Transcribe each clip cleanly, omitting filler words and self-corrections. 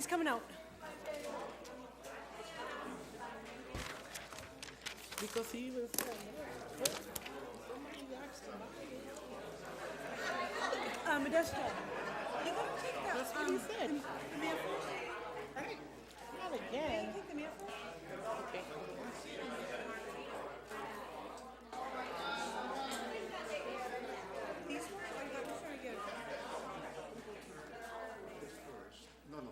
He's coming out. Because he even said, Modesto. You gotta take that. that's what he said. The mayor first. Hey, not Can again. you take the mayor first? These ones? Or you got which one again? No, no.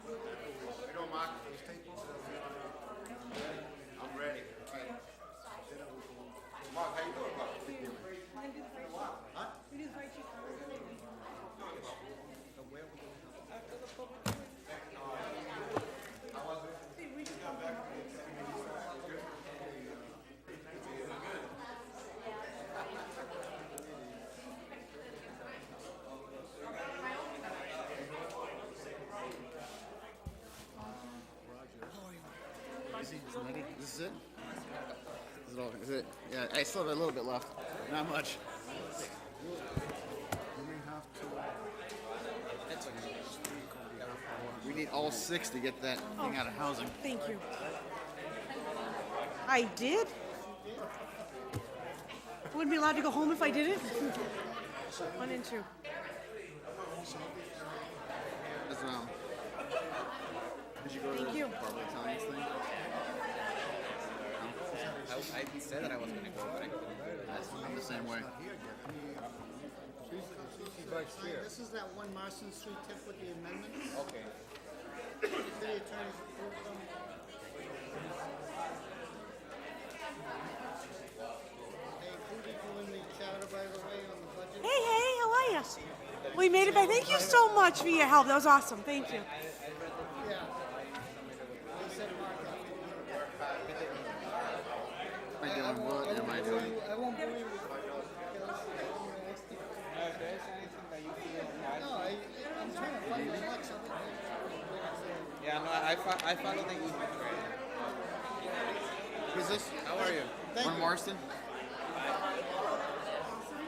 You know, Mark, just take these. I'm ready. Mark, how you doing, Mark? We can do the fried chicken. Huh? We do the fried chicken. After the public hearing. See, we just come back. This is it? Is it all? Is it? Yeah, I still have a little bit left. Not much. We need all 6 to get that thing out of housing. Thank you. I did? I wouldn't be allowed to go home if I did it? 1 and 2. That's did you go to Thank the you. Barbara Italians thing? I said that I was gonna go, but I couldn't. I'm the same way. This is that one Marston Street tip with the amendments. Okay. City attorneys approved them. They included you in the charter, by the way, on the budget. Hey, hey, how are you? We made it back. Thank you so much for your help. That was awesome. Thank you. Yeah. They said Mark Am I doing what? Am I doing? I won't bore you with If there's anything that you feel No, I'm trying to find as much of it. yeah, no, I follow the email thread. Who's this? How are you? Thank One you. Marston?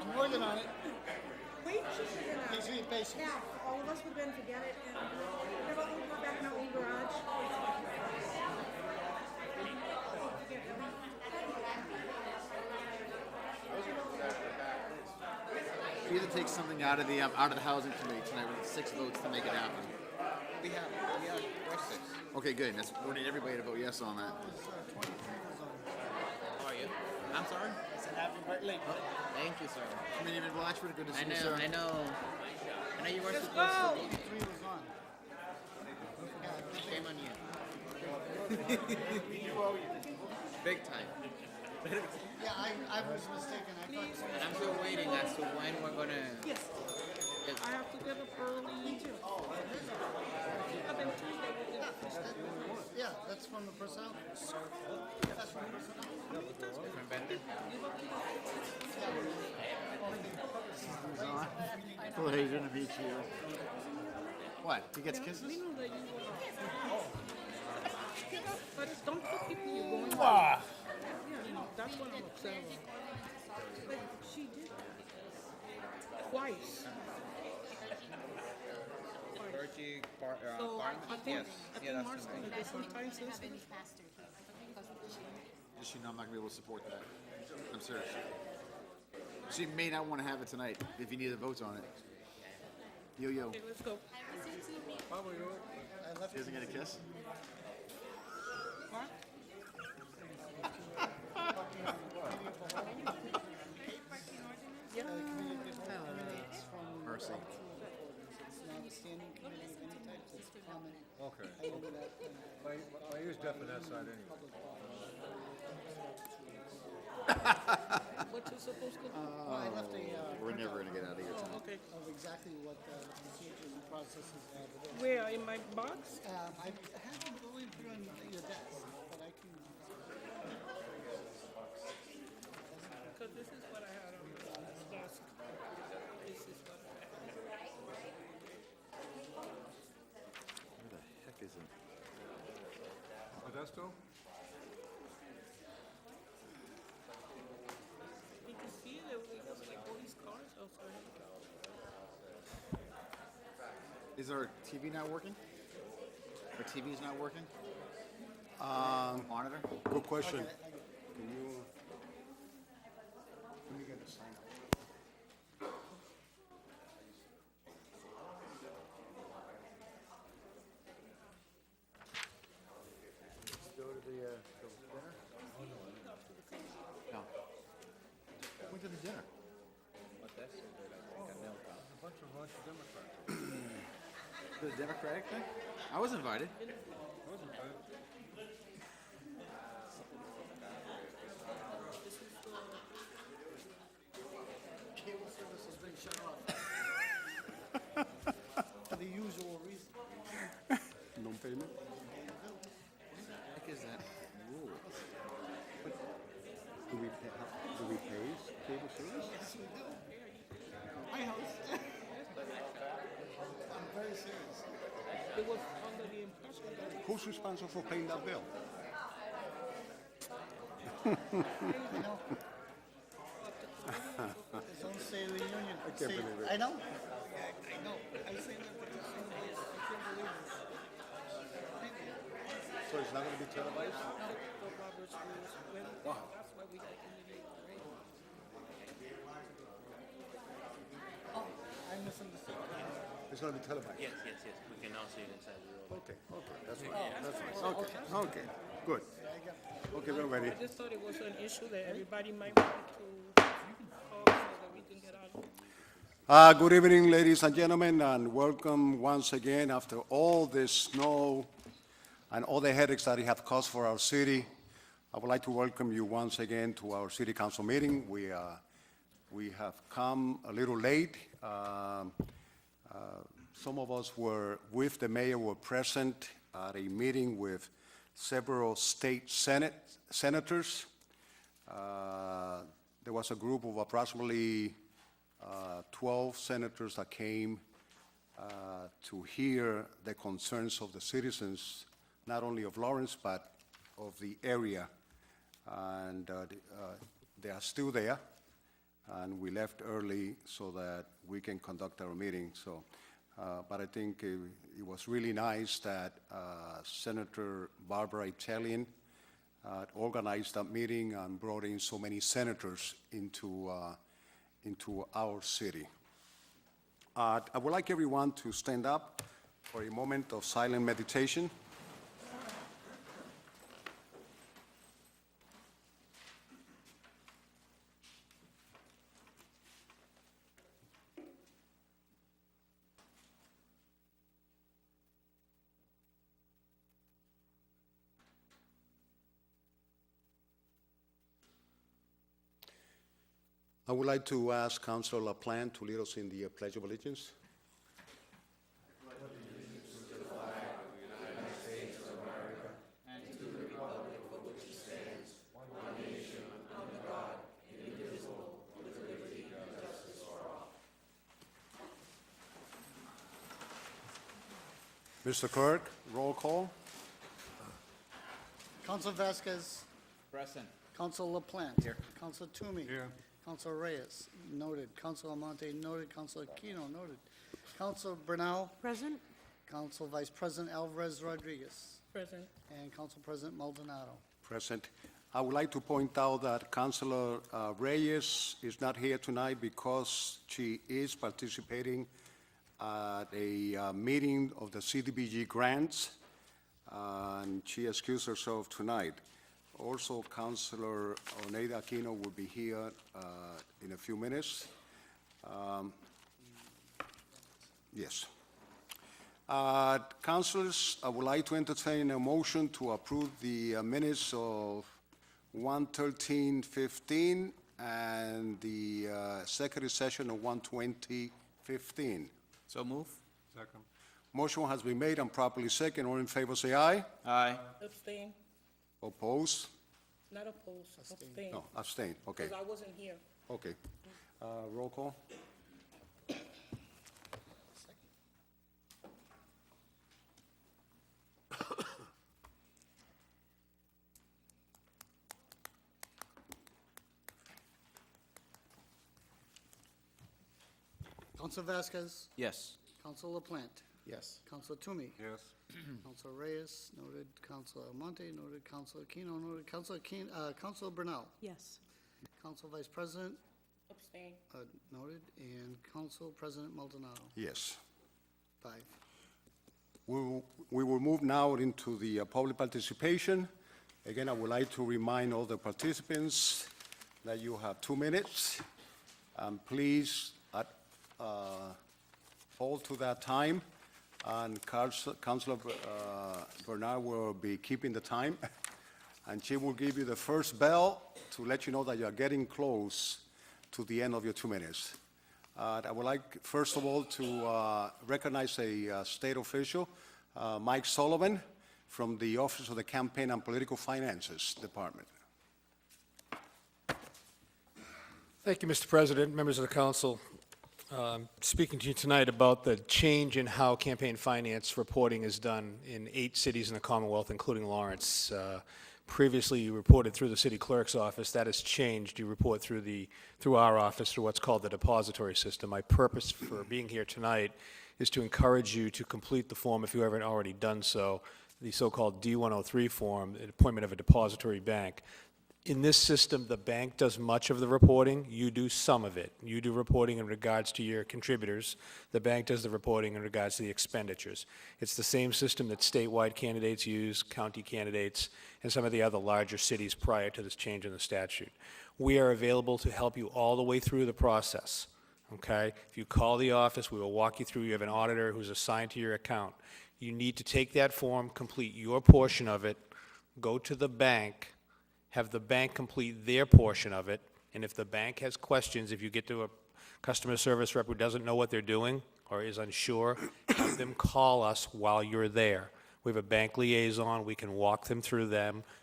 I'm working on it. Wait, she's gonna. Thanks for your patience. Yeah, all of us would then forget it and never go back in our own garage. We either take something out of the housing committee tonight with 6 votes to make it happen. We have we're 6. Okay, good. We need everybody to vote yes on that. How are you? I'm sorry? Happy birthday. Thank you, sir. Committee in Blatchford, good to see I you, know, sir. I know. I know you were supposed to be. 3 was on. Shame on you. Big time. Yeah, I was mistaken. I thought And someone. I'm still waiting as to when we're gonna. Yes, I have to get up early. me too. And then Tuesday we'll get Yeah, that's from the personnel. That's from the personnel. Different vendor. Pleasure to meet you. What? He gets kisses? We know that you but don't tell people you're going. Ah! Yeah, that's what I'm upset about. But she did. Twice. Virgie So Barnes? I think, Yes. I Yeah, think that's Mark's the gonna name. get some time sensitive. Does she know I'm not going to be able to support that? I'm serious. She may not want to have it tonight if you need the votes on it. Yo, yo. Okay, let's go. I left She doesn't get a kiss? Mark? the committee, the whole committee. It's from. Mercy. It's not a standing committee of any type. It's common. Okay. I will do that. I use deaf on that side anyway. What you supposed to do? Well, I left a We're never going to get out of here tonight. Okay. of exactly what the procedures and processes are. Where, in my box? I have them going through on your desk, but I can. Because this is what I had on the desk. This is what I had. Where the heck is it? Modesto? You can see that we have like all these cars outside. Is our TV not working? Our TV's not working? Monitor? Good question. Can you? Let me get the sign up. Let's go to the dinner. No. Went to the dinner. What that's so good, I think I know about. A bunch of Democrats. The Democratic thing? I was invited. Wasn't bad. Cable service has been shut off. For the usual reason. Non-payment? What the heck is that rule? Do we pay cable service? Yes, we do. My house. I'm very serious. It was under the impression that Who's responsible for paying that bill? I know. His own state of the union. I can't believe it. I know. I know. I say that to the same day. I can't believe it. So it's not gonna be televised? The Robert's rules. Wow. That's why we got eliminated, right? Oh, I misunderstood. It's gonna be televised? Yes. We can all see it inside the room. Okay, that's fine, that's fine. Okay, good. Okay, we're ready. I just thought it was an issue that everybody might want to call so that we can get out of it. Good evening, ladies and gentlemen, and welcome once again after all this snow and all the headaches that it have caused for our city. I would like to welcome you once again to our city council meeting. We have come a little late. Some of us were with the mayor, were present at a meeting with several state senators. There was a group of approximately 12 senators that came to hear the concerns of the citizens, not only of Lawrence, but of the area. And they are still there, and we left early so that we can conduct our meeting. So, but I think it was really nice that Senator Barbara Italian organized that meeting and brought in so many senators into our city. I would like everyone to stand up for a moment of silent meditation. I would like to ask Councilor LaPlante to lead us in the Pledge of Allegiance. Mr. Clerk, roll call. Council Vasquez, Present. Council LaPlante. Here. Council Toomey. Here. Council Reyes, noted. Council Almonte, noted. Council Aquino, noted. Council Brunel, Present? Council Vice President Alvarez Rodriguez, Present. and Council President Maldonado. Present. I would like to point out that Councilor Reyes is not here tonight because she is participating at a meeting of the CDBG grants, and she excused herself tonight. Also, Councilor Oneida Aquino will be here in a few minutes. Yes. Councilors, I would like to entertain a motion to approve the minutes of 1:13:15 and the executive session of 1:20:15. So move. Second. Motion has been made and properly second. All in favor, say aye. Aye. Abstain. Oppose? Not opposed. Abstain. No, abstain. Okay, Because I wasn't here. okay. Roll call? Council Vasquez, Yes. Council LaPlante, Yes. Counselor Toomey. Yes. Counselor Reyes, noted. Counselor Almonte, noted. Counselor Aquino, noted. Counselor Bernal. Yes. Council Vice President, Abstain. noted. And Council President Maldonado. Yes. 5. We will move now into the public participation. Again, I would like to remind all the participants that you have 2 minutes. Please hold to that time, and Councilor Bernard will be keeping the time, and she will give you the first bell to let you know that you are getting close to the end of your 2 minutes. I would like, first of all, to recognize a state official, Mike Sullivan, from the Office of the Campaign and Political Finances Department. Thank you, Mr. President, members of the council. Speaking to you tonight about the change in how campaign finance reporting is done in 8 cities in the Commonwealth, including Lawrence. Previously, you reported through the city clerk's office. That has changed. You report through our office, through what's called the depository system. My purpose for being here tonight is to encourage you to complete the form, if you haven't already done so, the so-called D-103 form, the appointment of a depository bank. In this system, the bank does much of the reporting. You do some of it. You do reporting in regards to your contributors. The bank does the reporting in regards to the expenditures. It's the same system that statewide candidates use, county candidates, and some of the other larger cities prior to this change in the statute. We are available to help you all the way through the process, okay? If you call the office, we will walk you through. You have an auditor who's assigned to your account. You need to take that form, complete your portion of it, go to the bank, have the bank complete their portion of it, and if the bank has questions, if you get to a customer service rep who doesn't know what they're doing or is unsure, have them call us while you're there. We have a bank liaison. We can walk them through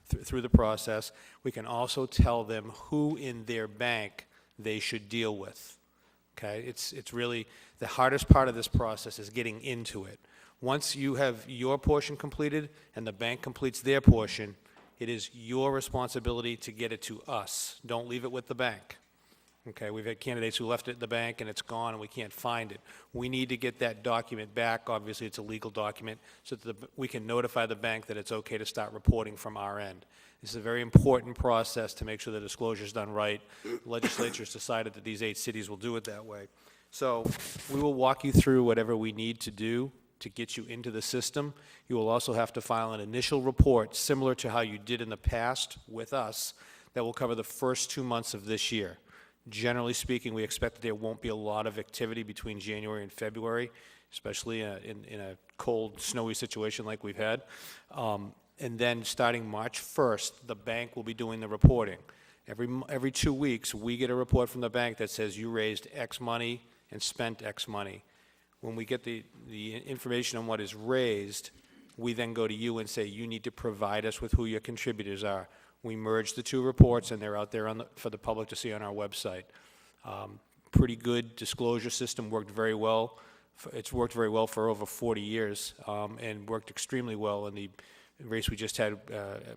through the process. We can also tell them who in their bank they should deal with. Okay? It's really the hardest part of this process is getting into it. Once you have your portion completed and the bank completes their portion, it is your responsibility to get it to us. Don't leave it with the bank. Okay, we've had candidates who left it at the bank and it's gone and we can't find it. We need to get that document back. Obviously, it's a legal document, so that we can notify the bank that it's okay to start reporting from our end. This is a very important process to make sure the disclosure is done right. The legislature's decided that these 8 cities will do it that way. So we will walk you through whatever we need to do to get you into the system. You will also have to file an initial report, similar to how you did in the past with us, that will cover the first 2 months of this year. Generally speaking, we expect that there won't be a lot of activity between January and February, especially in a cold, snowy situation like we've had. And then starting March 1st, the bank will be doing the reporting. Every 2 weeks, we get a report from the bank that says you raised X money and spent X money. When we get the information on what is raised, we then go to you and say, you need to provide us with who your contributors are. We merge the 2 reports, and they're out there for the public to see on our website. Pretty good disclosure system, worked very well. It's worked very well for over 40 years and worked extremely well in the race we just had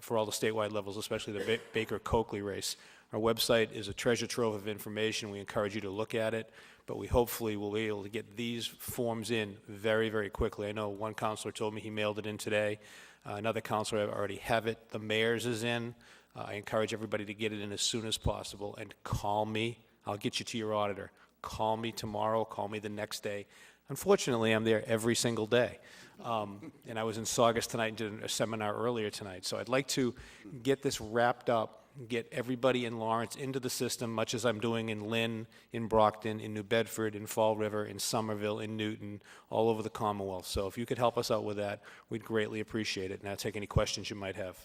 for all the statewide levels, especially the Baker-Coakley race. Our website is a treasure trove of information. We encourage you to look at it, but we hopefully will be able to get these forms in very, very quickly. I know one counselor told me he mailed it in today. Another counselor already have it. The mayor's is in. I encourage everybody to get it in as soon as possible, and call me. I'll get you to your auditor. Call me tomorrow. Call me the next day. Unfortunately, I'm there every single day. And I was in Saugus tonight and did a seminar earlier tonight. So I'd like to get this wrapped up, get everybody in Lawrence into the system, much as I'm doing in Lynn, in Brockton, in New Bedford, in Fall River, in Somerville, in Newton, all over the Commonwealth. So if you could help us out with that, we'd greatly appreciate it. And I'll take any questions you might have.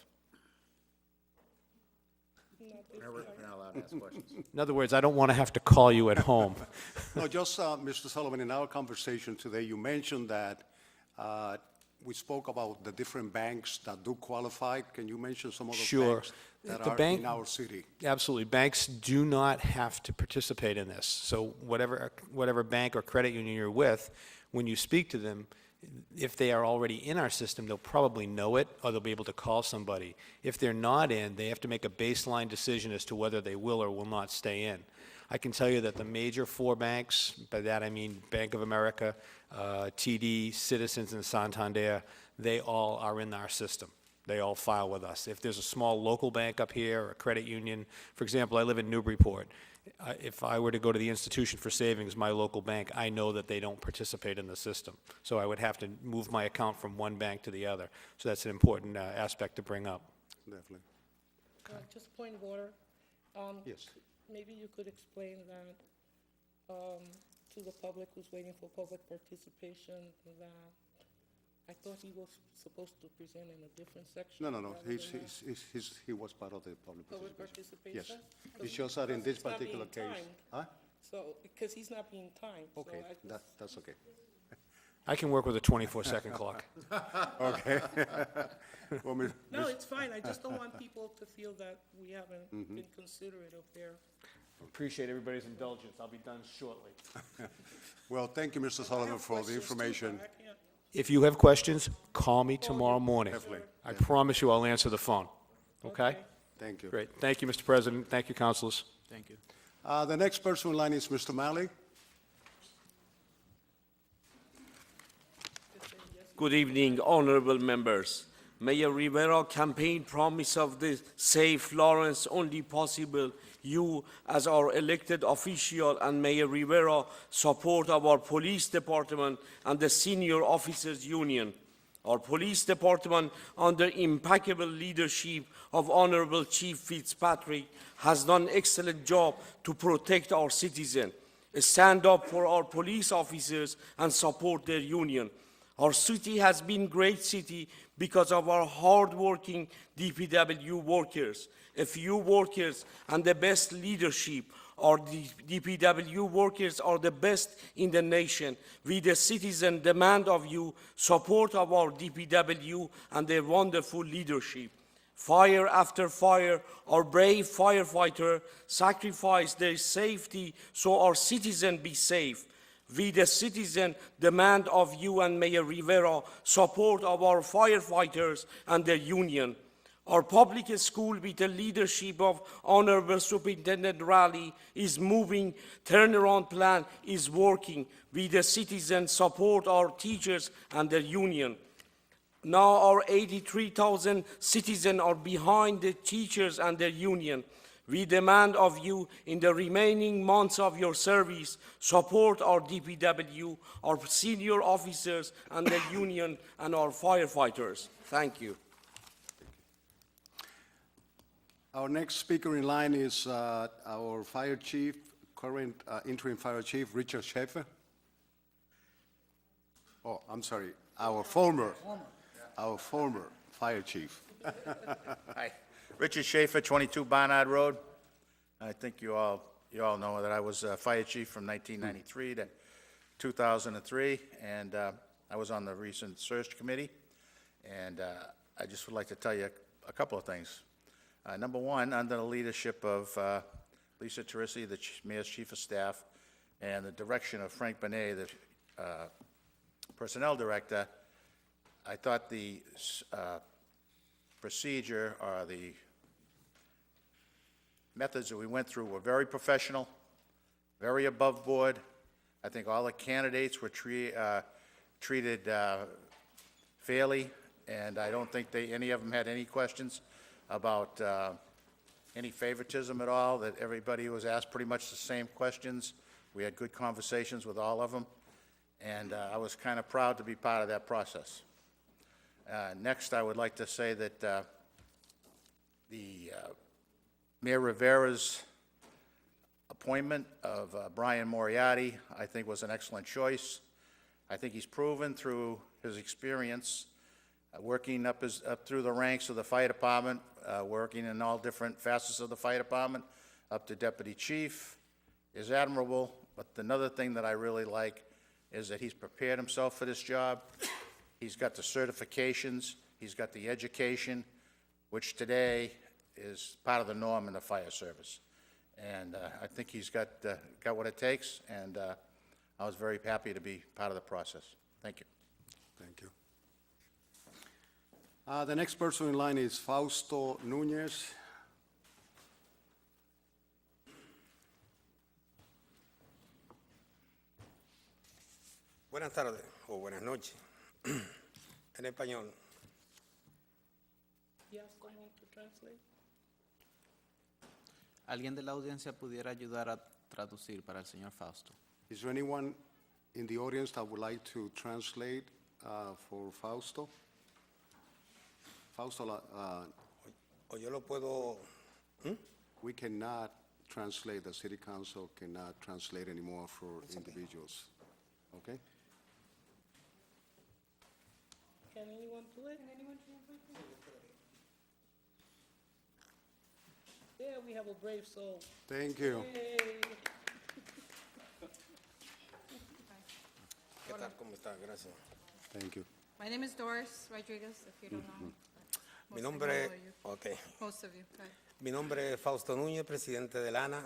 We're not allowed to ask questions. In other words, I don't want to have to call you at home. No, just, Mr. Sullivan, in our conversation today, you mentioned that we spoke about the different banks that do qualify. Can you mention some of those Sure. banks that The are bank- in our city? Absolutely. Banks do not have to participate in this. So whatever bank or credit union you're with, when you speak to them, if they are already in our system, they'll probably know it, or they'll be able to call somebody. If they're not in, they have to make a baseline decision as to whether they will or will not stay in. I can tell you that the major four banks, by that I mean Bank of America, TD, Citizens, and Santander, they all are in our system. They all file with us. If there's a small local bank up here, or a credit union, for example, I live in Newburyport. If I were to go to the Institution for Savings, my local bank, I know that they don't participate in the system. So I would have to move my account from one bank to the other. So that's an important aspect to bring up. Definitely. Just point of order. Yes. Maybe you could explain that to the public who's waiting for public participation, that I thought he was supposed to present in a different section. No. rather than that. He was part of the public Public participation. Yes. participation? It's just that in this Because he's not particular being case. timed. Huh? So, because he's not being timed. so Okay, I just- that's okay. I can work with a 24-second clock. Okay. Well, No, it's fine. I just don't want people to feel that we haven't been considerate of their. Appreciate everybody's indulgence. I'll be done shortly. well, thank you, Mr. I Sullivan, have for the questions too, information. but I can't- If you have questions, call me tomorrow morning. Definitely. I promise you I'll answer the phone. Okay? Okay. Thank you. Great. Thank you, Mr. President. Thank you, councilors. Thank you. The next person in line is Mr. Malley. Good evening, honorable members. Mayor Rivera campaign promise of the safe Lawrence only possible. You, as our elected official, and Mayor Rivera support our police department and the senior officers union. Our police department, under impeccable leadership of Honorable Chief Fitzpatrick, has done an excellent job to protect our citizens, stand up for our police officers, and support their union. Our city has been a great city because of our hard-working DPW workers. A few workers and the best leadership. Our DPW workers are the best in the nation. We, the citizen, demand of you support of our DPW and their wonderful leadership. Fire after fire, our brave firefighter sacrifice their safety so our citizens be safe. We, the citizen, demand of you and Mayor Rivera support of our firefighters and their union. Our public school, with the leadership of Honorable Superintendent Raleigh, is moving. Turnaround plan is working. We, the citizens, support our teachers and their union. Now our 83,000 citizens are behind the teachers and their union. We demand of you, in the remaining months of your service, support our DPW, our senior officers and the union, and our firefighters. Thank you. Our next speaker in line is our fire chief, current interim fire chief, Richard Schaefer. Oh, I'm sorry, our former fire chief. Hi, Richard Schaefer, 22 Barnard Road. I think you all know that I was fire chief from 1993 to 2003, and I was on the recent search committee. And I just would like to tell you a couple of things. Number one, under the leadership of Lisa Teresi, the mayor's chief of staff, and the direction of Frank Benet, the personnel director, I thought the procedure or the methods that we went through were very professional, very above board. I think all the candidates were treated fairly, and I don't think any of them had any questions about any favoritism at all, that everybody was asked pretty much the same questions. We had good conversations with all of them, and I was kind of proud to be part of that process. Next, I would like to say that the Mayor Rivera's appointment of Brian Moriarty, I think, was an excellent choice. I think he's proven through his experience working up through the ranks of the fire department, working in all different facets of the fire department, up to deputy chief, is admirable. But another thing that I really like is that he's prepared himself for this job. He's got the certifications, he's got the education, which today is part of the norm in the fire service. And I think he's got what it takes, and I was very happy to be part of the process. Thank you. Thank you. The next person in line is Fausto Nunez. Buenas tardes o buenas noches. En español. You have someone to translate? ¿Alguien de la audiencia pudiera ayudar a traducir para el señor Fausto? Is there anyone in the audience that would like to translate for Fausto? Fausto, O yo lo puedo... we cannot translate, the city council cannot translate anymore for individuals. Okay? Can anyone do it? Yeah, we have a brave soul. Thank you. Yay. ¿Qué tal? ¿Cómo está? Gracias. Thank you. My name is Doris Rodriguez, if you don't know. Mi Most of nombre, you know you. okay. Most of you. Right. Mi nombre es Fausto Núñez, presidente de LANA,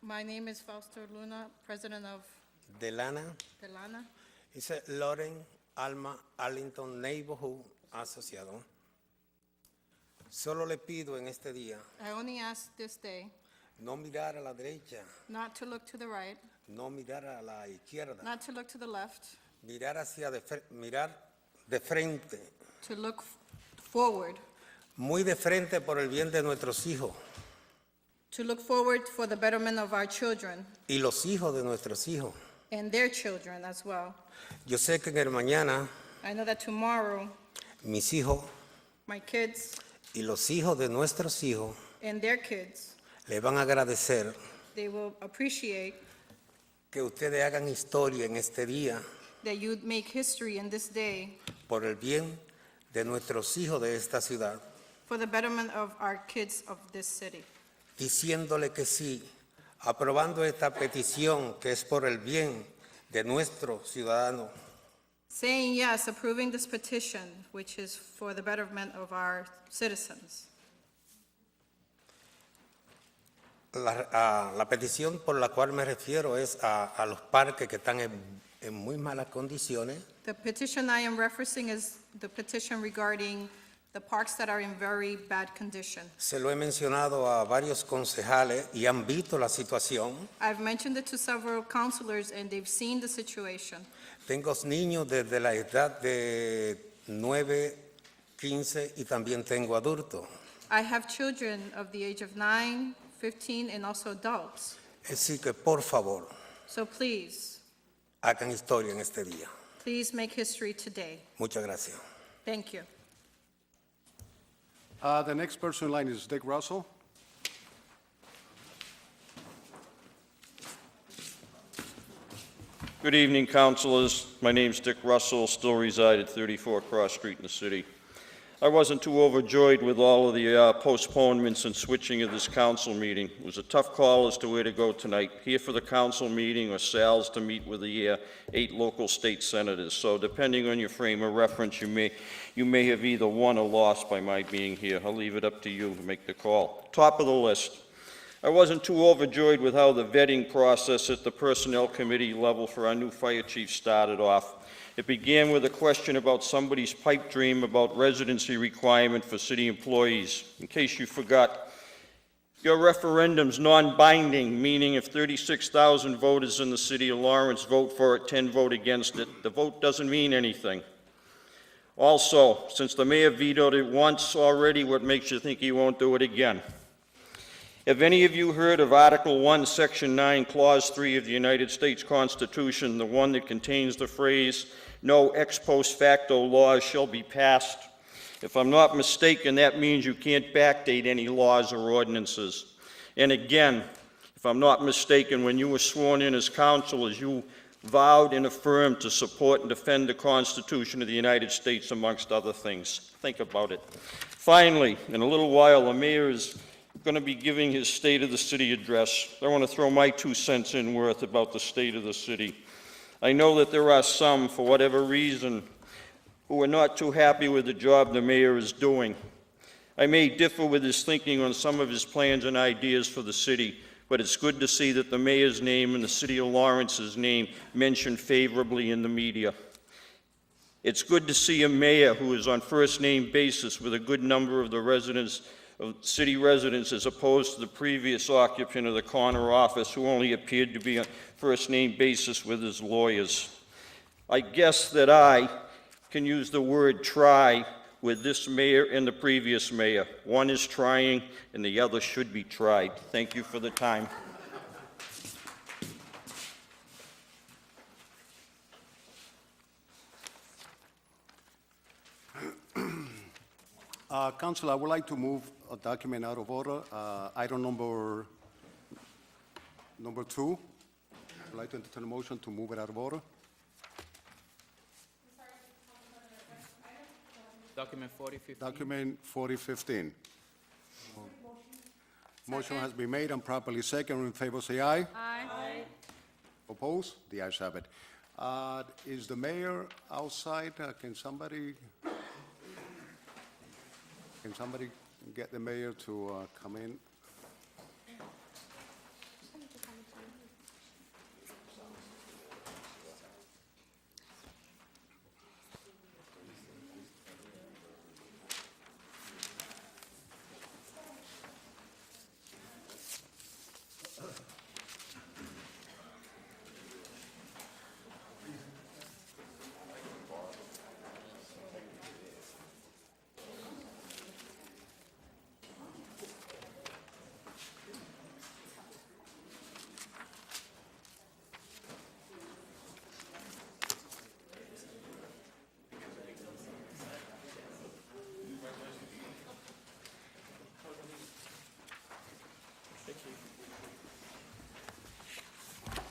My name is Fausto Luna, president of de LANA. Delana. Dice Loren Alma Arlington Neighborhood Asociado. Solo le pido en este día I only ask this day no mirar a la derecha, not to look to the right, no mirar a la izquierda, not to look to the left, mirar mirar de frente, to look forward, muy de frente por el bien de nuestros hijos to look forward for the betterment of our children y los hijos de nuestros hijos. and their children as well. Yo sé que en el mañana I know that tomorrow, mis hijos my kids y los hijos de nuestros hijos and their kids, le van a agradecer they will appreciate que ustedes hagan historia en este día that you make history in this day por el bien de nuestros hijos de esta ciudad, for the betterment of our kids of this city. diciéndole que sí, aprobando esta petición que es por el bien de nuestros ciudadanos. Saying yes, approving this petition, which is for the betterment of our citizens. La petición por la cual me refiero es a los parques que están en muy malas condiciones, The petition I am referencing is the petition regarding the parks that are in very bad condition. se lo he mencionado a varios concejales y han visto la situación. I've mentioned it to several councilors and they've seen the situation. Tengo niños desde la edad de 9, 15 y también tengo adultos. I have children of the age of 9, 15, and also adults. Es decir que por favor So please, hagan historia en este día. please make history today. Muchas gracias. Thank you. The next person in line is Dick Russell. Good evening, councilors. My name's Dick Russell, still reside at 34 Cross Street in the city. I wasn't too overjoyed with all of the postponements and switching of this council meeting. It was a tough call as to where to go tonight, here for the council meeting or Sal's to meet with the 8 local state senators. So depending on your frame of reference, you may have either won or lost by my being here. I'll leave it up to you to make the call. Top of the list. I wasn't too overjoyed with how the vetting process at the Personnel Committee level for our new fire chief started off. It began with a question about somebody's pipe dream about residency requirement for city employees. In case you forgot, your referendum's non-binding, meaning if 36,000 voters in the city of Lawrence vote for it, 10 vote against it, the vote doesn't mean anything. Also, since the mayor vetoed it once already, what makes you think he won't do it again? Have any of you heard of Article 1, Section 9, Clause 3 of the United States Constitution, the one that contains the phrase, "No ex post facto laws shall be passed"? If I'm not mistaken, that means you can't backdate any laws or ordinances. And again, if I'm not mistaken, when you were sworn in as councilors, you vowed and affirmed to support and defend the Constitution of the United States, amongst other things. Think about it. Finally, in a little while, the mayor is going to be giving his State of the City address. I want to throw my 2 cents in worth about the state of the city. I know that there are some, for whatever reason, who are not too happy with the job the mayor is doing. I may differ with his thinking on some of his plans and ideas for the city, but it's good to see that the mayor's name and the city of Lawrence's name mentioned favorably in the media. It's good to see a mayor who is on first-name basis with a good number of the residents of city residents, as opposed to the previous occupant of the corner office who only appeared to be on first-name basis with his lawyers. I guess that I can use the word try with this mayor and the previous mayor. One is trying and the other should be tried. Thank you for the time. Council, I would like to move a document out of order. Item number 2. I'd like to entertain a motion to move it out of order. Document 4015. Document 4015. Motion has been made and properly second. In favor, say aye. Aye. Opposed? The ayes have it. Is the mayor outside? Can somebody get the mayor to come in?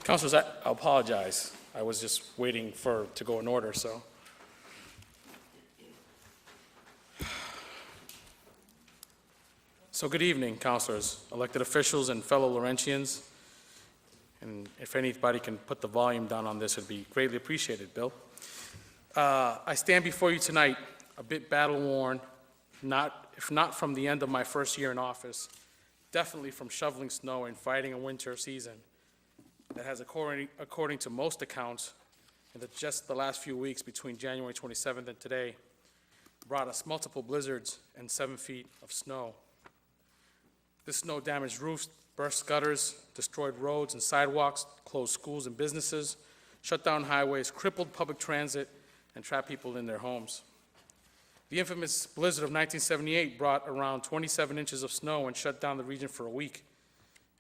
Councilors, I apologize. I was just waiting to go in order, so. So good evening, councilors, elected officials, and fellow Laurentians. And if anybody can put the volume down on this, it'd be greatly appreciated, Bill. I stand before you tonight a bit battle-worn, if not from the end of my first year in office, definitely from shoveling snow and fighting a winter season that has, according to most accounts, in just the last few weeks between January 27th and today, brought us multiple blizzards and 7 feet of snow. This snow damaged roofs, burst gutters, destroyed roads and sidewalks, closed schools and businesses, shut down highways, crippled public transit, and trapped people in their homes. The infamous blizzard of 1978 brought around 27 inches of snow and shut down the region for a week.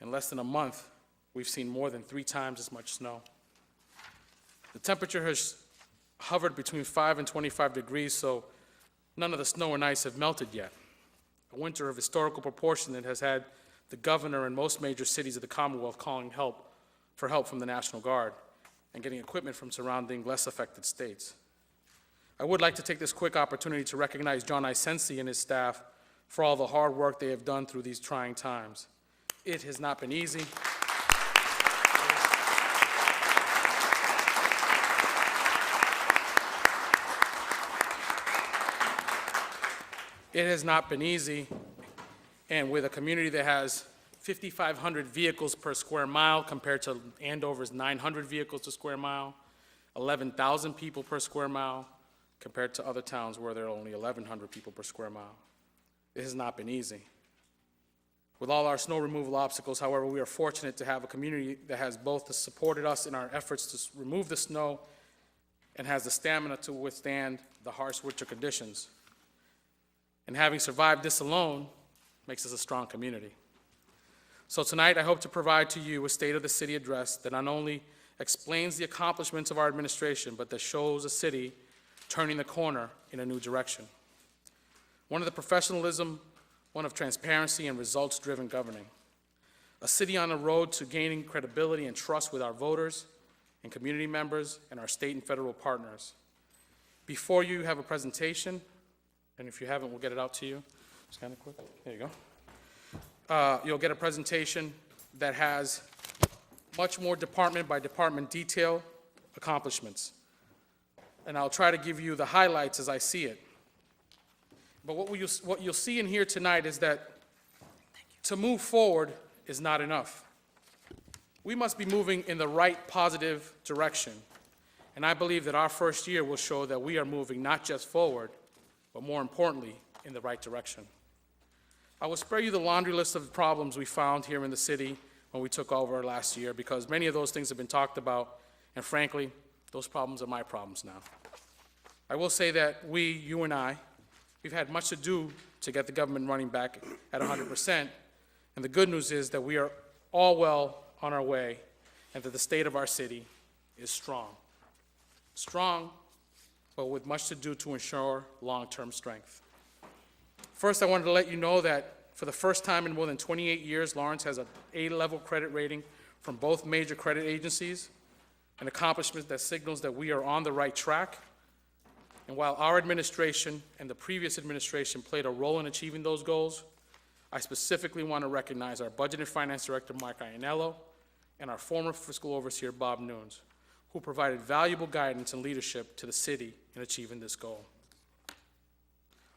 In less than a month, we've seen more than 3 times as much snow. The temperature has hovered between 5 and 25 degrees, so none of the snow and ice have melted yet. A winter of historical proportion that has had the governor in most major cities of the Commonwealth calling for help from the National Guard and getting equipment from surrounding less affected states. I would like to take this quick opportunity to recognize John Isensi and his staff for all the hard work they have done through these trying times. It has not been easy. It has not been easy, and with a community that has 5,500 vehicles per square mile compared to Andover's 900 vehicles per square mile, 11,000 people per square mile compared to other towns where there are only 1,100 people per square mile. It has not been easy. With all our snow removal obstacles, however, we are fortunate to have a community that has both supported us in our efforts to remove the snow and has the stamina to withstand the harsh winter conditions. And having survived this alone makes us a strong community. So tonight, I hope to provide to you a State of the City address that not only explains the accomplishments of our administration, but that shows a city turning the corner in a new direction. One of the professionalism, one of transparency and results-driven governing. A city on the road to gaining credibility and trust with our voters and community members and our state and federal partners. Before you have a presentation, and if you haven't, we'll get it out to you. Just kind of quick. There you go. You'll get a presentation that has much more department by department detail accomplishments. And I'll try to give you the highlights as I see it. But what you'll see in here tonight is that to move forward is not enough. We must be moving in the right positive direction. And I believe that our first year will show that we are moving not just forward, but more importantly, in the right direction. I will spare you the laundry list of problems we found here in the city when we took over last year, because many of those things have been talked about, and frankly, Those problems are my problems now. I will say that you and I, we've had much to do to get the government running back at 100%, and the good news is that we are all well on our way, and that the state of our city is strong. Strong, but with much to do to ensure long-term strength. First, I wanted to let you know that for the first time in more than 28 years, Lawrence has an A-level credit rating from both major credit agencies, an accomplishment that signals that we are on the right track. And while our administration and the previous administration played a role in achieving those goals, I specifically want to recognize our Budget and Finance Director, Mark Iannello, and our former fiscal overseer, Bob Nunes, who provided valuable guidance and leadership to the city in achieving this goal.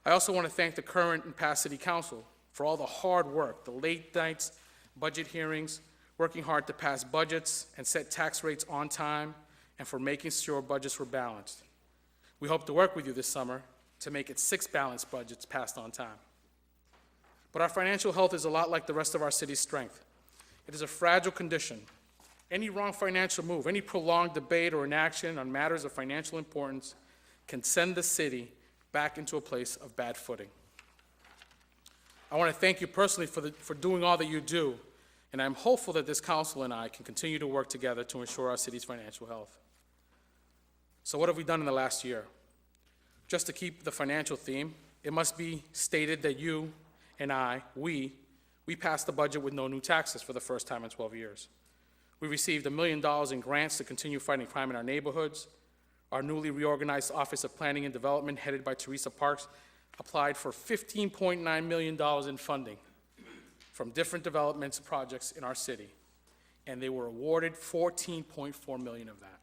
I also want to thank the current and past City Council for all the hard work, the late nights, budget hearings, working hard to pass budgets and set tax rates on time, and for making sure budgets were balanced. We hope to work with you this summer to make it 6 balanced budgets passed on time. But our financial health is a lot like the rest of our city's strength. It is a fragile condition. Any wrong financial move, any prolonged debate or inaction on matters of financial importance can send the city back into a place of bad footing. I want to thank you personally for doing all that you do, and I'm hopeful that this council and I can continue to work together to ensure our city's financial health. So what have we done in the last year? Just to keep the financial theme, it must be stated that you and I, we passed the budget with no new taxes for the first time in 12 years. We received $1 million in grants to continue fighting crime in our neighborhoods. Our newly reorganized Office of Planning and Development, headed by Teresa Parks, applied for $15.9 million in funding from different developments and projects in our city, and they were awarded $14.4 million of that.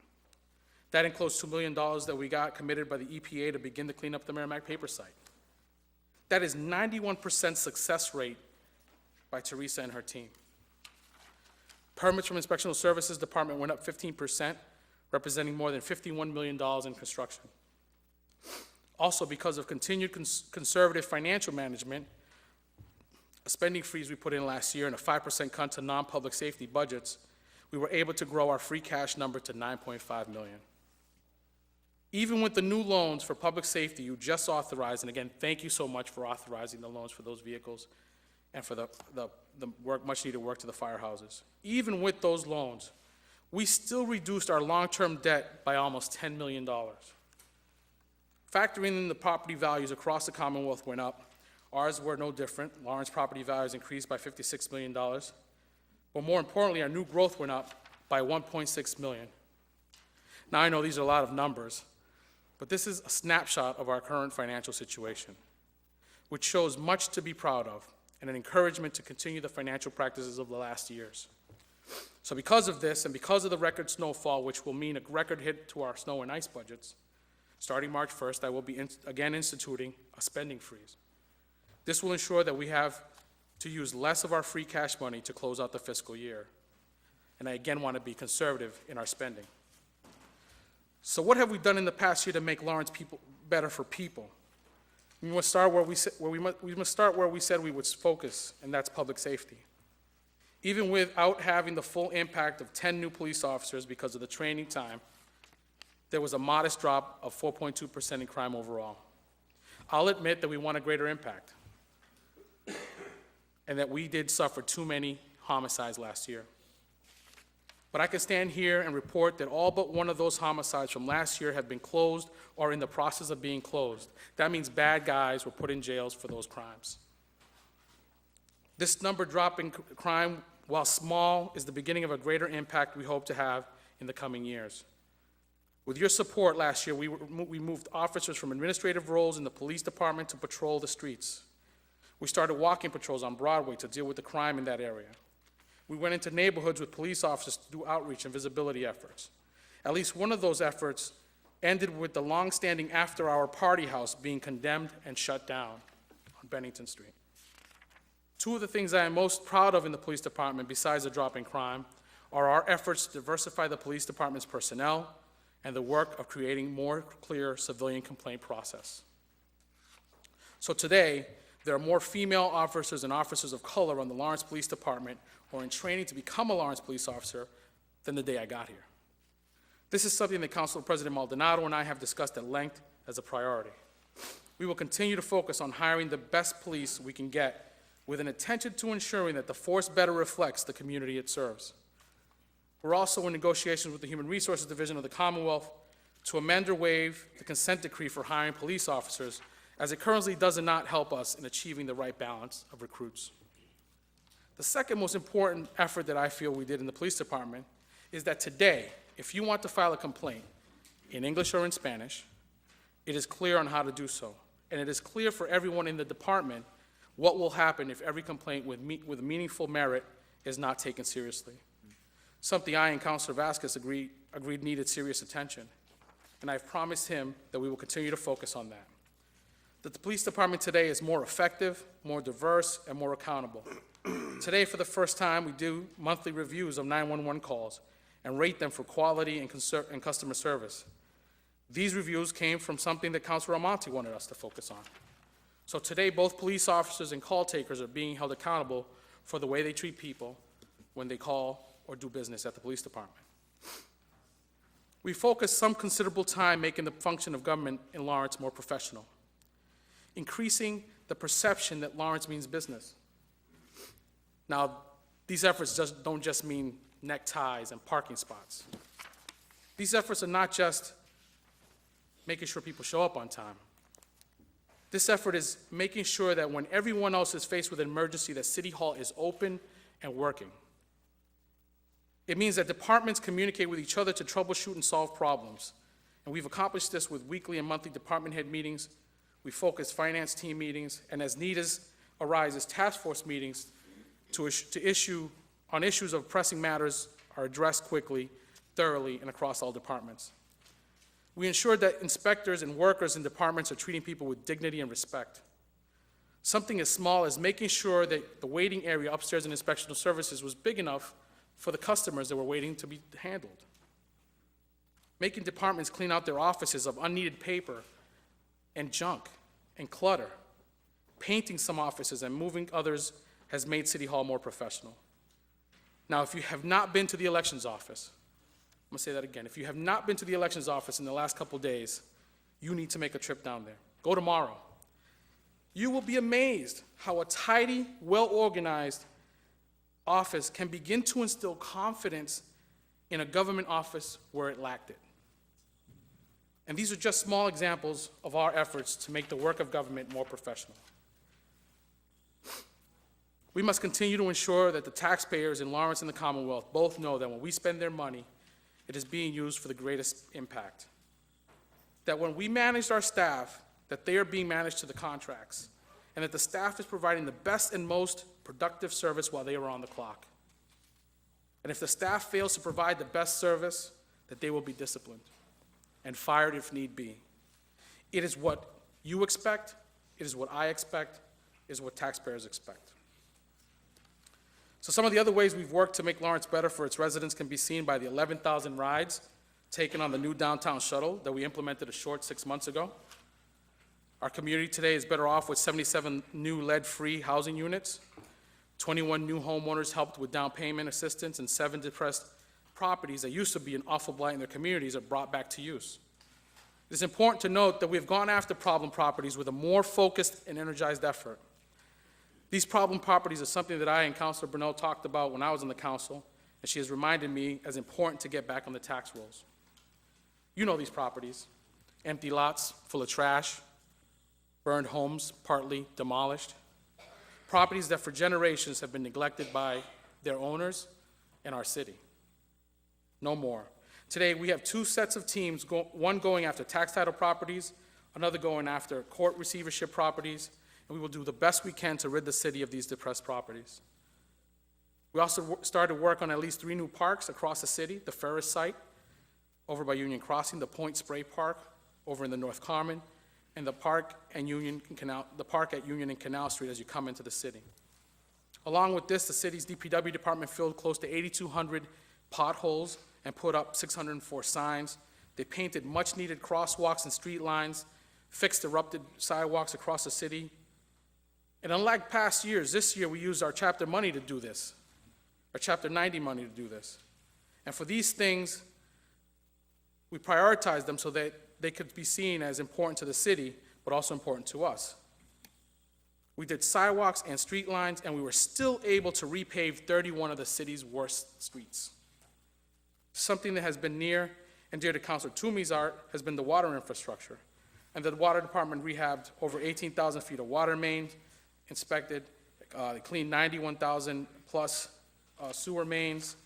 That includes $2 million that we got committed by the EPA to begin to clean up the Merrimack paper site. That is 91% success rate by Teresa and her team. Permits from Inspectional Services Department went up 15%, representing more than $51 million in construction. Also, because of continued conservative financial management, a spending freeze we put in last year and a 5% cut to non-public safety budgets, we were able to grow our free cash number to $9.5 million. Even with the new loans for public safety you just authorized, and again, thank you so much for authorizing the loans for those vehicles and for the much needed work to the firehouses. Even with those loans, we still reduced our long-term debt by almost $10 million. Factoring in the property values across the Commonwealth went up. Ours were no different. Lawrence property values increased by $56 million. But more importantly, our new growth went up by $1.6 million. Now, I know these are a lot of numbers, but this is a snapshot of our current financial situation, which shows much to be proud of and an encouragement to continue the financial practices of the last years. So because of this, and because of the record snowfall, which will mean a record hit to our snow and ice budgets, starting March 1st, I will be again instituting a spending freeze. This will ensure that we have to use less of our free cash money to close out the fiscal year. And I again want to be conservative in our spending. So what have we done in the past year to make Lawrence better for people? We must start where we said we would focus, and that's public safety. Even without having the full impact of 10 new police officers because of the training time, there was a modest drop of 4.2% in crime overall. I'll admit that we want a greater impact, and that we did suffer too many homicides last year. But I can stand here and report that all but one of those homicides from last year have been closed or in the process of being closed. That means bad guys were put in jails for those crimes. This number drop in crime, while small, is the beginning of a greater impact we hope to have in the coming years. With your support last year, we moved officers from administrative roles in the police department to patrol the streets. We started walking patrols on Broadway to deal with the crime in that area. We went into neighborhoods with police officers to do outreach and visibility efforts. At least one of those efforts ended with the long-standing after-hour party house being condemned and shut down on Bennington Street. Two of the things I am most proud of in the police department, besides the drop in crime, are our efforts to diversify the police department's personnel and the work of creating more clear civilian complaint process. So today, there are more female officers and officers of color on the Lawrence Police Department or in training to become a Lawrence police officer than the day I got here. This is something that Council President Maldonado and I have discussed at length as a priority. We will continue to focus on hiring the best police we can get with an attention to ensuring that the force better reflects the community it serves. We're also in negotiations with the Human Resources Division of the Commonwealth to amend or waive the consent decree for hiring police officers, as it currently does not help us in achieving the right balance of recruits. The second most important effort that I feel we did in the police department is that today, if you want to file a complaint in English or in Spanish, it is clear on how to do so. And it is clear for everyone in the department what will happen if every complaint with meaningful merit is not taken seriously. Something I and Councilor Vasquez agreed needed serious attention. And I've promised him that we will continue to focus on that. That the police department today is more effective, more diverse, and more accountable. Today, for the first time, we do monthly reviews of 911 calls and rate them for quality and customer service. These reviews came from something that Councilor Almonte wanted us to focus on. So today, both police officers and call takers are being held accountable for the way they treat people when they call or do business at the police department. We focused some considerable time making the function of government in Lawrence more professional, increasing the perception that Lawrence means business. Now, these efforts don't just mean neckties and parking spots. These efforts are not just making sure people show up on time. This effort is making sure that when everyone else is faced with an emergency, that City Hall is open and working. It means that departments communicate with each other to troubleshoot and solve problems. And we've accomplished this with weekly and monthly department head meetings. We focus finance team meetings, and as need arises, task force meetings on issues of pressing matters are addressed quickly, thoroughly, and across all departments. We ensured that inspectors and workers in departments are treating people with dignity and respect. Something as small as making sure that the waiting area upstairs in inspectional services was big enough for the customers that were waiting to be handled. Making departments clean out their offices of unneeded paper and junk and clutter. Painting some offices and moving others has made City Hall more professional. Now, if you have not been to the elections office, I'm gonna say that again. If you have not been to the elections office in the last couple days, you need to make a trip down there. Go tomorrow. You will be amazed how a tidy, well-organized office can begin to instill confidence in a government office where it lacked it. And these are just small examples of our efforts to make the work of government more professional. We must continue to ensure that the taxpayers in Lawrence and the Commonwealth both know that when we spend their money, it is being used for the greatest impact. That when we manage our staff, that they are being managed to the contracts, and that the staff is providing the best and most productive service while they are on the clock. And if the staff fails to provide the best service, that they will be disciplined and fired if need be. It is what you expect, it is what I expect, it is what taxpayers expect. So some of the other ways we've worked to make Lawrence better for its residents can be seen by the 11,000 rides taken on the new downtown shuttle that we implemented a short 6 months ago. Our community today is better off with 77 new lead-free housing units, 21 new homeowners helped with down payment assistance, and 7 depressed properties that used to be an awful blight in their communities are brought back to use. It is important to note that we've gone after problem properties with a more focused and energized effort. These problem properties are something that I and Councilor Brunel talked about when I was in the council, and she has reminded me as important to get back on the tax rolls. You know these properties: empty lots full of trash, burned homes partly demolished, properties that for generations have been neglected by their owners and our city. No more. Today we have 2 sets of teams, one going after tax title properties, another going after court receivership properties, and we will do the best we can to rid the city of these depressed properties. We also started work on at least 3 new parks across the city: the Ferris site over by Union Crossing, the Point Spray Park over in the North Carmen, and the park at Union and Canal Street as you come into the city. Along with this, the city's DPW department filled close to 8,200 potholes and put up 604 signs. They painted much-needed crosswalks and street lines, fixed erupted sidewalks across the city. And unlike past years, this year we used our chapter money to do this, our chapter 90 money to do this. And for these things, We prioritized them so that they could be seen as important to the city, but also important to us. We did sidewalks and street lines, and we were still able to repave 31 of the city's worst streets. Something that has been near and dear to Councilor Toomey's heart has been the water infrastructure. And the water department rehabbed over 18,000 feet of water mains, inspected, they cleaned 91,000 plus sewer mains.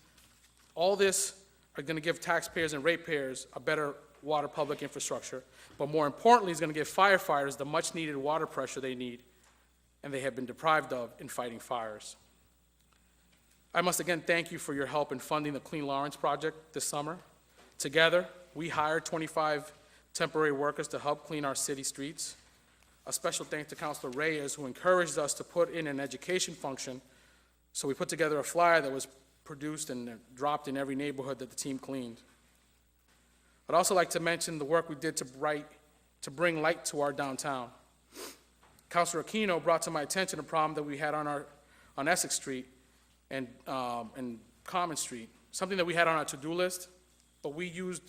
All this are going to give taxpayers and ratepayers a better water public infrastructure, but more importantly, it's going to give firefighters the much-needed water pressure they need and they have been deprived of in fighting fires. I must again thank you for your help in funding the Clean Lawrence project this summer. Together, we hired 25 temporary workers to help clean our city streets. A special thanks to Councilor Reyes, who encouraged us to put in an education function, so we put together a flyer that was produced and dropped in every neighborhood that the team cleaned. I'd also like to mention the work we did to bring light to our downtown. Councilor Aquino brought to my attention a problem that we had on Essex Street and Common Street, something that we had on our to-do list, but we used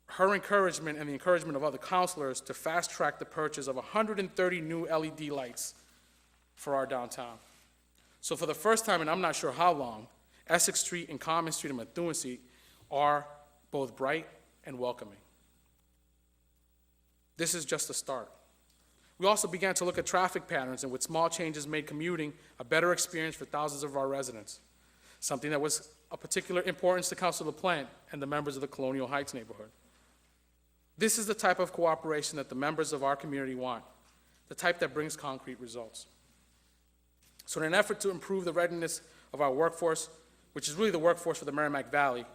her encouragement and the encouragement of other councilors to fast-track the purchase of 130 new LED lights for our downtown. So for the first time, and I'm not sure how long, Essex Street and Common Street and Methuen Street are both bright and welcoming. This is just the start. We also began to look at traffic patterns and with small changes made commuting a better experience for thousands of our residents, something that was of particular importance to Councilor LaPlante and the members of the Colonial Heights neighborhood. This is the type of cooperation that the members of our community want, the type that brings concrete results. So in an effort to improve the readiness of our workforce, which is really the workforce for the Merrimack Valley,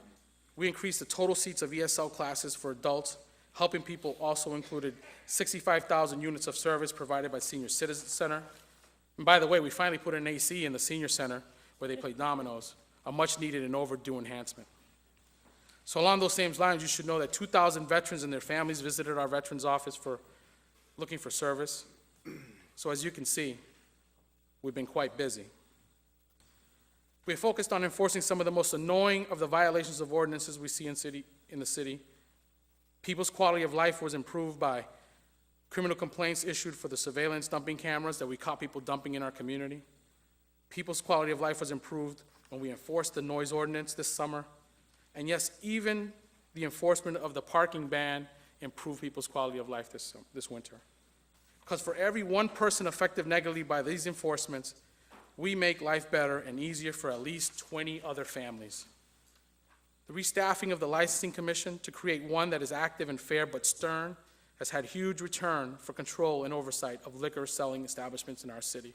we increased the total seats of ESL classes for adults. Helping People also included 65,000 units of service provided by Senior Citizen Center. And by the way, we finally put an AC in the Senior Center where they play dominoes, a much-needed and overdue enhancement. So along those same lines, you should know that 2,000 veterans and their families visited our Veterans Office looking for service. So as you can see, we've been quite busy. We have focused on enforcing some of the most annoying of the violations of ordinances we see in the city. People's quality of life was improved by criminal complaints issued for the surveillance dumping cameras that we caught people dumping in our community. People's quality of life was improved when we enforced the noise ordinance this summer. And yes, even the enforcement of the parking ban improved people's quality of life this winter. Because for every one person affected negatively by these enforcements, we make life better and easier for at least 20 other families. The restaffing of the Licensing Commission to create one that is active and fair but stern has had huge return for control and oversight of liquor selling establishments in our city.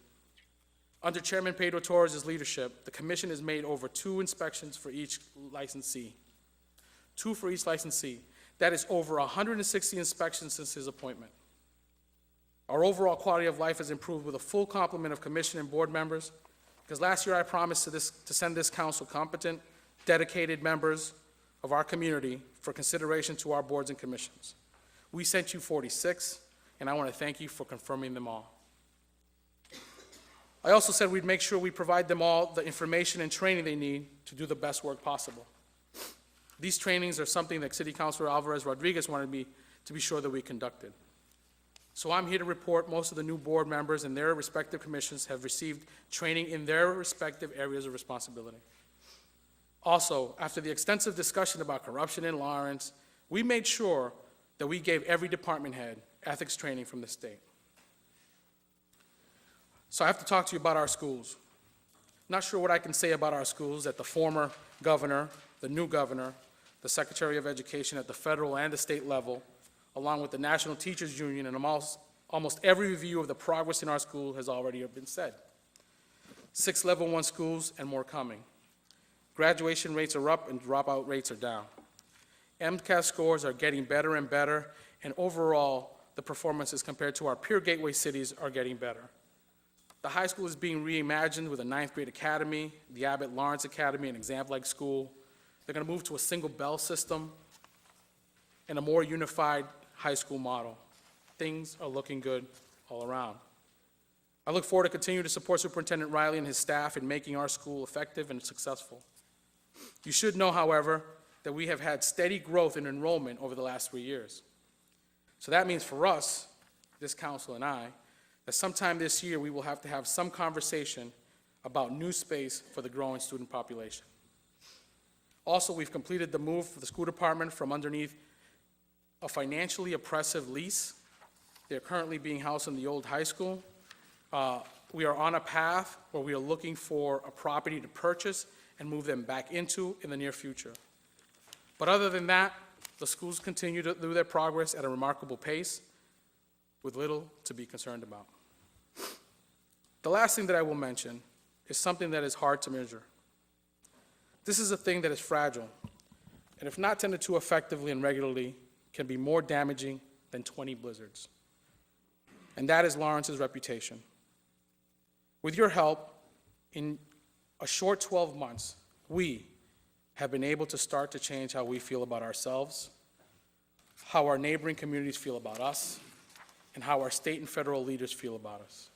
Under Chairman Pedro Torres' leadership, the commission has made over 2 inspections for each licensee. 2 for each licensee. That is over 160 inspections since his appointment. Our overall quality of life has improved with a full complement of commission and board members, because last year I promised to send this council competent, dedicated members of our community for consideration to our boards and commissions. We sent you 46, and I want to thank you for confirming them all. I also said we'd make sure we provide them all the information and training they need to do the best work possible. These trainings are something that City Councilor Alvarez Rodriguez wanted me to be sure that we conducted. So I'm here to report most of the new board members and their respective commissions have received training in their respective areas of responsibility. Also, after the extensive discussion about corruption in Lawrence, we made sure that we gave every department head ethics training from the state. So I have to talk to you about our schools. Not sure what I can say about our schools that the former governor, the new governor, the Secretary of Education at the federal and the state level, along with the National Teachers Union and almost every review of the progress in our school has already been said. 6 level 1 schools and more coming. Graduation rates are up and dropout rates are down. MCAS scores are getting better and better, and overall, the performances compared to our peer gateway cities are getting better. The high school is being reimagined with a 9th grade academy, the Abbott Lawrence Academy, an exam-like school. They're going to move to a single bell system and a more unified high school model. Things are looking good all around. I look forward to continue to support Superintendent Riley and his staff in making our school effective and successful. You should know, however, that we have had steady growth in enrollment over the last 3 years. So that means for us, this council and I, that sometime this year we will have to have some conversation about new space for the growing student population. Also, we've completed the move for the school department from underneath a financially oppressive lease. They're currently being housed in the old high school. We are on a path where we are looking for a property to purchase and move them back into in the near future. But other than that, the schools continue to do their progress at a remarkable pace with little to be concerned about. The last thing that I will mention is something that is hard to measure. This is a thing that is fragile, and if not tended to effectively and regularly, can be more damaging than 20 blizzards. And that is Lawrence's reputation. With your help, in a short 12 months, we have been able to start to change how we feel about ourselves, how our neighboring communities feel about us, and how our state and federal leaders feel about us.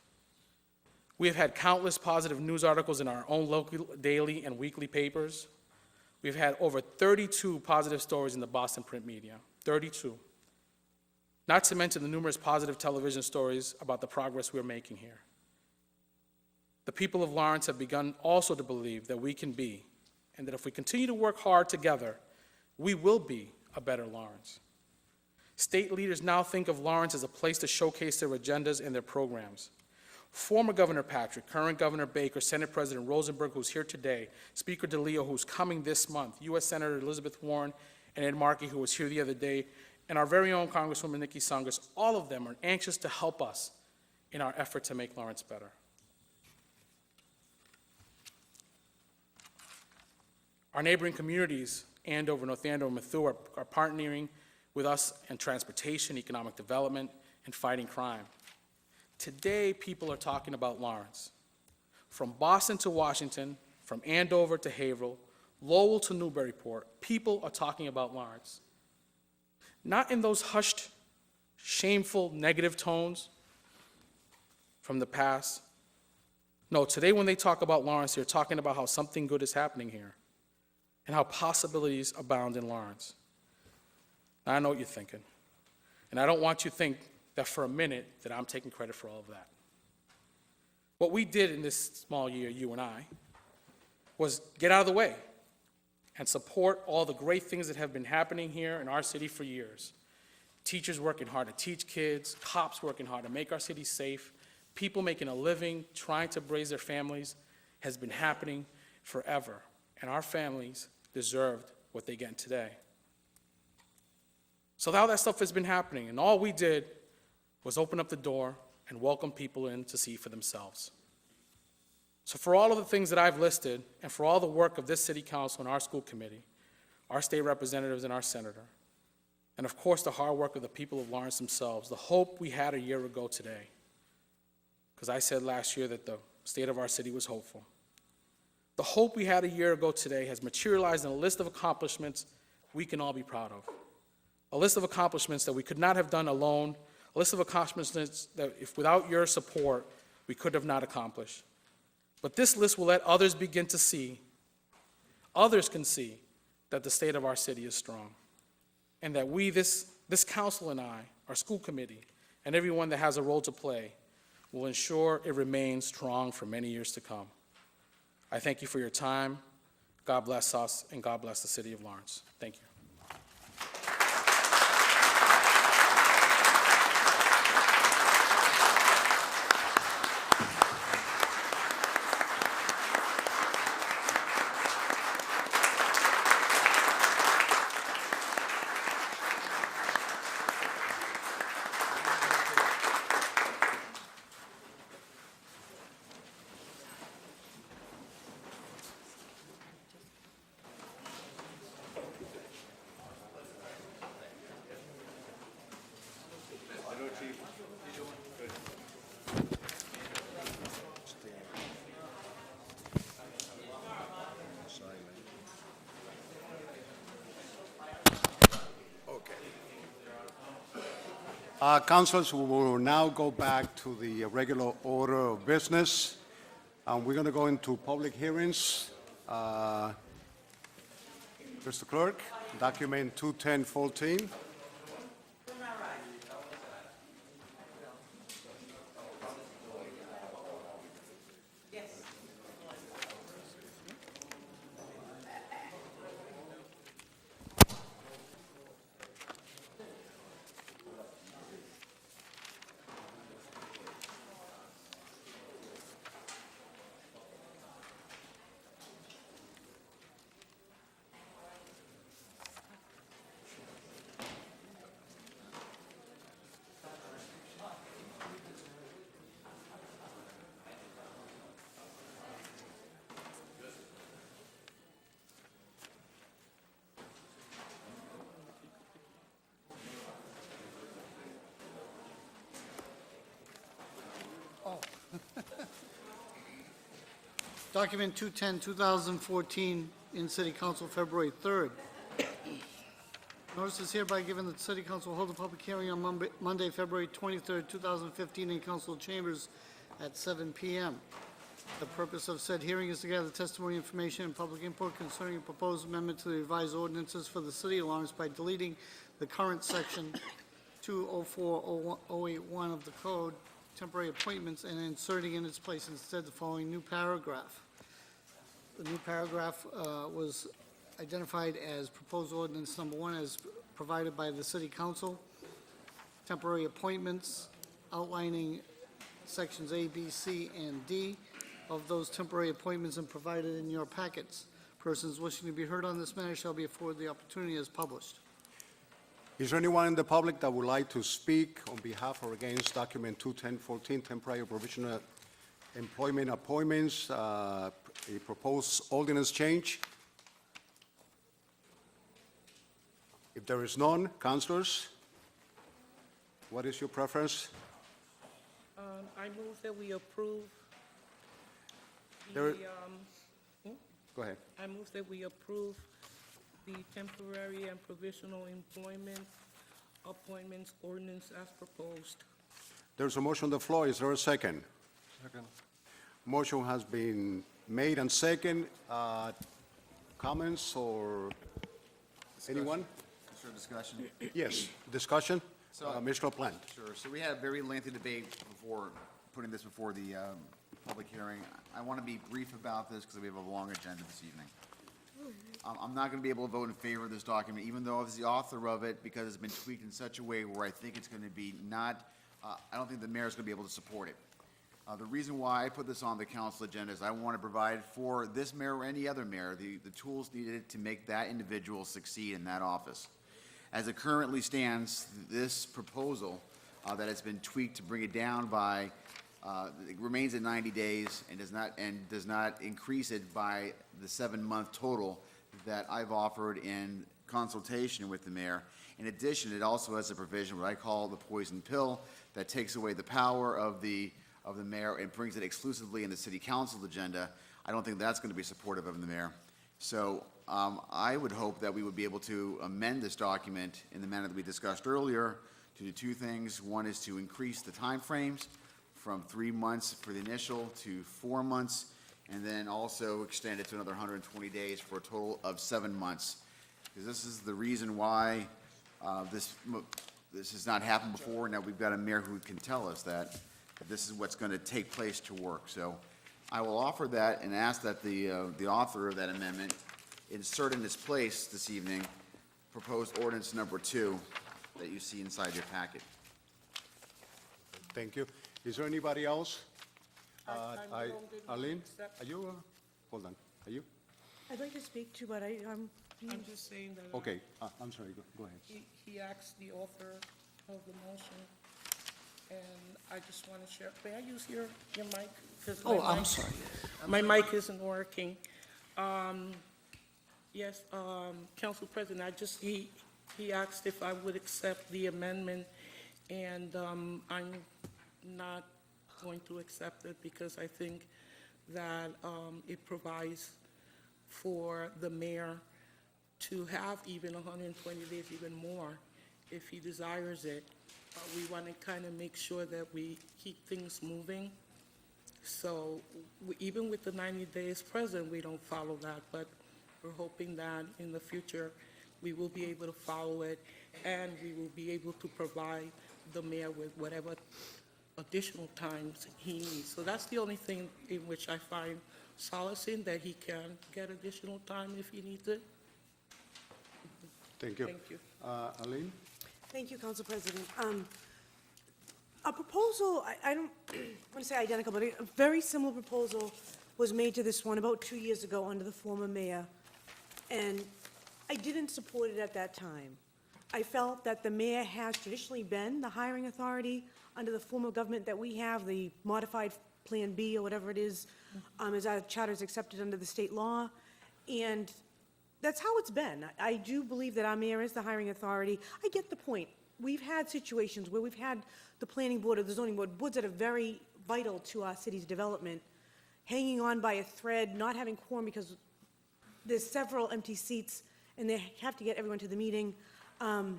We have had countless positive news articles in our own local daily and weekly papers. We've had over 32 positive stories in the Boston print media, 32. Not to mention the numerous positive television stories about the progress we're making here. The people of Lawrence have begun also to believe that we can be, and that if we continue to work hard together, we will be a better Lawrence. State leaders now think of Lawrence as a place to showcase their agendas and their programs. Former Governor Patrick, current Governor Baker, Senate President Rosenberg, who's here today, Speaker DeLeo, who's coming this month, U.S. Senator Elizabeth Warren, and Ed Markey, who was here the other day, and our very own Congresswoman Nikki Tsongas, all of them are anxious to help us in our effort to make Lawrence better. Our neighboring communities, Andover, North Andover, and Methuen, are partnering with us in transportation, economic development, and fighting crime. Today, people are talking about Lawrence. From Boston to Washington, from Andover to Haverhill, Lowell to Newburyport, people are talking about Lawrence. Not in those hushed, shameful, negative tones from the past. No, today when they talk about Lawrence, they're talking about how something good is happening here and how possibilities abound in Lawrence. Now, I know what you're thinking, and I don't want you to think that for a minute that I'm taking credit for all of that. What we did in this small year, you and I, was get out of the way and support all the great things that have been happening here in our city for years. Teachers working hard to teach kids, cops working hard to make our city safe, people making a living, trying to raise their families, has been happening forever. And our families deserved what they get today. So all that stuff has been happening, and all we did was open up the door and welcome people in to see for themselves. So for all of the things that I've listed, and for all the work of this city council and our school committee, our state representatives and our senator, and of course the hard work of the people of Lawrence themselves, the hope we had a year ago today, because I said last year that the state of our city was hopeful. The hope we had a year ago today has materialized in a list of accomplishments we can all be proud of. A list of accomplishments that we could not have done alone, a list of accomplishments that if without your support, we could have not accomplished. But this list will let others begin to see, others can see that the state of our city is strong. And that we, this council and I, our school committee, and everyone that has a role to play, will ensure it remains strong for many years to come. I thank you for your time. God bless us, and God bless the city of Lawrence. Thank you. Councilors, we will now go back to the regular order of business. We're going to go into public hearings. Mr. Clerk, document 21014. Document 210, 2014, in City Council, February 3rd. Notice is hereby given that the City Council will hold a public hearing on Monday, February 23rd, 2015, in Council Chambers at 7 p.m. The purpose of said hearing is to gather testimony, information, and public input concerning a proposed amendment to the revised ordinances for the City of Lawrence by deleting the current section 204-081 of the code, temporary appointments, and inserting in its place instead the following new paragraph. The new paragraph was identified as proposed ordinance number 1 as provided by the City Council. Temporary appointments outlining sections A, B, C, and D of those temporary appointments and provided in your packets. Persons wishing to be heard on this matter shall be afforded the opportunity as published. Is there anyone in the public that would like to speak on behalf or against document 21014, temporary provisional employment appointments, a proposed ordinance change? If there is none, councilors, what is your preference? I move that we approve There- the, Go ahead. I move that we approve the temporary and provisional employment appointments ordinance as proposed. There's a motion on the floor. Is there a second? Second. Motion has been made and second. Comments or anyone? Sure, discussion. Yes, discussion? So- Mr. LaPlante. Sure, so we had a very lengthy debate before putting this before the public hearing. I want to be brief about this because we have a long agenda this evening. I'm not going to be able to vote in favor of this document, even though I was the author of it, because it's been tweaked in such a way where I think it's going to be not, I don't think the mayor's going to be able to support it. The reason why I put this on the council agenda is I want to provide for this mayor or any other mayor the tools needed to make that individual succeed in that office. As it currently stands, this proposal that has been tweaked to bring it down by, it remains at 90 days and does not increase it by the 7-month total that I've offered in consultation with the mayor. In addition, it also has a provision, what I call the poison pill, that takes away the power of the mayor and brings it exclusively in the city council agenda. I don't think that's going to be supportive of the mayor. So I would hope that we would be able to amend this document in the manner that we discussed earlier to do 2 things. One is to increase the timeframes from 3 months for the initial to 4 months, and then also extend it to another 120 days for a total of 7 months. Because this is the reason why this has not happened before. Now we've got a mayor who can tell us that this is what's going to take place to work. So I will offer that and ask that the author of that amendment insert in its place this evening proposed ordinance number 2 that you see inside your packet. Thank you. Is there anybody else? I'm willing to Arlene, accept- are you, hold on, are you? I'd like to speak to, but I'm I'm just saying that. Okay, I'm sorry, go ahead. He asked the author of the motion, and I just want to share, may I use your mic? 'Cause my Oh, I'm mic- sorry. My mic isn't working. Yes, Council President, he asked if I would accept the amendment, and I'm not going to accept it because I think that it provides for the mayor to have even 120 days, even more, if he desires it. We want to kind of make sure that we keep things moving. So even with the 90 days present, we don't follow that. But we're hoping that in the future, we will be able to follow it, and we will be able to provide the mayor with whatever additional times he needs. So that's the only thing in which I find solace in, that he can get additional time if he needs it. Thank you. Thank you. Aline? Thank you, Council President. A proposal, I don't want to say identical, but a very similar proposal was made to this one about 2 years ago under the former mayor, and I didn't support it at that time. I felt that the mayor has traditionally been the hiring authority under the form of government that we have, the modified Plan B or whatever it is, as our charter is accepted under the state law, and that's how it's been. I do believe that our mayor is the hiring authority. I get the point. We've had situations where we've had the planning board or the zoning board, boards that are very vital to our city's development, hanging on by a thread, not having quorum because there's several empty seats and they have to get everyone to the meeting. But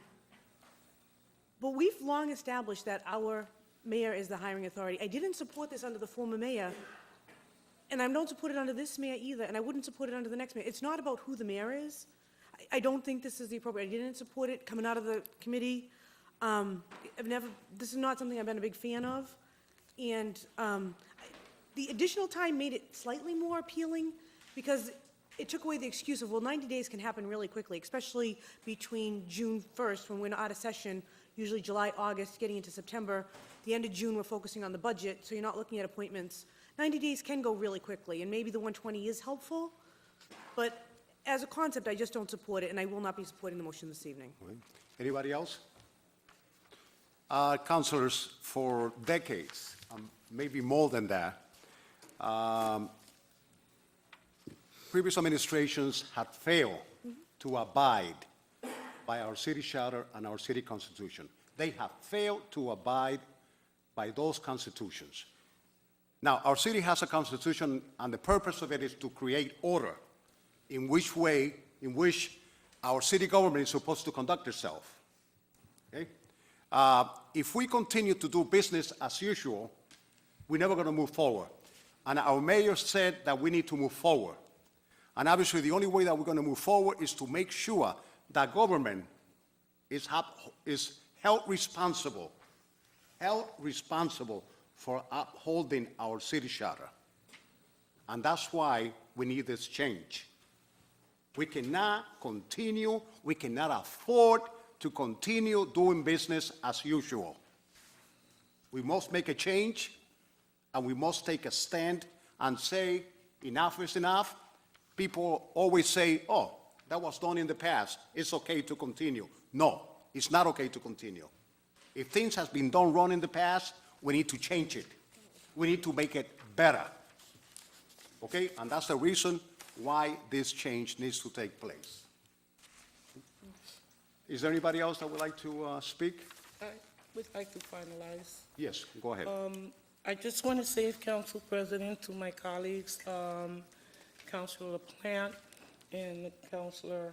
we've long established that our mayor is the hiring authority. I didn't support this under the former mayor, and I don't support it under this mayor either, and I wouldn't support it under the next mayor. It's not about who the mayor is. I don't think this is the appropriate, I didn't support it coming out of the committee. This is not something I've been a big fan of. And the additional time made it slightly more appealing because it took away the excuse of, well, 90 days can happen really quickly, especially between June 1st, when we're out of session, usually July, August, getting into September. The end of June, we're focusing on the budget, so you're not looking at appointments. 90 days can go really quickly, and maybe the 120 is helpful, but as a concept, I just don't support it, and I will not be supporting the motion this evening. Anybody else? Councilors, for decades, maybe more than that, previous administrations had failed to abide by our city charter and our city constitution. They have failed to abide by those constitutions. Now, our city has a constitution, and the purpose of it is to create order in which our city government is supposed to conduct itself. Okay? If we continue to do business as usual, we're never going to move forward. And our mayor said that we need to move forward. And obviously, the only way that we're going to move forward is to make sure that government is held responsible for upholding our city charter. And that's why we need this change. We cannot afford to continue doing business as usual. We must make a change, and we must take a stand and say, enough is enough. People always say, oh, that was done in the past, it's okay to continue. No, it's not okay to continue. If things have been done wrong in the past, we need to change it. We need to make it better. Okay? And that's the reason why this change needs to take place. Is there anybody else that would like to speak? I would like to finalize. Yes, go ahead. I just want to say, Council President, to my colleagues, Councilor Plant and Councilor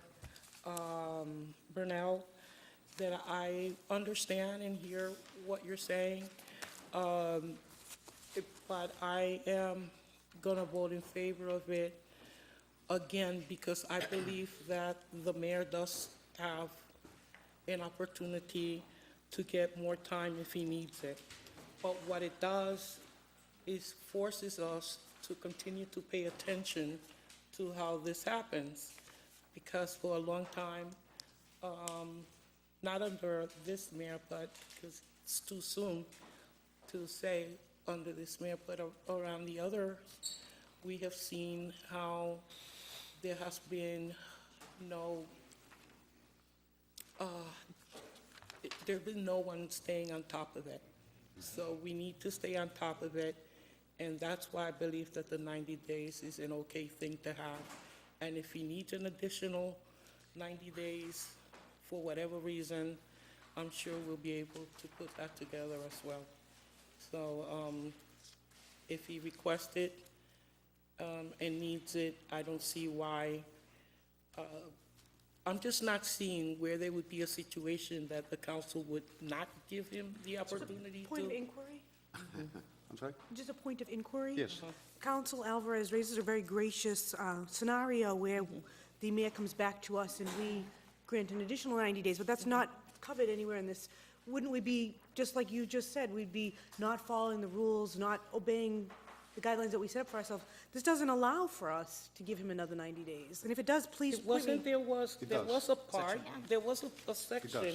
Burnell, that I understand and hear what you're saying, but I am going to vote in favor of it, again, because I believe that the mayor does have an opportunity to get more time if he needs it. But what it does is forces us to continue to pay attention to how this happens, because for a long time, not under this mayor, but because it's too soon to say under this mayor, but around the others, we have seen how there has been there's been no one staying on top of it. So we need to stay on top of it, and that's why I believe that the 90 days is an okay thing to have. And if he needs an additional 90 days for whatever reason, I'm sure we'll be able to put that together as well. So if he requests it and needs it, I don't see why. I'm just not seeing where there would be a situation that the council would not give him the opportunity Point of to. inquiry? I'm sorry? Just a point of inquiry? Yes. Council Alvarez raises a very gracious scenario where the mayor comes back to us and we grant an additional 90 days, but that's not covered anywhere in this. Wouldn't we be, just like you just said, we'd be not following the rules, not obeying the guidelines that we set up for ourselves? This doesn't allow for us to give him another 90 days. And if it does, please It point me. wasn't, there was a part, there was a section,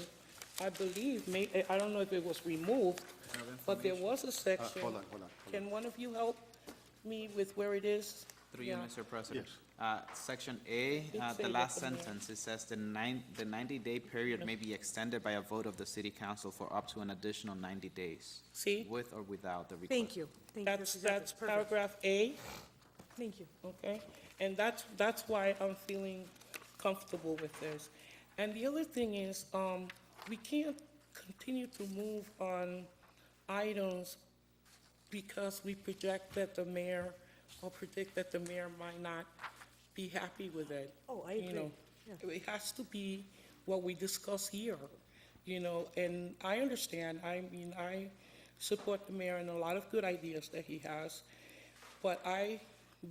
I believe, I don't know if it was removed, but there was a section. Hold on. Can one of you help me with where it is? Through you, Yeah. Mr. President. Yes. Section A, Did say the that last the mayor- sentence, it says the 90-day period may be extended by a vote of the city council for up to an additional 90 days. See? With or without the request. Thank you. Thank you. That's perfect. paragraph A. Thank you. Okay, and that's why I'm feeling comfortable with this. And the other thing is, we can't continue to move on items because we project that the mayor, or predict that the mayor might not be happy with it. Oh, I You agree. know, Yeah. It has to be what we discuss here, you know, and I understand, I mean, I support the mayor and a lot of good ideas that he has, but I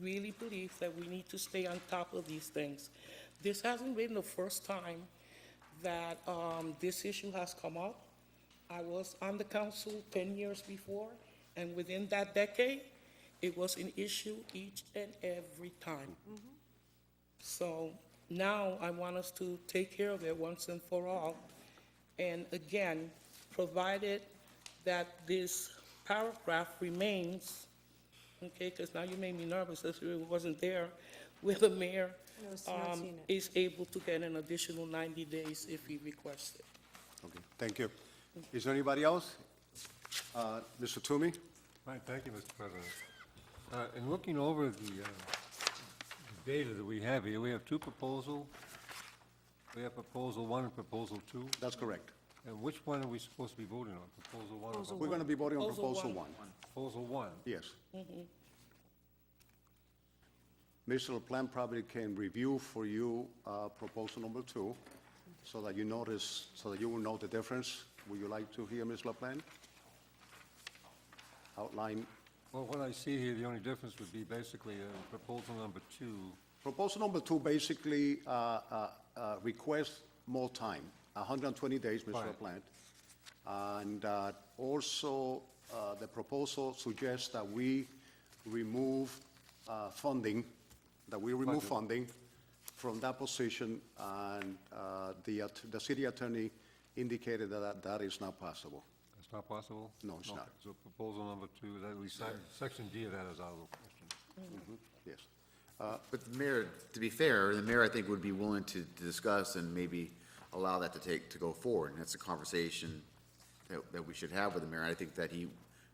really believe that we need to stay on top of these things. This hasn't been the first time that this issue has come up. I was on the council 10 years before, and within that decade, it was an issue each and every time. So now I want us to take care of it once and for all. And again, provided that this paragraph remains, okay, because now you made me nervous, as it wasn't there, where the mayor No, it's not seen it. is able to get an additional 90 days if he requests it. Okay, thank you. Is there anybody else? Mr. Toomey? Right, thank you, Mr. President. In looking over the data that we have here, we have two proposals. We have proposal 1 and proposal 2. That's correct. And which one are we supposed to be voting on? Proposal 1 or We're going to be voting on Proposal proposal one. 1. proposal 1? Yes. Mr. LaPlante probably can review for you proposal number 2, so that you notice, so that you will know the difference. Would you like to hear, Ms. LaPlante? Outline. Well, what I see here, the only difference would be basically proposal number 2. Proposal number 2 basically requests more time, 120 days, Mr. Right. LaPlante. And also, the proposal suggests that we remove funding, Funding. from that position, and the city attorney indicated that that is not possible. That's not possible? No, it's not. Okay, so proposal number 2, at least section D of that is out of the question. Yes. But the mayor, to be fair, the mayor, I think, would be willing to discuss and maybe allow that to go forward. And that's a conversation that we should have with the mayor. I think that he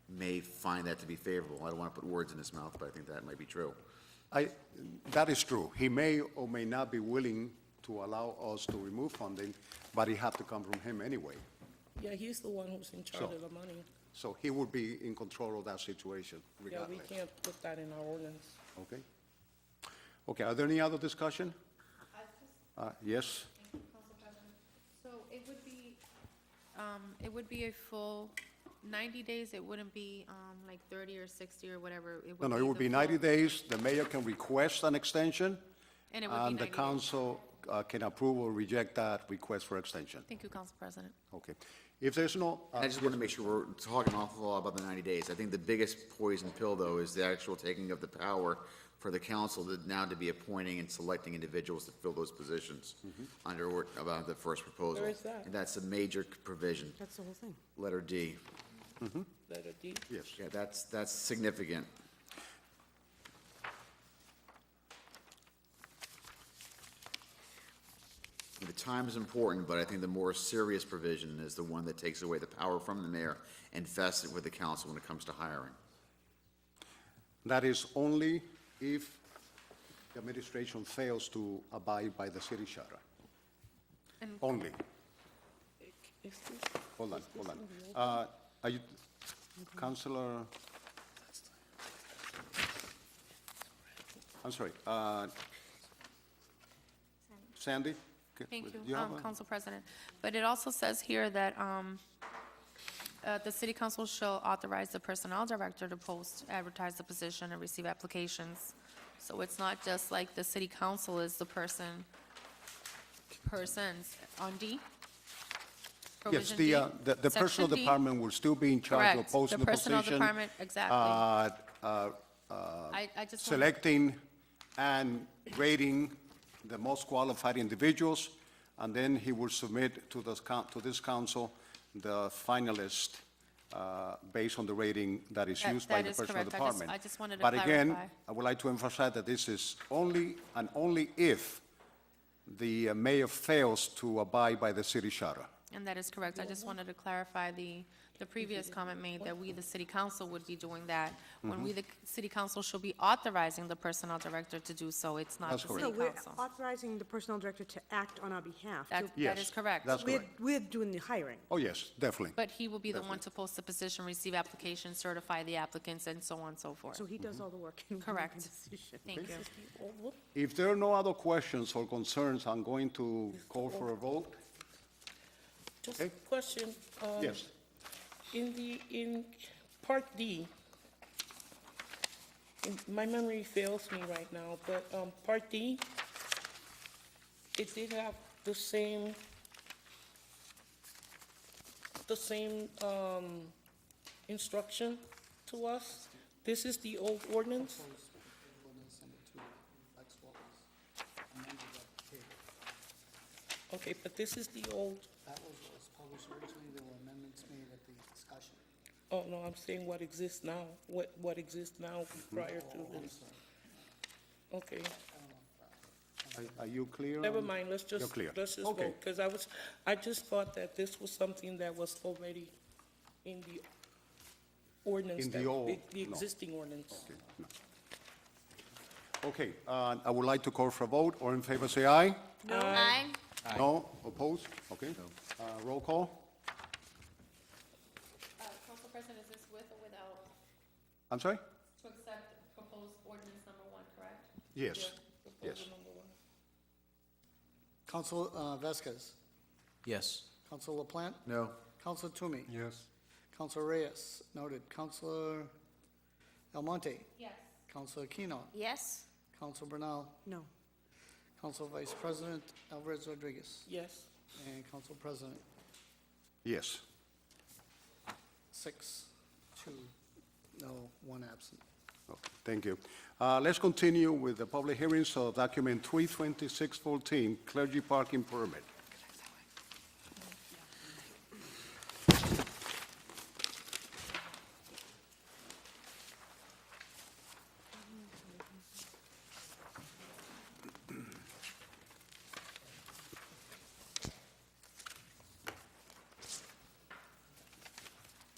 may find that to be favorable. I don't want to put words in his mouth, but I think that might be true. That is true. He may or may not be willing to allow us to remove funding, but it had to come from him anyway. Yeah, he's the one who's in charge So- of the money. So he would be in control of that situation Yeah, we regardless. can't put that in our ordinance. Okay? Okay, are there any other discussion? Yes? So it would be a full 90 days, it wouldn't be like 30 or 60 or whatever. No, it would the be 90 full- days. The mayor can request an extension, And it would be and the 90 days. council can approve or reject that request for extension. Thank you, Council President. Okay. If there's no, And I just want to make sure we're talking an awful lot about the 90 days. I think the biggest poison pill, though, is the actual taking of the power for the council now to be appointing and selecting individuals to fill those positions about the first proposal. Where is that? And that's a major provision, That's the whole thing. letter D. Letter D. yes. Yeah, that's significant. The time is important, but I think the more serious provision is the one that takes away the power from the mayor and vests it with the council when it comes to hiring. That is only if the administration fails to abide by the city charter. And- Only. Is this? Hold on. Are you, Councilor? I'm sorry, Sandy? Okay, Thank do you, have a- Council President. But it also says here that the city council shall authorize the personnel director to post, advertise the position, and receive applications. So it's not just like the city council is the persons on D? Yes, Provision D? the personnel Section D? department will still be in charge of Correct. posting The the personnel position. department, exactly. uh, I just want, Selecting and rating the most qualified individuals, and then he will submit to this council the finalist based on the rating that is used by that the is personnel correct. department. I just wanted to But again, clarify. I would like to emphasize that this is only and only if the mayor fails to abide by the city charter. and that is correct. I just wanted to clarify the previous comment made that we, the city council, would be doing that. When we, the city council, should be authorizing the personnel director to do so. It's not the That's city No, we're council. authorizing the personnel director to act on our behalf. That Yes, is correct. that's correct. We're doing the hiring. Oh, yes, definitely. But he will be the one to post the position, receive applications, certify the applicants, and so on and so forth. So he does all the work. and we make the Correct. decision. Thank you. If there are no other questions or concerns, I'm going to call for a vote. Just Okay. a question. Yes. In Part D, my memory fails me right now, but Part D, it did have the same instruction to us. This is the old ordinance. Okay, but this is the old, That was what was published originally, there were amendments made at the discussion. oh, no, I'm saying what exists now, what exists now prior to this. Okay, Are you clear? never on- mind, let's You're just, clear. let's just Okay. vote, because I just thought that this was something that was already in the ordinance. In the that- old- The no. existing ordinance. Okay, no. Okay, I would like to call for a vote. All in favor, say aye. Aye. No, opposed? Okay. Roll call? Council President, is this with or without, I'm sorry? to accept proposed ordinance number 1, correct? Yes, yes. Council Vasquez, Yes. Council LaPlante, No. Council Toomey, Yes. Council Reyes, noted, Councilor Almonte, Yes. Councilor Keno, Yes. Council Bernal, No. Council Vice President Alvarez Rodriguez, Yes. and Council President, Yes. 6, 2, no, 1 absent. Okay, thank you. Let's continue with the public hearings of document 32614, clergy parking permit.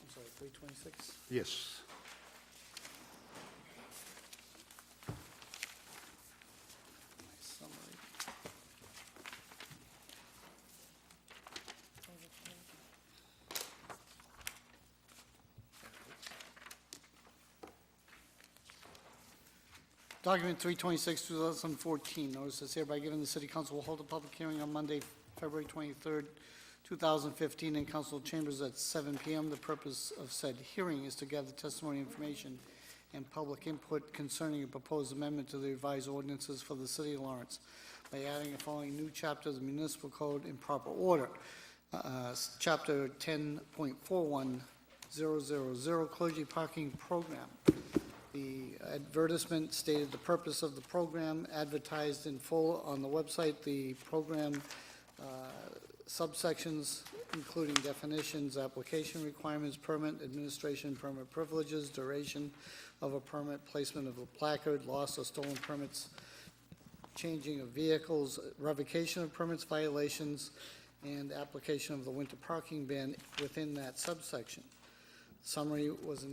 I'm sorry, 326? Yes. Summary. Document 326, 2014, notice is hereby given the City Council will hold a public hearing on Monday, February 23rd, 2015, in council chambers at 7 p.m. The purpose of said hearing is to gather testimony, information, and public input concerning a proposed amendment to the revised ordinances for the City of Lawrence by adding the following new chapter of the municipal code in proper order. Chapter 10.41000, clergy parking program. The advertisement stated the purpose of the program, advertised in full on the website. The program subsections, including definitions, application requirements, permit administration, permit privileges, duration of a permit, placement of a placard, loss or stolen permits, changing of vehicles, revocation of permits, violations, and application of the winter parking ban within that subsection. Summary was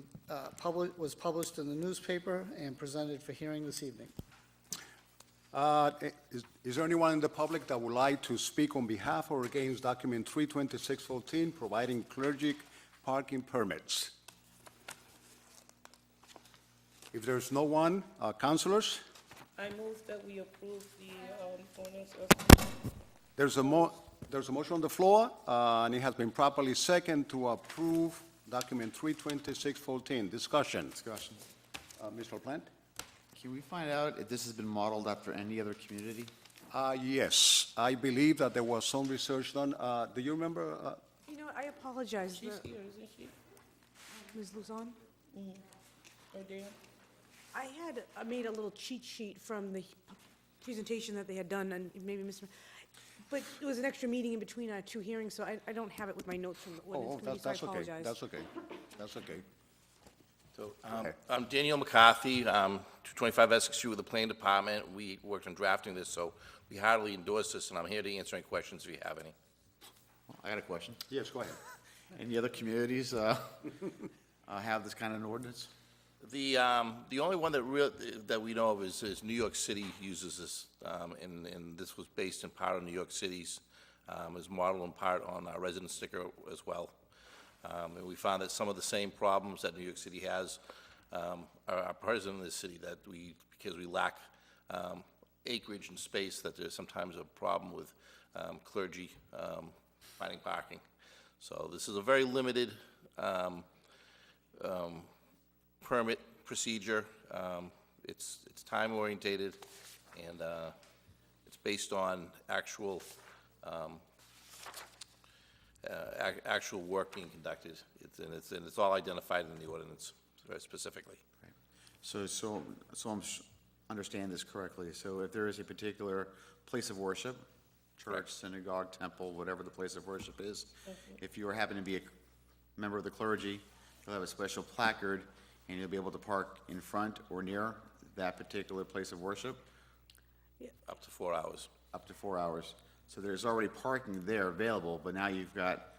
published in the newspaper and presented for hearing this evening. Is there anyone in the public that would like to speak on behalf or against document 32614, providing clergy parking permits? If there's no one, councilors, I move that we approve the ordinance of, there's a motion on the floor, and it has been properly seconded to approve document 32614. Discussion. Discussion. Mr. Plant? Can we find out if this has been modeled after any other community? Yes, I believe that there was some research done. Do you remember? You know, I apologize. She's here, isn't she? Ms. Luzon? Or Dan? I had made a little cheat sheet from the presentation that they had done, and maybe Mr., but it was an extra meeting in between our two hearings, so I don't have it with my notes from the ordinance committee, so I That's okay, apologize. that's okay, that's okay. So, Okay. I'm Daniel McCarthy, 225 Essex Street with the Planning Department. We worked on drafting this, so we heartily endorse this, and I'm here to answer any questions if you have any. I got a question. Yes, go ahead. Any other communities have this kind of an ordinance? The only one that we know of is New York City uses this, and this was based in part on New York City's, is modeled in part on our resident sticker as well. And we found that some of the same problems that New York City has are present in this city, that because we lack acreage and space, that there's sometimes a problem with clergy finding parking. So this is a very limited permit procedure. It's time-orientated, and it's based on actual actual work being conducted. It's all identified in the ordinance very specifically. So I'm understand this correctly. So if there is a particular place of worship, church, synagogue, temple, whatever the place of worship is, if you happen to be a member of the clergy, you'll have a special placard, and you'll be able to park in front or near that particular place of worship? Up to 4 hours. Up to 4 hours. So there's already parking there available, but now you've got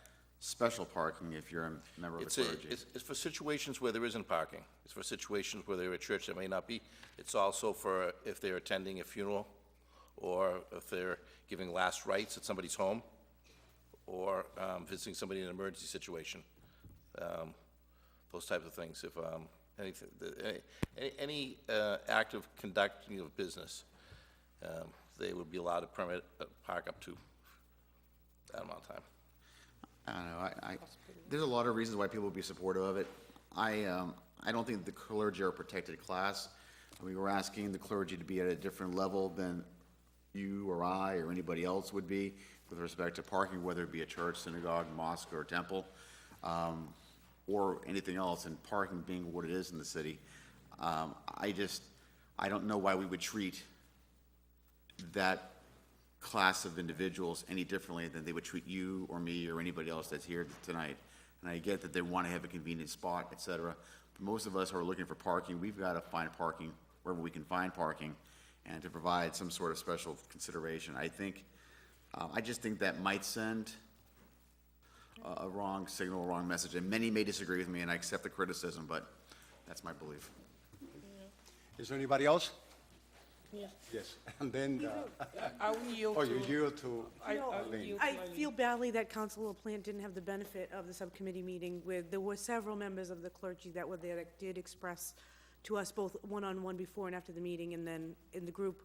special parking if you're a member of the clergy. It's for situations where there isn't parking. It's for situations where they're a church that may not be. It's also for if they're attending a funeral, or if they're giving last rites at somebody's home, or visiting somebody in an emergency situation. Those types of things. If any act of conducting of business, they would be allowed to permit park up to that amount of time. I don't know, there's a lot of reasons why people would be supportive of it. I don't think the clergy are a protected class. We were asking the clergy to be at a different level than you or I or anybody else would be with respect to parking, whether it be a church, synagogue, mosque, or temple, or anything else, and parking being what it is in the city. I don't know why we would treat that class of individuals any differently than they would treat you or me or anybody else that's here tonight. And I get that they want to have a convenient spot, et cetera. But most of us who are looking for parking, we've got to find parking wherever we can find parking, and to provide some sort of special consideration. I just think that might send a wrong signal, a wrong message. And many may disagree with me, and I accept the criticism, but that's my belief. Is there anybody else? Yeah. Yes, and then, I will yield oh, to. you yield to yield I to my feel badly that Councilor Plant didn't have the benefit of the subcommittee meeting there were several members of the clergy that were there that did express to us both one-on-one before and after the meeting, and then in the group,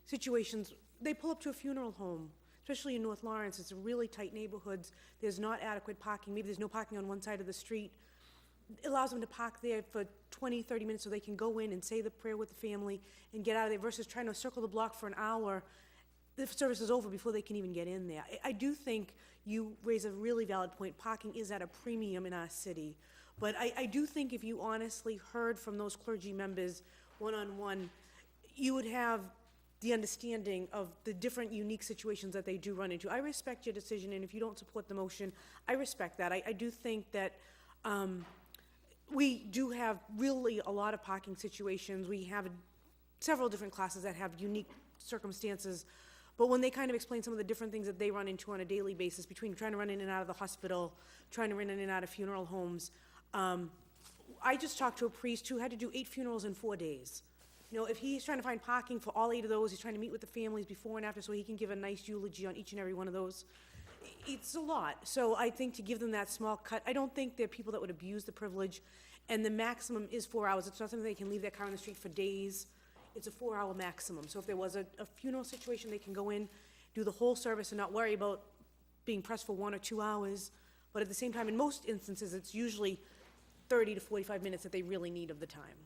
situations, they pull up to a funeral home, especially in North Lawrence. It's really tight neighborhoods. There's not adequate parking. Maybe there's no parking on one side of the street. It allows them to park there for 20, 30 minutes so they can go in and say the prayer with the family and get out of there versus trying to circle the block for an hour. The service is over before they can even get in there. I do think you raise a really valid point. Parking is at a premium in our city. But I do think if you honestly heard from those clergy members one-on-one, you would have the understanding of the different unique situations that they do run into. I respect your decision, and if you don't support the motion, I respect that. I do think that we do have really a lot of parking situations. We have several different classes that have unique circumstances, but when they kind of explain some of the different things that they run into on a daily basis, between trying to run in and out of the hospital, trying to run in and out of funeral homes, I just talked to a priest who had to do 8 funerals in 4 days. You know, if he's trying to find parking for all 8 of those, he's trying to meet with the families before and after so he can give a nice eulogy on each and every one of those. It's a lot. So I think to give them that small cut, I don't think there are people that would abuse the privilege, and the maximum is 4 hours. It's not something they can leave their car on the street for days. It's a 4-hour maximum. So if there was a funeral situation, they can go in, do the whole service, and not worry about being pressed for 1 or 2 hours. But at the same time, in most instances, it's usually 30 to 45 minutes that they really need of the time.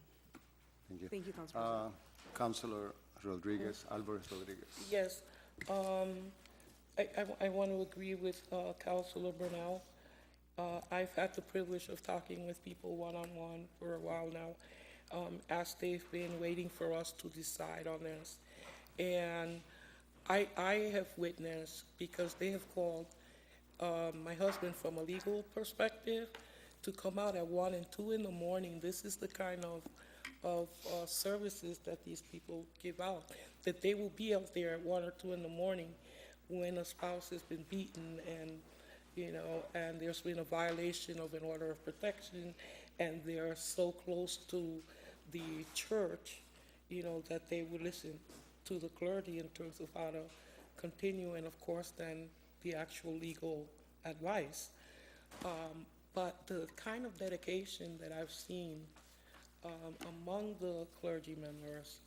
Thank you. Thank you, Council President. Councilor Rodriguez, Alvarez Rodriguez. Yes, I want to agree with Councilor Brunel. I've had the privilege of talking with people one-on-one for a while now, as they've been waiting for us to decide on this. And I have witnessed, because they have called my husband from a legal perspective, to come out at 1 and 2 in the morning. This is the kind of services that these people give out, that they will be out there at 1 or 2 in the morning when a spouse has been beaten and, and there's been a violation of an order of protection, and they're so close to the church, that they would listen to the clergy in terms of how to continue, and of course then the actual legal advice. But the kind of dedication that I've seen among the clergy members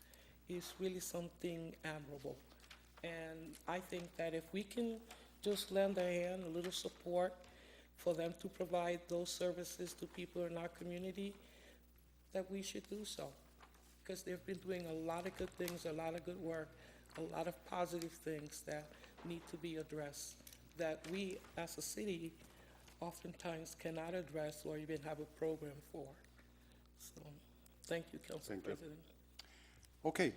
is really something admirable. And I think that if we can just lend a hand, a little support for them to provide those services to people in our community, that we should do so. Because they've been doing a lot of good things, a lot of good work, a lot of positive things that need to be addressed, that we as a city oftentimes cannot address or even have a program for. So, thank you, Council Thank you. President. Okay,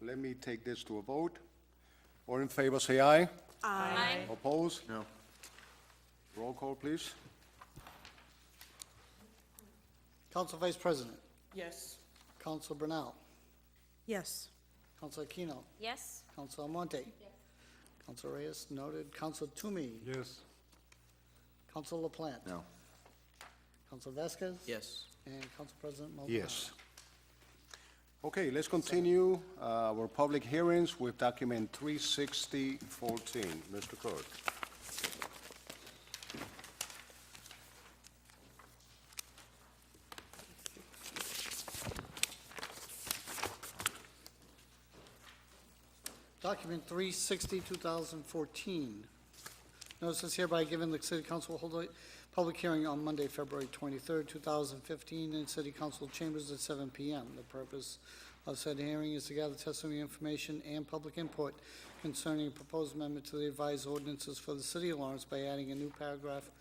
let me take this to a vote. All in favor, say aye. Aye. Opposed? No. Roll call, please. Council Vice President, Yes. Council Brunel, Yes. Council Aquino, Yes? Council Almonte. Council Reyes, noted. Council Toomey, Yes. Council LaPlante. No. Council Vasquez. Yes. And Council President Maldonado. Yes. Okay, let's continue our public hearings with document 36014. Mr. Clerk. Document 360, 2014. Notice is hereby given the City Council will hold a public hearing on Monday, February 23rd, 2015, in City Council chambers at 7 p.m. The purpose of said hearing is to gather testimony, information, and public input concerning a proposed amendment to the revised ordinances for the City of Lawrence by adding a new paragraph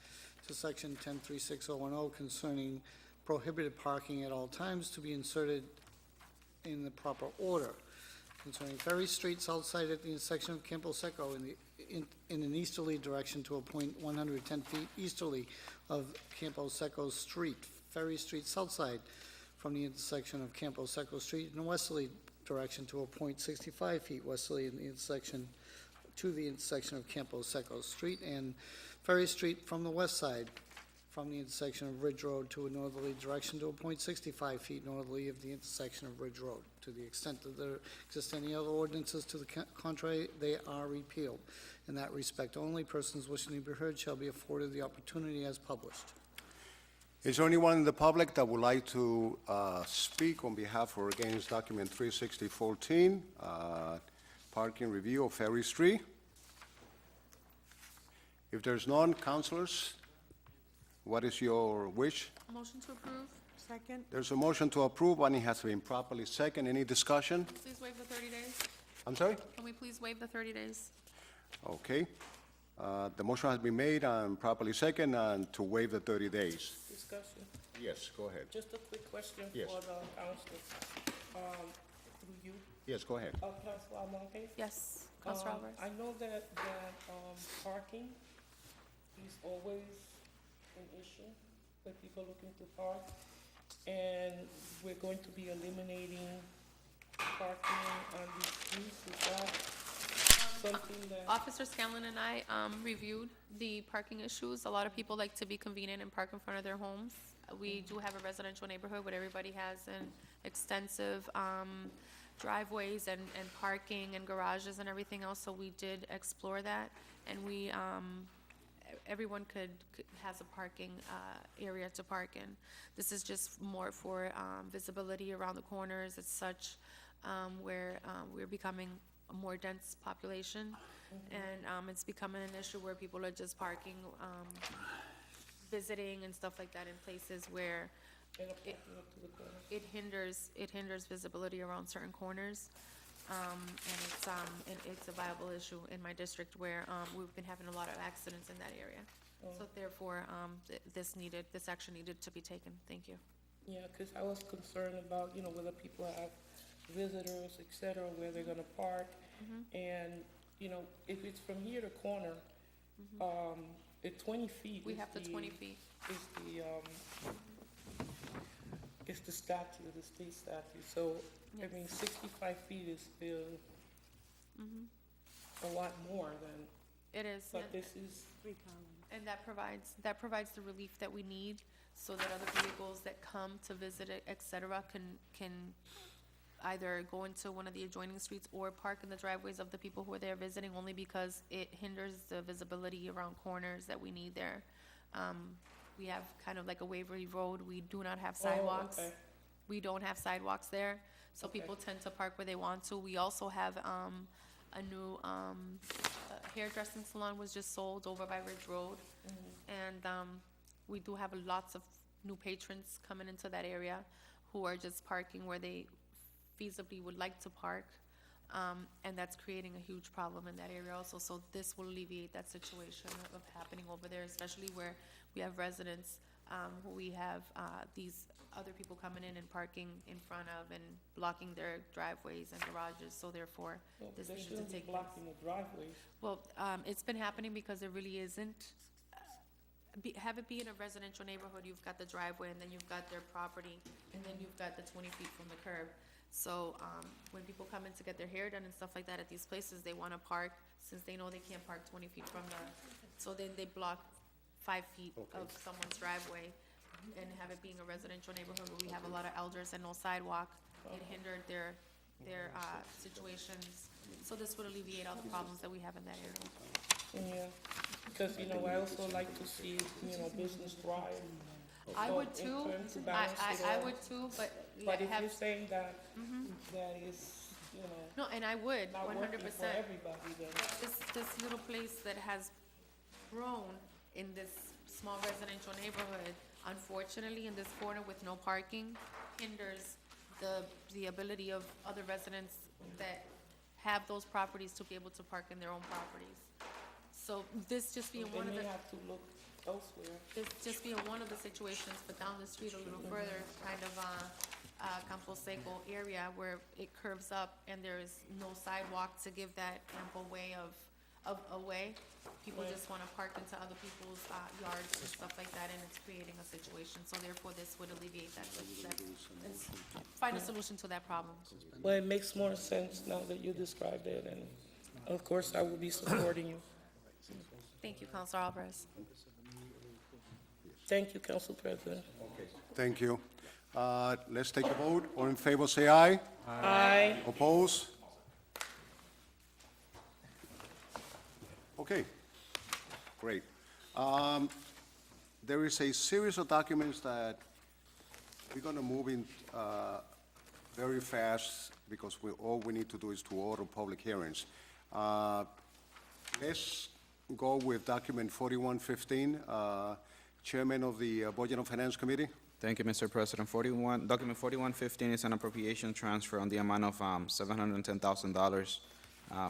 to Section 10-36010 concerning prohibited parking at all times to be inserted in the proper order. Concerning Ferry Street, south side at the intersection of Campo Seco in an easterly direction to a point 110 feet easterly of Campo Seco Street. Ferry Street, south side from the intersection of Campo Seco Street in a westerly direction to a point 65 feet westerly in the intersection to the intersection of Campo Seco Street. And Ferry Street from the west side from the intersection of Ridge Road to a northerly direction to a point 65 feet northerly of the intersection of Ridge Road. To the extent that there exist any other ordinances to the contrary, they are repealed. In that respect only, persons wishing to be heard shall be afforded the opportunity as published. Is there anyone in the public that would like to speak on behalf or against document 36014, parking review of Ferry Street? If there's none, councilors, what is your wish? Motion to approve? Second? There's a motion to approve, and it has been properly second. Any discussion? Please waive the 30 days. I'm sorry? Can we please waive the 30 days? Okay. The motion has been made and properly second, and to waive the 30 days. Discussion. Yes, go ahead. Just a quick question Yes. for the council. Through you, Yes, go ahead. Councilor Almonte? Yes, Councilor Alvarez? I know that parking is always an issue for people looking to park, and we're going to be eliminating parking on the streets. Is that something that? Officer Scanlon and I reviewed the parking issues. A lot of people like to be convenient and park in front of their homes. We do have a residential neighborhood where everybody has an extensive driveways and parking and garages and everything else, so we did explore that, and we, everyone has a parking area to park in. This is just more for visibility around the corners. It's such where we're becoming a more dense population, and it's becoming an issue where people are just parking, visiting and stuff like that in places where And a parking up to the corner. It hinders visibility around certain corners. And it's a viable issue in my district where, we've been having a lot of accidents in that area. So therefore, this action needed to be taken. Thank you. Yeah, because I was concerned about, whether people have visitors, et cetera, where they're gonna park. And, if it's from here to corner, at 20 feet. We is have the 20 feet. Is the statute, the state statute. So, I Yes. mean, 65 feet is still a lot more than, It is. but this is, And that provides the relief that we need so that other vehicles that come to visit it, et cetera, can either go into one of the adjoining streets or park in the driveways of the people who are there visiting, only because it hinders the visibility around corners that we need there. We have kind of like a Waverly Road, we do not have sidewalks. okay. We don't have sidewalks there, so Okay. people tend to park where they want to. We also have, a new, hairdressing salon was just sold over by Ridge Road. And, we do have lots of new patrons coming into that area who are just parking where they feasibly would like to park. And that's creating a huge problem in that area also. So this will alleviate that situation of happening over there, especially where we have residents, who we have, these other people coming in and parking in front of and blocking their driveways and garages. So therefore, this they needed to shouldn't be take place. blocking the driveways. Well, it's been happening because there really isn't. Have it be in a residential neighborhood, you've got the driveway, and then you've got their property, and then you've got the 20 feet from the curb. So, when people come in to get their hair done and stuff like that at these places, they wanna park, since they know they can't park 20 feet from the, so then they block 5 feet of someone's driveway, and have it being a residential neighborhood where we have a lot of elders and no sidewalk, it hindered their situations. So this would alleviate all the problems that we have in that area. Yeah, because, I also like to see, business thrive. I So, would in too, terms to balance it I all. would too, but But if have, you're saying that, that is, no, and I would, not 100%. working for everybody, then. This little place that has grown in this small residential neighborhood, unfortunately, in this corner with no parking, hinders the ability of other residents that have those properties to be able to park in their own properties. So this just being one of They the, may have to look elsewhere. this just being one of the situations, but down the street a little further, kind of, Campo Seco area where it curves up and there is no sidewalk to give that ample way of a way. People just wanna park into other people's, yards and stuff like that, and it's creating a situation, so therefore this would alleviate that, it's- find a solution to that problem. Well, it makes more sense now that you described it, and of course, I will be supporting you. Thank you, Counselor Alvarez. Thank you, Council President. Thank you. Let's take a vote. All in favor, say aye. Aye. Oppose? Okay, great. There is a series of documents that we're going to move in very fast because all we need to do is to order public hearings. Let's go with document 4115, Chairman of the Budget and Finance Committee. Thank you, Mr. President. Document 4115 is an appropriation transfer on the amount of $710,000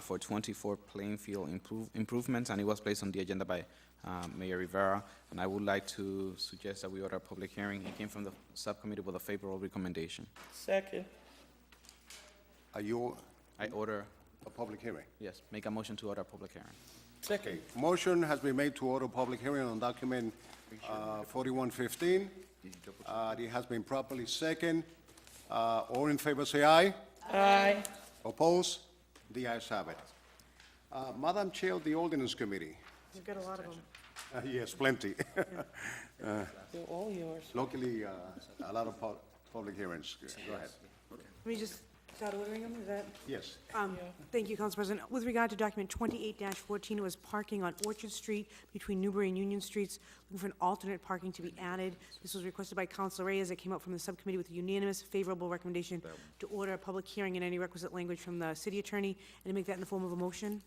for 24 playing field improvements, and it was placed on the agenda by Mayor Rivera. And I would like to suggest that we order a public hearing. It came from the subcommittee with a favorable recommendation. Second. Are you I order, a public hearing? yes, make a motion to order a public hearing. Second. Motion has been made to order public hearing on document 4115. It has been properly second. All in favor, say aye. Aye. Oppose? The ayes have it. Madam Chair of the Ordinance Committee. You've got a lot of them. Yes, plenty. They're all yours. Luckily, a lot of public hearings. Go ahead. Let me just start ordering them, is that? Yes. Thank you, Council President. With regard to document 28-14, it was parking on Orchard Street between Newbury and Union Streets, looking for an alternate parking to be added. This was requested by Councilor Reyes. It came out from the subcommittee with a unanimous favorable recommendation to order a public hearing and any requisite language from the city attorney, and to make that in the form of a motion.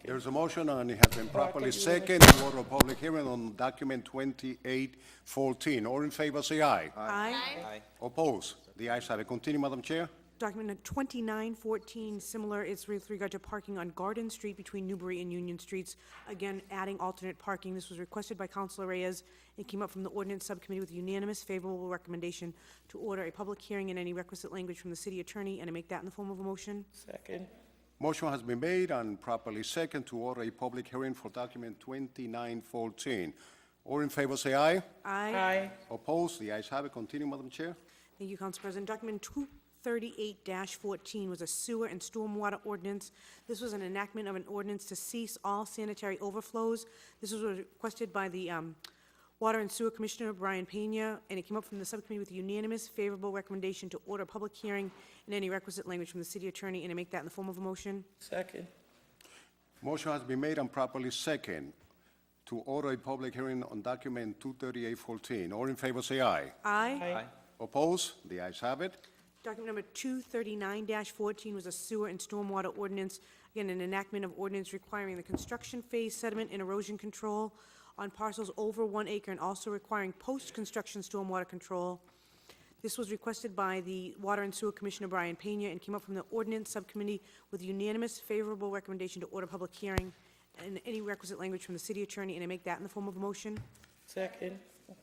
There's a motion, and it has been properly second to order a public hearing on document 2814. All in favor, say aye. Aye. Oppose? The ayes have it. Continue, Madam Chair. Document 2914, similar, it's with regard to parking on Garden Street between Newbury and Union Streets. Again, adding alternate parking. This was requested by Councilor Reyes. It came up from the Ordinance Subcommittee with unanimous favorable recommendation to order a public hearing in any requisite language from the city attorney, and to make that in the form of a motion. Second. Motion has been made and properly second to order a public hearing for document 2914. All in favor, say aye. Aye. Oppose? The ayes have it. Continue, Madam Chair. Thank you, Council President. Document 238-14 was a sewer and stormwater ordinance. This was an enactment of an ordinance to cease all sanitary overflows. This was requested by the Water and Sewer Commissioner, Brian Pena, and it came up from the subcommittee with unanimous favorable recommendation to order a public hearing in any requisite language from the city attorney, and to make that in the form of a motion. Second. Motion has been made and properly second to order a public hearing on document 23814. All in favor, say aye. Aye. Oppose? The ayes have it. Document number 239-14 was a sewer and stormwater ordinance. Again, an enactment of ordinance requiring the construction phase sediment and erosion control on parcels over 1 acre, and also requiring post-construction stormwater control. This was requested by the Water and Sewer Commissioner, Brian Pena, and came up from the Ordinance Subcommittee with unanimous favorable recommendation to order public hearing in any requisite language from the city attorney, and I make that in the form of a motion. Second.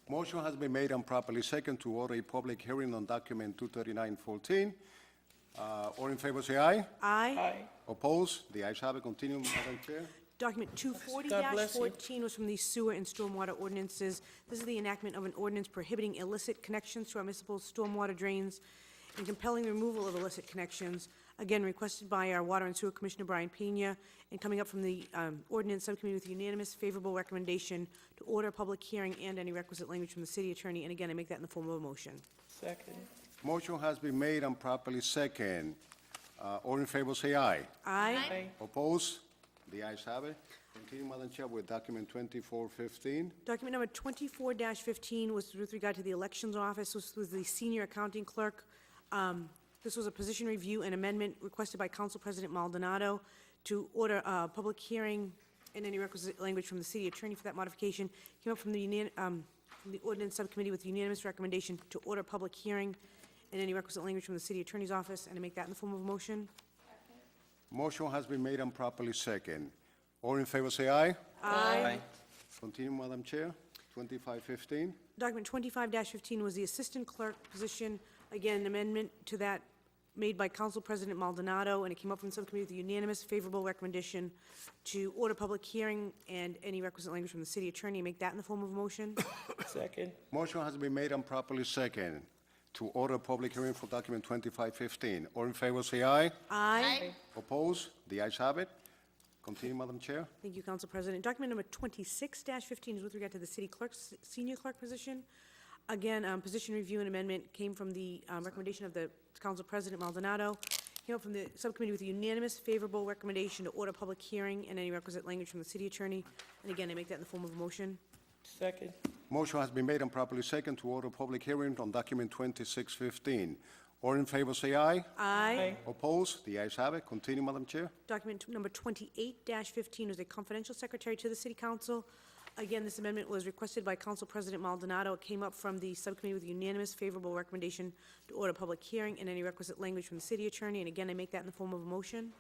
Motion has been made and properly second to order a public hearing on document 23914. All in favor, say aye. Aye. Oppose? The ayes have it. Continue, Madam Chair. Document God bless you. 240-14 was from the sewer and stormwater ordinances. This is the enactment of an ordinance prohibiting illicit connections to our municipal stormwater drains and compelling the removal of illicit connections. Again, requested by our Water and Sewer Commissioner, Brian Pena, and coming up from the Ordinance Subcommittee with unanimous favorable recommendation to order a public hearing and any requisite language from the city attorney. And again, I make that in the form of a motion. Second. Motion has been made and properly second. All in favor, say aye. Aye. Oppose? The ayes have it. Continue, Madam Chair, with document 2415. Document number 24-15 was with regard to the Elections Office. This was the senior accounting clerk. This was a position review and amendment requested by Council President Maldonado to order a public hearing in any requisite language from the city attorney for that modification. Came up from the Ordinance Subcommittee with unanimous recommendation to order a public hearing in any requisite language from the city attorney's office, and to make that in the form of a motion. Motion has been made and properly second. All in favor, say aye. Aye. Continue, Madam Chair. 2515. Document 25-15 was the assistant clerk position. Again, an amendment to that made by Council President Maldonado, and it came up from the subcommittee with a unanimous favorable recommendation to order public hearing and any requisite language from the city attorney. Make that in the form of a motion. Second. Motion has been made and properly second to order a public hearing for document 2515. All in favor, say aye. Aye. Oppose? The ayes have it. Continue, Madam Chair. Thank you, Council President. Document number 26-15 is with regard to the city clerk's, senior clerk position. Again, position review and amendment came from the recommendation of the Council President Maldonado. Came up from the subcommittee with a unanimous favorable recommendation to order public hearing and any requisite language from the city attorney. And again, I make that in the form of a motion. Second. Motion has been made and properly second to order a public hearing on document 2615. All in favor, say aye. Aye. Oppose? The ayes have it. Continue, Madam Chair. Document number 28-15 was a confidential secretary to the city council. Again, this amendment was requested by Council President Maldonado. It came up from the subcommittee with unanimous favorable recommendation to order a public hearing and any requisite language from the city attorney. And again, I make that in the form of a motion.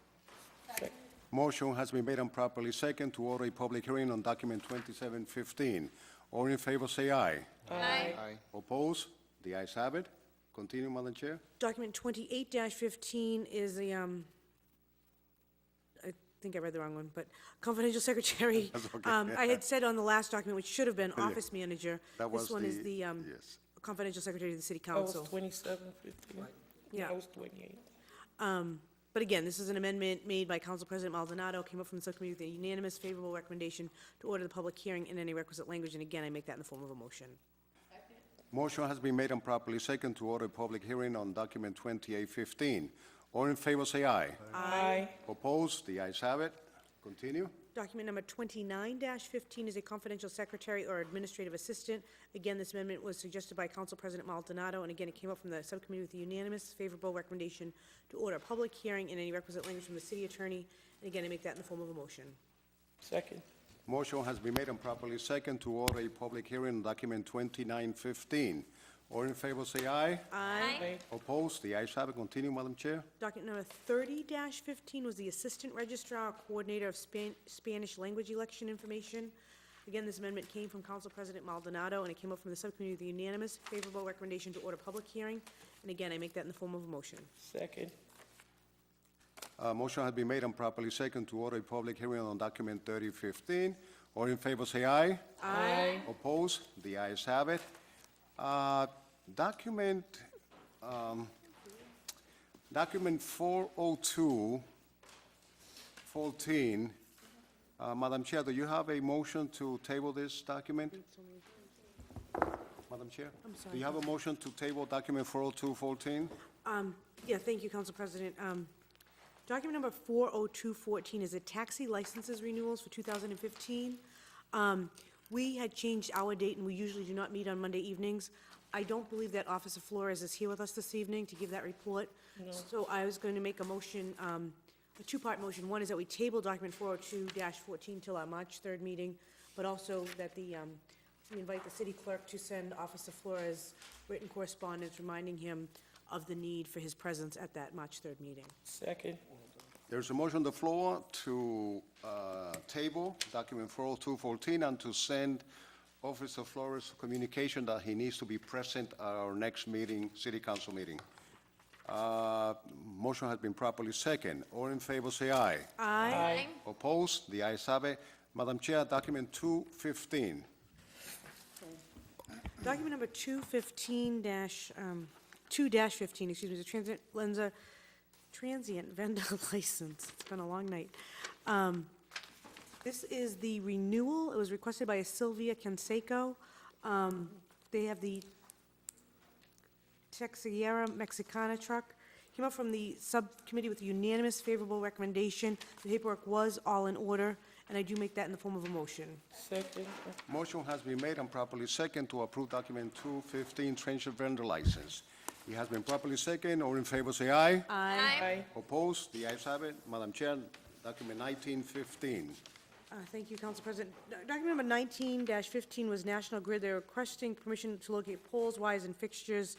Motion has been made and properly second to order a public hearing on document 2715. All in favor, say aye. Aye. Oppose? The ayes have it. Continue, Madam Chair. Document 28-15 is the, I think I read the wrong one, but confidential secretary. That's okay. I had said on the last document, which should have been office manager. That was This one is the- the yes. confidential secretary to the city That was council. 2715. Yeah. That was 28. But again, this is an amendment made by Council President Maldonado, came up from the subcommittee with a unanimous favorable recommendation to order the public hearing in any requisite language, and again, I make that in the form of a motion. Motion has been made and properly second to order a public hearing on document 2815. All in favor, say aye. Aye. Oppose? The ayes have it. Continue. Document number 29-15 is a confidential secretary or administrative assistant. Again, this amendment was suggested by Council President Maldonado, and again, it came up from the subcommittee with a unanimous favorable recommendation to order a public hearing in any requisite language from the city attorney, And again, I make that in the form of a motion. Second. Motion has been made and properly second to order a public hearing on document 2915. All in favor, say aye. Aye. Opposed? The ayes have it. Continue, Madam Chair. Document number 30-15 was the Assistant Registrar Coordinator of Spanish Language Election Information. Again, this amendment came from Council President Maldonado, and it came up from the subcommittee with a unanimous favorable recommendation to order public hearing. And again, I make that in the form of a motion. Second. Motion has been made and properly second to order a public hearing on document 3015. All in favor, say aye. Aye. Opposed? The ayes have it. Document 40214. Madam Chair, do you have a motion to table this document? Madam Chair? I'm sorry. Do you have a motion to table document 40214? Yeah, thank you, Council President. Document number 40214 is a taxi licenses renewals for 2015. We had changed our date, and we usually do not meet on Monday evenings. I don't believe that Officer Flores is here with us this evening to give that report. So I was going to make a motion, a two-part motion. One is that we table document 402-14 till our March 3rd meeting, but also that we invite the city clerk to send Officer Flores written correspondence reminding him of the need for his presence at that March 3rd meeting. Second. There's a motion on the floor to table document 40214 and to send Officer Flores communication that he needs to be present at our next meeting, city council meeting. Motion has been properly second. All in favor, say aye. Aye. Opposed? The ayes have it. Madam Chair, document 215. Document number 215-2-15, excuse me, is a transient vendor license. It's been a long night. This is the renewal. It was requested by a Sylvia Canseco. They have the Texeira Mexicana truck. Came up from the subcommittee with a unanimous favorable recommendation. The paperwork was all in order, and I do make that in the form of a motion. Second. Motion has been made and properly second to approve document 215, transient vendor license. It has been properly second. All in favor, say aye. Aye. Opposed? The ayes have it. Madam Chair, document 1915. Thank you, Council President. Document number 19-15 was National Grid. They're requesting permission to locate poles, wires, and fixtures.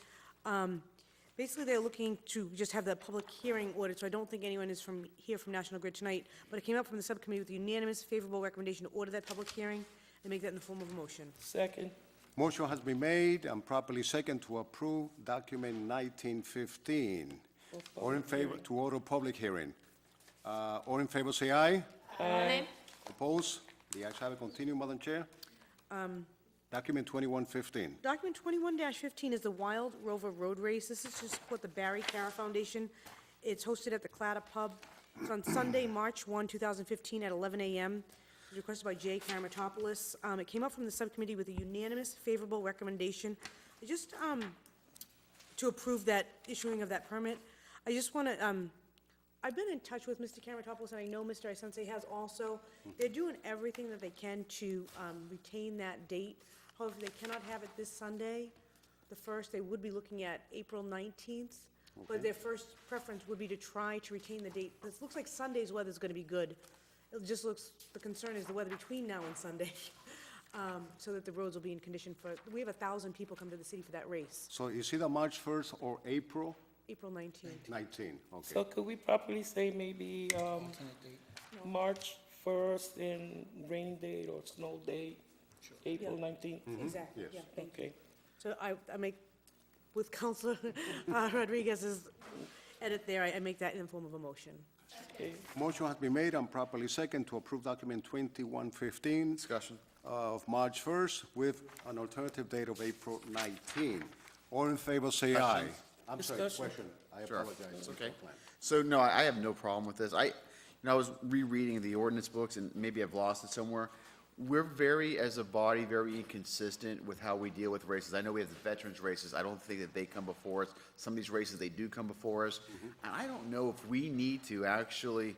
Basically, they're looking to just have the public hearing ordered, so I don't think anyone is here from National Grid tonight, but it came up from the subcommittee with a unanimous favorable recommendation to order that public hearing, and make that in the form of a motion. Second. Motion has been made and properly second to approve document 1915. All in favor, to order public hearing. All in favor, say aye. Aye. Opposed? The ayes have it. Continue, Madam Chair. Document 2115. Document 21-15 is the Wild Rover Road Race. This is to support the Barry Cara Foundation. It's hosted at the Clatta Pub. It's on Sunday, March 1, 2015, at 11 a.m. It was requested by Jay Karamatopoulos. It came up from the subcommittee with a unanimous favorable recommendation. Just to approve that issuing of that permit. I just want to, I've been in touch with Mr. Karamatopoulos, and I know Mr. Isensei has also. They're doing everything that they can to retain that date. However, they cannot have it this Sunday, the 1st. They would be looking at April 19th. But their first preference would be to try to retain the date. It looks like Sunday's weather's going to be good. It just looks, the concern is the weather between now and Sunday, so that the roads will be in condition for, we have 1,000 people come to the city for that race, So is it March 1st or April April 19th. 19? Okay. So could we properly say maybe March 1st and rainy date or snow date, April 19th? Exactly, Yes. yeah, thank you. Okay. So I make, with Councilor Rodriguez's edit there, I make that in the form of a motion. Okay. Motion has been made and properly second to approve document 2115. Discussion. Of March 1st with an alternative date of April 19. All in favor, say aye. I'm sorry, Discussion. question. I Sure. apologize. It's okay. So, no, I have no problem with this. I was rereading the ordinance books, and maybe I've lost it somewhere. We're very, as a body, very inconsistent with how we deal with races. I know we have the veterans races. I don't think that they come before us. Some of these races, they do come before us. And I don't know if we need to actually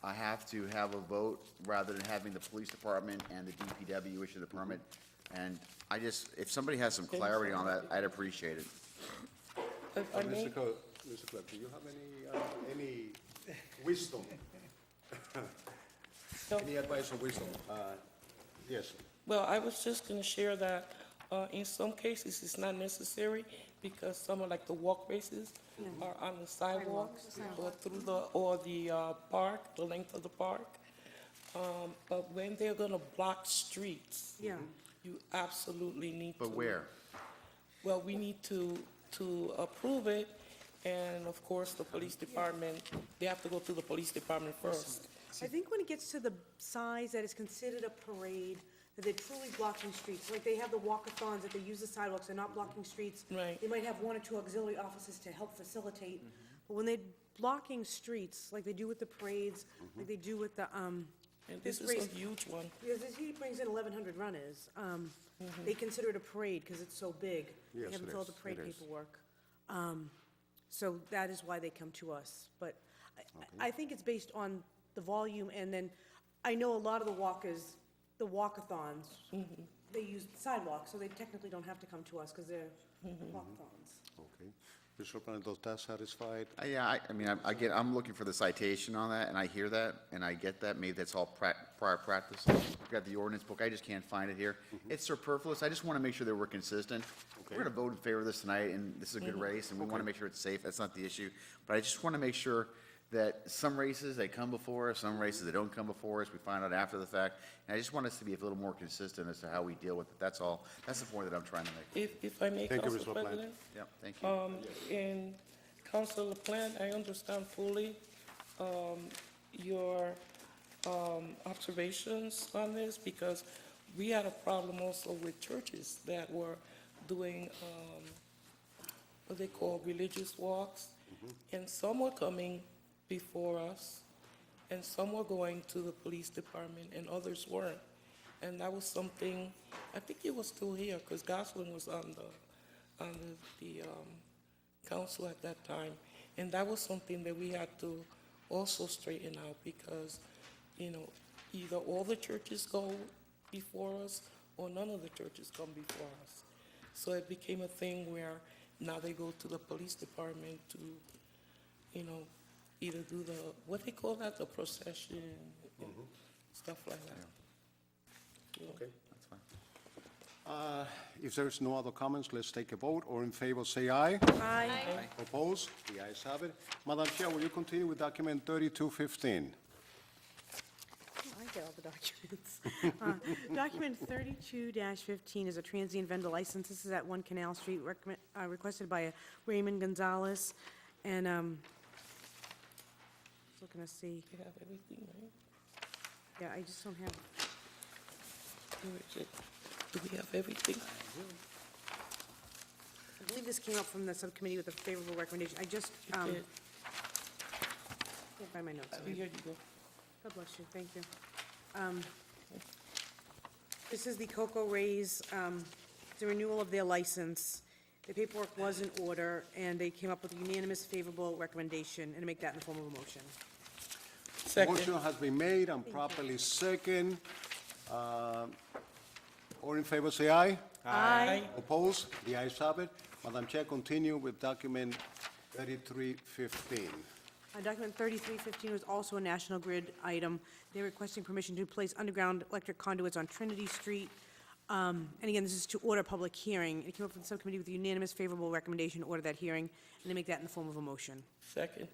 have to have a vote rather than having the police department and the DPW issue the permit. And I just, if somebody has some clarity on that, I'd appreciate it. If I may, Mr. Clerk, do you have any wisdom Any advice or wisdom? Yes. Well, I was just going to share that in some cases, it's not necessary because some of like the walk races are on the sidewalks or through the park, the length of the park. But when they're going to block streets, Yeah. you absolutely need to. But where? Well, we need to approve it, and of course, the police department, they have to go through the police department first. I think when it gets to the size that is considered a parade, that they're truly blocking streets, like they have the walkathons, that they use the sidewalks, they're not blocking streets. Right. They might have one or two auxiliary officers to help facilitate, but when they're blocking streets, like they do with the parades, like they do with the, And this is race- a huge one. because he brings in 1,100 runners, they consider it a parade because it's so big. Yes, They haven't it filled the is, parade it is. paperwork. So that is why they come to us. But I think it's based on the volume, and then I know a lot of the walkers, the walkathons, they use sidewalks, so they technically don't have to come to us because they're walkathons. Okay. Mr. President, does that satisfy? Yeah, I mean, I'm looking for the citation on that, and I hear that, and I get that. Maybe that's all prior practice. We've got the ordinance book. I just can't find it here. It's superfluous. I just want to make sure that we're consistent. We're going to vote in favor of this tonight, and this is a good race, and we want to make sure it's safe. That's not the issue. But I just want to make sure that some races, they come before us, some races, they don't come before us. We find out after the fact. And I just want us to be a little more consistent as to how we deal with it. That's all. That's the point that I'm trying to make. If I may, Thank you, Council Mr. LaPlante. President? Yep, thank you. In Council LaPlante, I understand fully your observations on this, because we had a problem also with churches that were doing what they call religious walks, and some were coming before us, and some were going to the police department, and others weren't. And that was something, I think it was still here, because Goslin was on the council at that time. And that was something that we had to also straighten out, because, you know, either all the churches go before us, or none of the churches come before us. So it became a thing where now they go to the police department to, you know, either do the, what they call that, the procession, and stuff like that. Okay, that's fine. If there's no other comments, let's take a vote. All in favor, say aye. Aye. Opposed? The ayes have it. Madam Chair, will you continue with document 3215? I get all the documents. Document 32-15 is a transient vendor license. This is at 1 Canal Street, requested by Raymond Gonzalez. And, looking to see, You have everything, right? yeah, I just don't have, Where is it? Do we have everything? I believe this came up from the subcommittee with a favorable recommendation. I just, can't did. find my notes. Here you go. God bless you, thank you. This is the Coco Rays, the renewal of their license. The paperwork was in order, and they came up with a unanimous favorable recommendation, and to make that in the form of a motion. Second. Motion has been made and properly second. All in favor, say aye. Aye. Opposed? The ayes have it. Madam Chair, continue with document 3315. Document 3315 was also a National Grid item. They're requesting permission to place underground electric conduits on Trinity Street. And again, this is to order a public hearing. It came up from the subcommittee with a unanimous favorable recommendation to order that hearing, and to make that in the form of a motion. Second.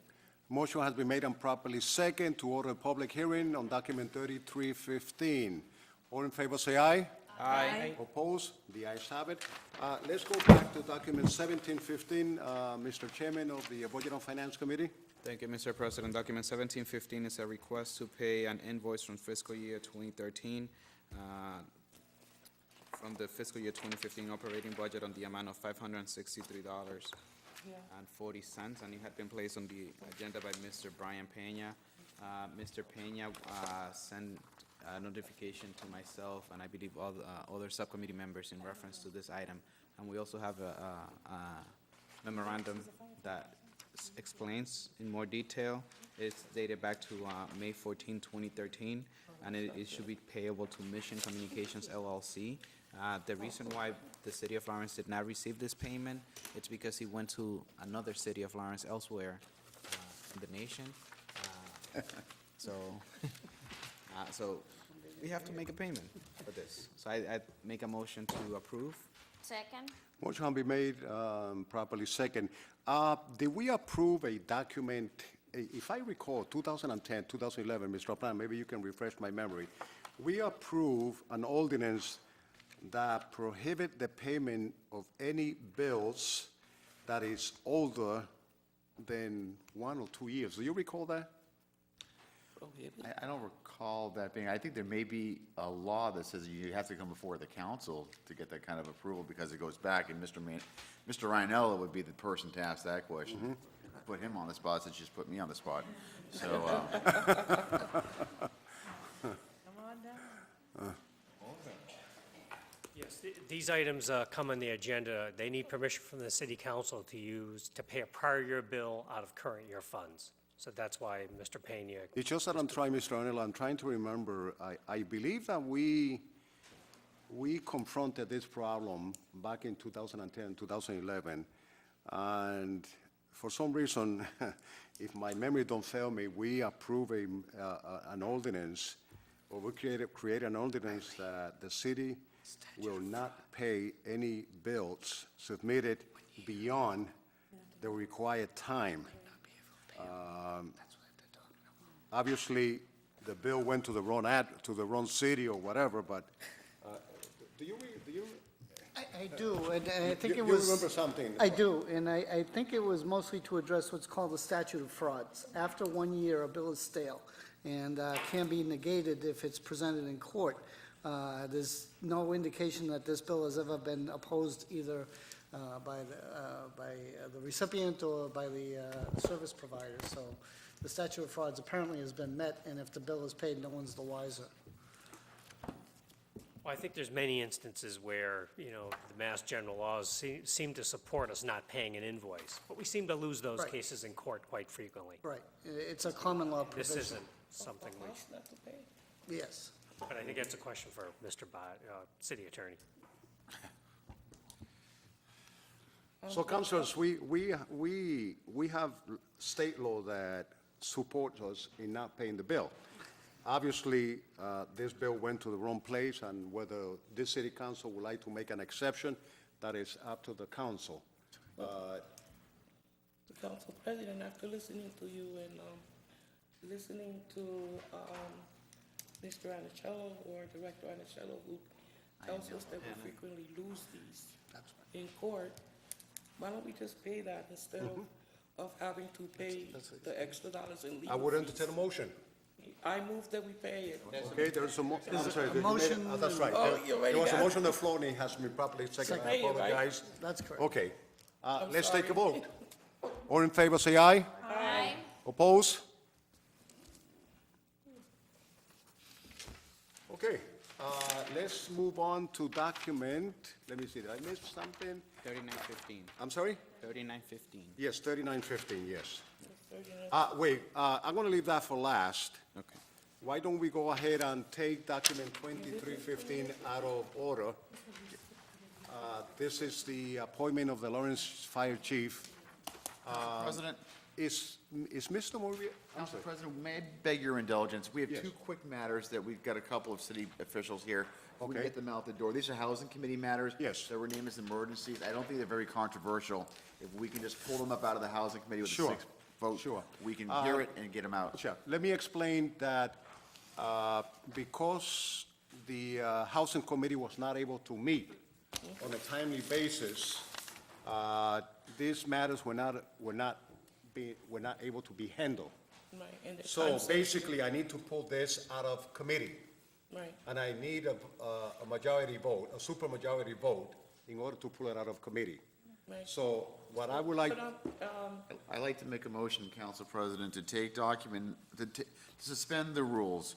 Motion has been made and properly second to order a public hearing on document 3315. All in favor, say aye. Aye. Opposed? The ayes have it. Let's go back to document 1715, Mr. Chairman of the Budget and Finance Committee. Thank you, Mr. President. Document 1715 is a request to pay an invoice from fiscal year 2013 from the fiscal year 2015 operating budget on the amount of $563.40, and it had been placed on the agenda by Mr. Brian Peña. Mr. Peña sent a notification to myself, and I believe all the other subcommittee members in reference to this item. And we also have a memorandum that explains in more detail. It's dated back to May 14, 2013, and it should be payable to Mission Communications LLC. The reason why the city of Lawrence did not receive this payment, it's because he went to another city of Lawrence elsewhere in the nation. So, so we have to make a payment for this. So I make a motion to approve. Second? Motion can be made, properly second. Did we approve a document, if I recall, 2010, 2011, Mr. Plan, maybe you can refresh my memory. We approved an ordinance that prohibit the payment of any bills that is older than 1 or 2 years. Do you recall that? I don't recall that being, I think there may be a law that says you have to come before the council to get that kind of approval because it goes back, and Mr. Ryanella would be the person to ask that question. Put him on the spot since you just put me on the spot. So, Yes, these items come on the agenda. They need permission from the city council to pay a prior year bill out of current year funds. So that's why Mr. Peña. It's just that I'm trying, Mr. Arnell, I'm trying to remember, I believe that we confronted this problem back in 2010, 2011, and for some reason, if my memory don't fail me, we approved an ordinance, or we create an ordinance that the city will not pay any bills submitted beyond the required time. Obviously, the bill went to the wrong city or whatever, but, do you? I do, and I think You it was. remember something? I do, and I think it was mostly to address what's called the statute of frauds. After 1 year, a bill is stale and can be negated if it's presented in court. There's no indication that this bill has ever been opposed either by the recipient or by the service provider. So the statute of frauds apparently has been met, and if the bill is paid, no one's the wiser. Well, I think there's many instances where, the Mass General laws seem to support us not paying an invoice, but we seem to lose those Right. cases in court quite frequently. Right, it's a common law This provision. isn't something we, Yes. but I think that's a question for Mr. City Attorney. So, councilors, we have state law that supports us in not paying the bill. Obviously, this bill went to the wrong place, and whether this city council would like to make an exception, that is up to the council. The council president, after listening to you and listening to Mr. Anicello or Director Anicello, who tells us that we frequently lose these in court, why don't we just pay that instead of having to pay the extra dollars in legal I would fees? entertain a motion. I move that we pay it. Okay, there's a I'm sorry, a motion- that's right. Oh, you already There was a got it. motion on the floor, and it has been properly seconded. I Second, right? apologize. That's correct. Okay, I'm let's take a sorry. vote. All in favor, say aye. Aye. Oppose? Okay, let's move on to document, let me see, did I miss something? 3915. I'm sorry? 3915. Yes, 3915, yes. Wait, I'm gonna leave that for last. Okay. Why don't we go ahead and take document 2315 out of order? This is the appointment of the Lawrence Fire Chief. President, Is Mr. Moriarty? I'm Council sorry. President, may I beg your indulgence? We have Yes. two quick matters that we've got a couple of city officials here. We can Okay. get them out the door. These are housing committee matters. Yes. That were named as emergencies. I don't think they're very controversial. If we can just pull them up out of the housing committee with a Sure. 6 vote. Sure. We can hear it and get them out. Sure. Let me explain that because the Housing Committee was not able to meet on a timely basis, these matters were not able to be handled. Right, and the So time's- basically, I need to pull this out of committee, Right. and I need a majority vote, a supermajority vote, in order to pull it out of committee. Right. So what I would like, But, I'd like to make a motion, Council President, to take document, to suspend the rules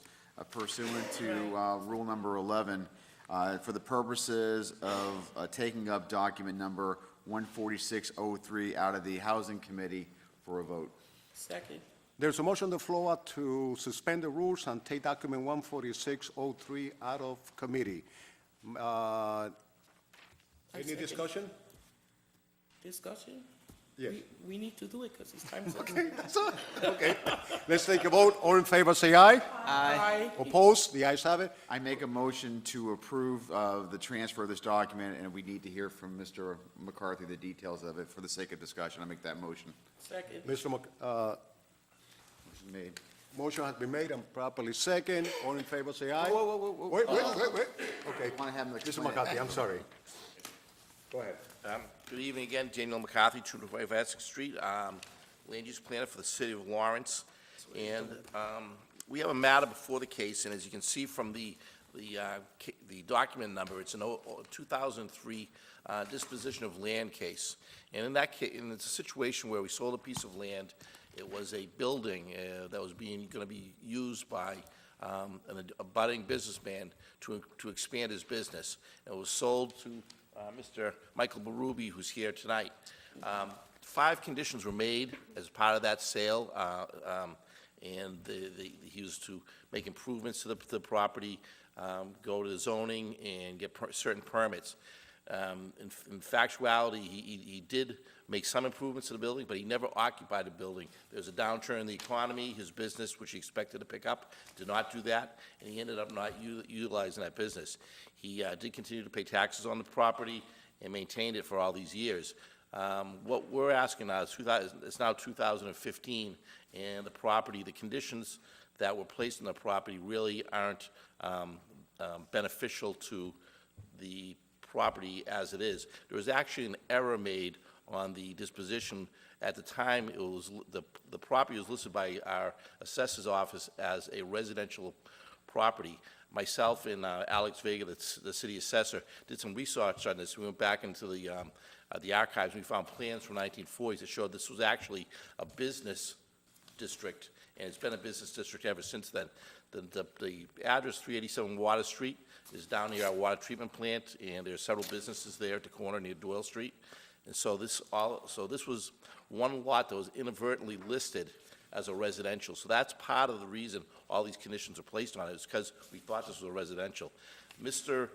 pursuant to Rule Number 11 for the purposes of taking up document number 14603 out of the Housing Committee for a vote. second. there's a motion on the floor to suspend the rules and take document 14603 out of committee. Any second. discussion? Discussion? Yes. We need to do it because it's time Okay, sensitive. that's all. Okay. Let's take a vote. All in favor, say aye. Aye. Opposed? The ayes have it. I make a motion to approve of the transfer of this document, and we need to hear from Mr. McCarthy the details of it for the sake of discussion. I make that motion. Second. Motion made. Motion has been made and properly second. All in favor, say aye. Whoa, whoa, whoa, whoa. Wait. Okay. Want to have him Mr. McCarthy, I'm sorry. Go ahead. Good evening again, Daniel McCarthy, 225 Essex Street, land use planner for the city of Lawrence. And we have a matter before the case, and as you can see from the document number, it's a 2003 disposition of land case. And in that case, and it's a situation where we sold a piece of land. It was a building that was going to be used by a budding businessman to expand his business. It was sold to Mr. Michael Berube, who's here tonight. 5 conditions were made as part of that sale, and he was to make improvements to the property, go to the zoning, and get certain permits. In factuality, he did make some improvements to the building, but he never occupied the building. There was a downturn in the economy. His business, which he expected to pick up, did not do that, and he ended up not utilizing that business. He did continue to pay taxes on the property and maintained it for all these years. What we're asking now is, it's now 2015, and the property, the conditions that were placed on the property really aren't beneficial to the property as it is. There was actually an error made on the disposition. At the time, it was, the property was listed by our assessor's office as a residential property. Myself and Alex Vega, the city assessor, did some research on this. We went back into the archives, and we found plans from 1940s that showed this was actually a business district, and it's been a business district ever since then. The address, 387 Water Street, is down near our water treatment plant, and there are several businesses there at the corner near Doyle Street. And so this was one lot that was inadvertently listed as a residential. So that's part of the reason all these conditions are placed on it, is because we thought this was a residential. Mr.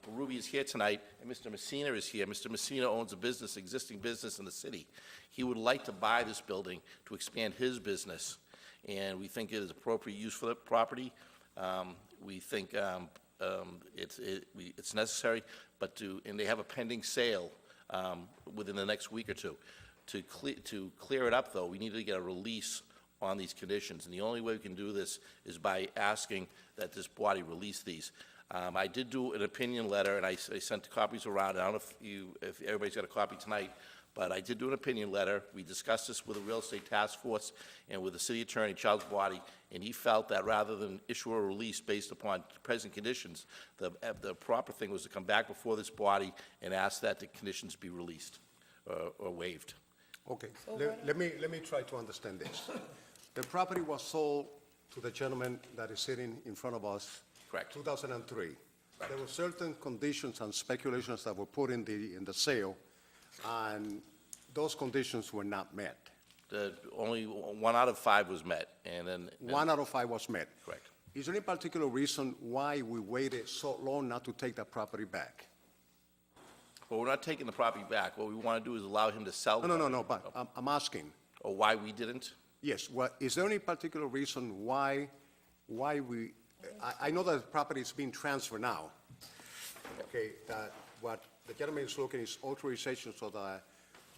Berube is here tonight, and Mr. Messina is here. Mr. Messina owns a business, existing business in the city. He would like to buy this building to expand his business, and we think it is appropriate use for the property. We think it's necessary, and they have a pending sale within the next week or two. To clear it up, though, we need to get a release on these conditions, and the only way we can do this is by asking that this body release these. I did do an opinion letter, and I sent copies around. I don't know if everybody's got a copy tonight, but I did do an opinion letter. We discussed this with the real estate task force and with the city attorney, Charles Body, and he felt that rather than issue a release based upon present conditions, the proper thing was to come back before this body and ask that the conditions be released or waived. Okay, let me try to understand this. The property was sold to the gentleman that is sitting in front of us. Correct. 2003. There were certain conditions and speculations that were put in the sale, and those conditions were not met. Only 1 out of 5 was met, and then... 1 out of 5 was met. Correct. Is there any particular reason why we waited so long not to take that property back? Well, we're not taking the property back. What we want to do is allow him to sell the No, but I'm asking. Or why we didn't? Yes, is there any particular reason why we, I know that the property is being transferred now. Okay, that what the gentleman is looking is authorization so that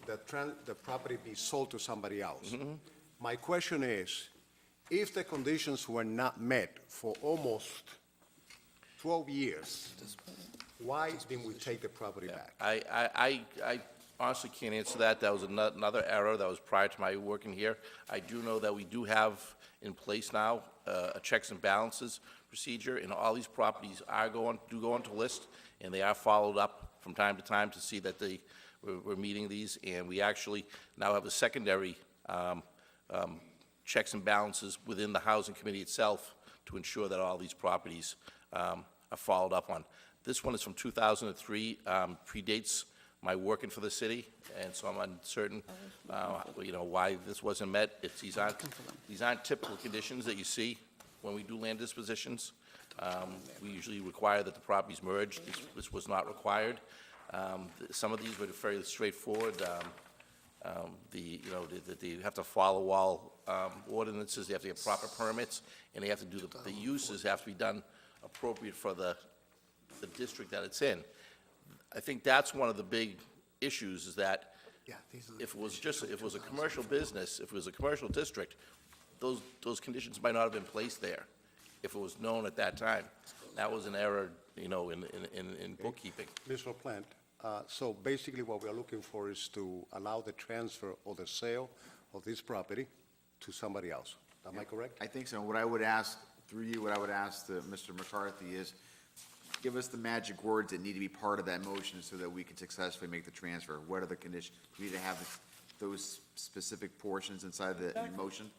the property be sold to somebody else. Mm-hmm. My question is, if the conditions were not met for almost 12 years, why didn't we take the property back? I honestly can't answer that. That was another error that was prior to my working here. I do know that we do have in place now a checks and balances procedure, and all these properties do go onto list, and they are followed up from time to time to see that we're meeting these, and we actually now have a secondary checks and balances within the Housing Committee itself to ensure that all these properties are followed up on. This one is from 2003, predates my working for the city, and so I'm uncertain, why this wasn't met. These aren't typical conditions that you see when we do land dispositions. We usually require that the properties merge. This was not required. Some of these were fairly straightforward. They have to follow all ordinances, they have to get proper permits, and they have to do, the uses have to be done appropriate for the district that it's in. I think that's one of the big issues, is that if it was a commercial business, if it was a commercial district, those conditions might not have been placed there if it was known at that time. That was an error, in bookkeeping. Mr. Plant, so basically what we are looking for is to allow the transfer or the sale of this property to somebody else. Am I correct? I think so. What I would ask, through you, what I would ask to Mr. McCarthy is, give us the magic words that need to be part of that motion so that we can successfully make the transfer. What are the conditions? Do we need to have those specific portions inside the motion?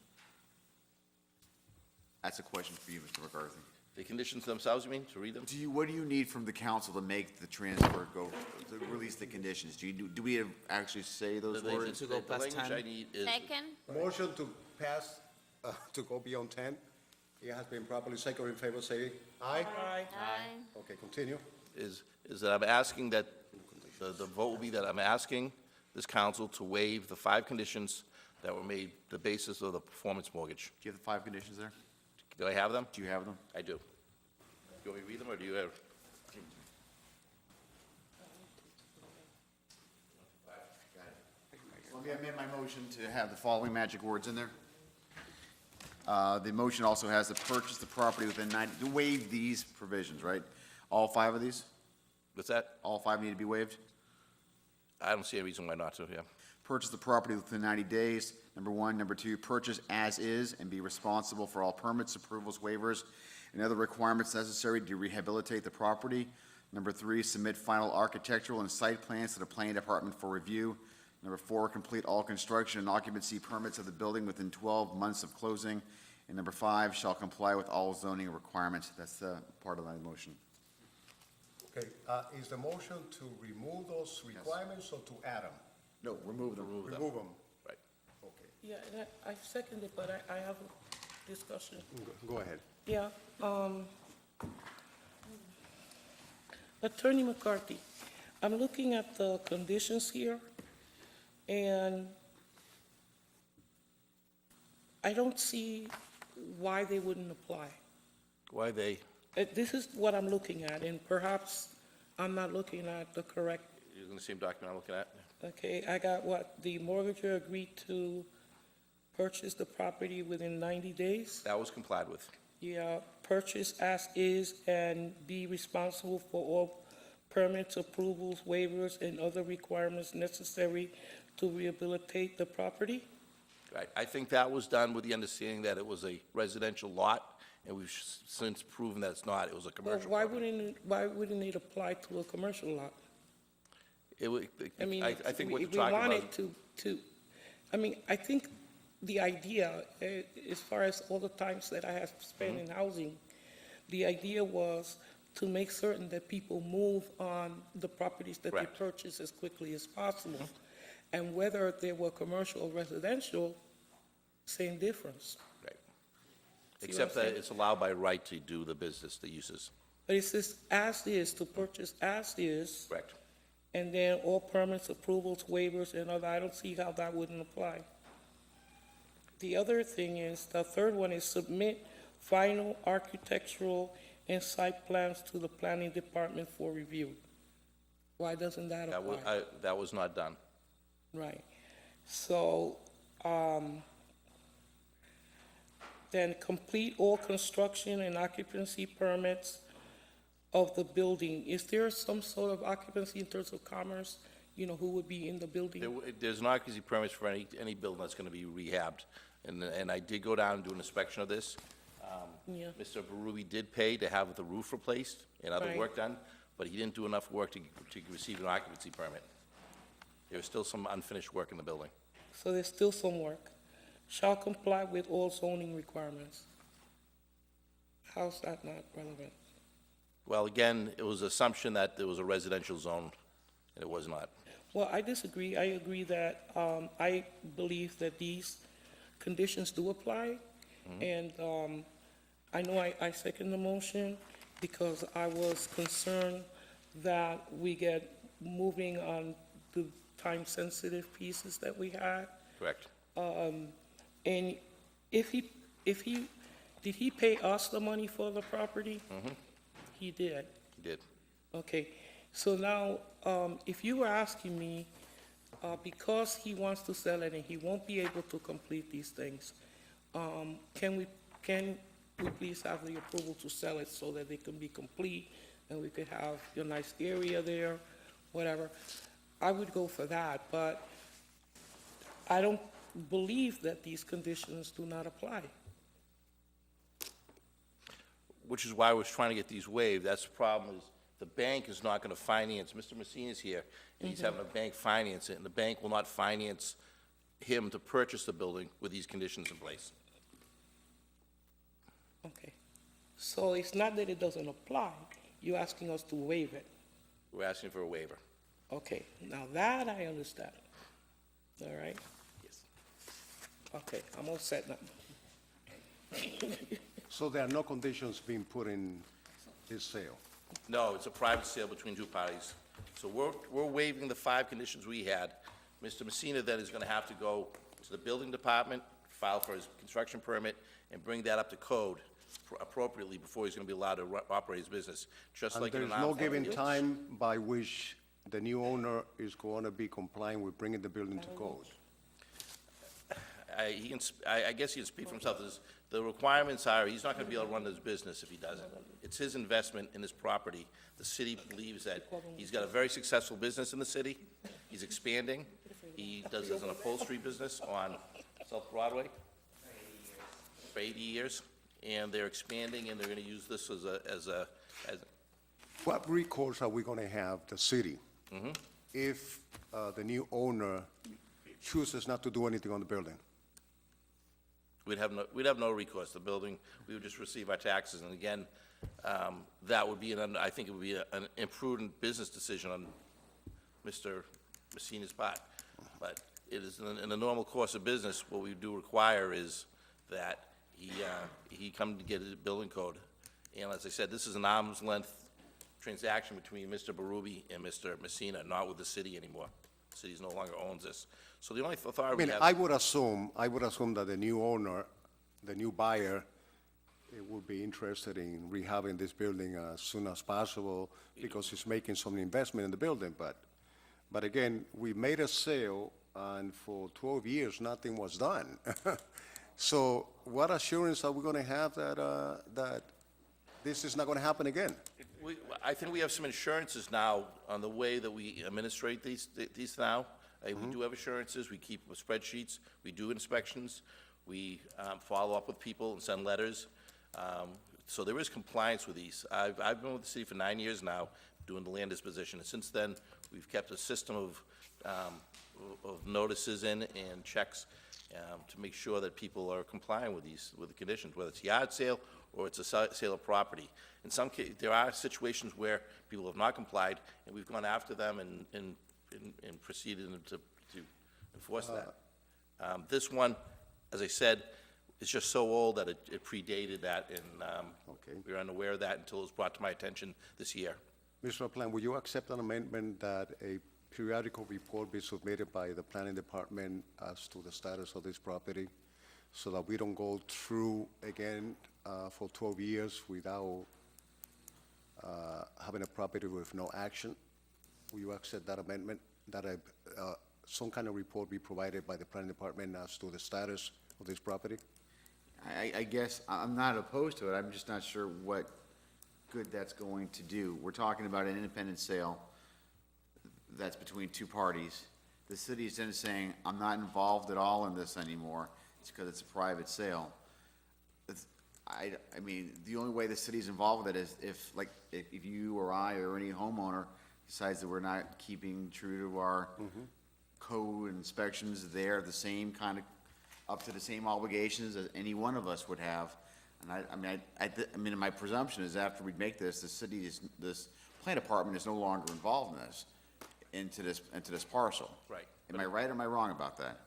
That's a question for you, Mr. McCarthy. The conditions themselves, you mean, to read them? What do you need from the council to make the transfer go, to release the conditions? Do we actually say those The words? language I need is, Motion to pass, to go beyond 10. It has been properly seconded in favor, say aye. Aye. Okay, continue. is that I'm asking that, the vote will be that I'm asking this council to waive the 5 conditions that were made the basis of the performance mortgage. Do you have the 5 conditions there? Do I have them? Do you have them? I do. You want me to read them, or do you have? Let me amend my motion to have the following magic words in there. The motion also has to purchase the property within 90, to waive these provisions, right? All 5 of these? What's that? All 5 need to be waived? I don't see a reason why not to, yeah. Purchase the property within 90 days, number 1. Number 2, purchase as is and be responsible for all permits, approvals, waivers, and other requirements necessary to rehabilitate the property. Number 3, submit final architectural and site plans to the planning department for review. Number 4, complete all construction and occupancy permits of the building within 12 months of closing. And number 5, shall comply with all zoning requirements. That's part of my motion. Okay, is the motion to remove those requirements or to add them? No, remove them. Remove them. Right. Okay, Yeah, and I second it, but I have a discussion. go ahead. Yeah, Attorney McCarthy, I'm looking at the conditions here, and I don't see why they wouldn't apply. Why they, This is what I'm looking at, and perhaps I'm not looking at the correct, using the same document I'm looking at? okay, I got what, the mortgager agreed to purchase the property within 90 days? That was complied with. Yeah, purchase as is and be responsible for all permits, approvals, waivers, and other requirements necessary to rehabilitate the property? Right. I think that was done with the understanding that it was a residential lot, and we've since proven that it's not. It was a Well, commercial why property. wouldn't it apply to a commercial lot? I mean, I think what we you're talking about. wanted I mean, I think the idea, as far as all the times that I have spent Mm-hmm. in housing, the idea was to make certain that people move on the properties that they Correct. purchase as quickly as possible. And whether they were commercial or residential, same difference. Right. See what Except I'm that saying? it's allowed by right to do the business, the uses. But it says as is, to purchase as is, Correct. and then all permits, approvals, waivers, and other, I don't see how that wouldn't apply. The other thing is, the third one is submit final architectural and site plans to the planning department for review. Why doesn't that apply? That was not done. Right. So, then complete all construction and occupancy permits of the building. Is there some sort of occupancy in terms of commerce, who would be in the building? There's no occupancy permits for any building that's going to be rehabbed. And I did go down and do an inspection of this. Yeah. Mr. Berube did pay to have the roof replaced and other Right. work done, but he didn't do enough work to receive an occupancy permit. There was still some unfinished work in the building. So there's still some work. Shall comply with all zoning requirements. How's that not relevant? Well, again, it was assumption that there was a residential zone, and it was not. Well, I disagree. I agree that, I believe that these conditions do apply. And I know I second the motion because I was concerned that we get moving on the time-sensitive pieces that we had. Correct. And if he, did he pay us the money for the property? Mm-hmm. He did. Did. Okay, so now, if you were asking me, because he wants to sell it and he won't be able to complete these things, can we please have the approval to sell it so that they can be complete and we could have a nice area there, whatever? I would go for that, but I don't believe that these conditions do not apply. Which is why I was trying to get these waived. That's the problem, is the bank is not going to finance, Mr. Messina's here, and he's having a bank finance it, and the bank will not finance him to purchase the building with these conditions in place. Okay, so it's not that it doesn't apply, you're asking us to waive it. We're asking for a waiver. Okay, now that I understand. All right? Yes. Okay, I'm all set now. So there are no conditions being put in this sale? No, it's a private sale between two parties. So we're waiving the 5 conditions we had. Mr. Messina then is going to have to go to the building department, file for his construction permit, and bring that up to code appropriately before he's going to be allowed to operate his business, just And like in an there's no outfit. given time by which the new owner is going to be complying with bringing the building to code? I guess he can speak for himself. The requirements are, he's not going to be able to run his business if he doesn't. It's his investment in his property. The city believes that he's got a very successful business in the city. He's expanding. He does an upholstery business on South Broadway for 80 years, and they're expanding, and they're going to use this as a What recourse are we going to have, the city, if the new owner chooses not to do anything on the building? We'd have no recourse. The building, we would just receive our taxes, and again, that would be, I think it would be an imprudent business decision on Mr. Messina's part. But it is, in the normal course of business, what we do require is that he come to get his building code. And as I said, this is an arm's length transaction between Mr. Berube and Mr. Messina, not with the city anymore. The city no longer owns this. So the only I authority we mean, have. I would assume that the new owner, the new buyer, would be interested in rehabbing this building as soon as possible because he's making some investment in the building. But again, we made a sale, and for 12 years, nothing was done. So what assurance are we going to have that this is not going to happen again? I think we have some insurances now on the way that we administrate these now. We do have assurances, we keep spreadsheets, we do inspections, we follow up with people and send letters. So there is compliance with these. I've been with the city for 9 years now, doing the land disposition, and since then, we've kept a system of notices in and checks to make sure that people are complying with the conditions, whether it's a yard sale or it's a sale of property. In some cases, there are situations where people have not complied, and we've gone after them and proceeded to enforce that. This one, as I said, is just so old that it predated that, and we were unaware of that until it was brought to my attention this year. Mr. Plan, would you accept an amendment that a periodical report be submitted by the planning department as to the status of this property, so that we don't go through again for 12 years without having a property with no action? Will you accept that amendment, that some kind of report be provided by the planning department as to the status of this property? I guess I'm not opposed to it, I'm just not sure what good that's going to do. We're talking about an independent sale that's between two parties. The city is then saying, I'm not involved at all in this anymore, it's because it's a private sale. I mean, the only way the city's involved with it is if you or I or any homeowner decides that we're not keeping true to our code inspections, they're the same kind of, up to the same obligations as any one of us would have. And I mean, my presumption is after we make this, the city is, this plan department is no longer involved in this, into this parcel. Right. Am I right or am I wrong about that?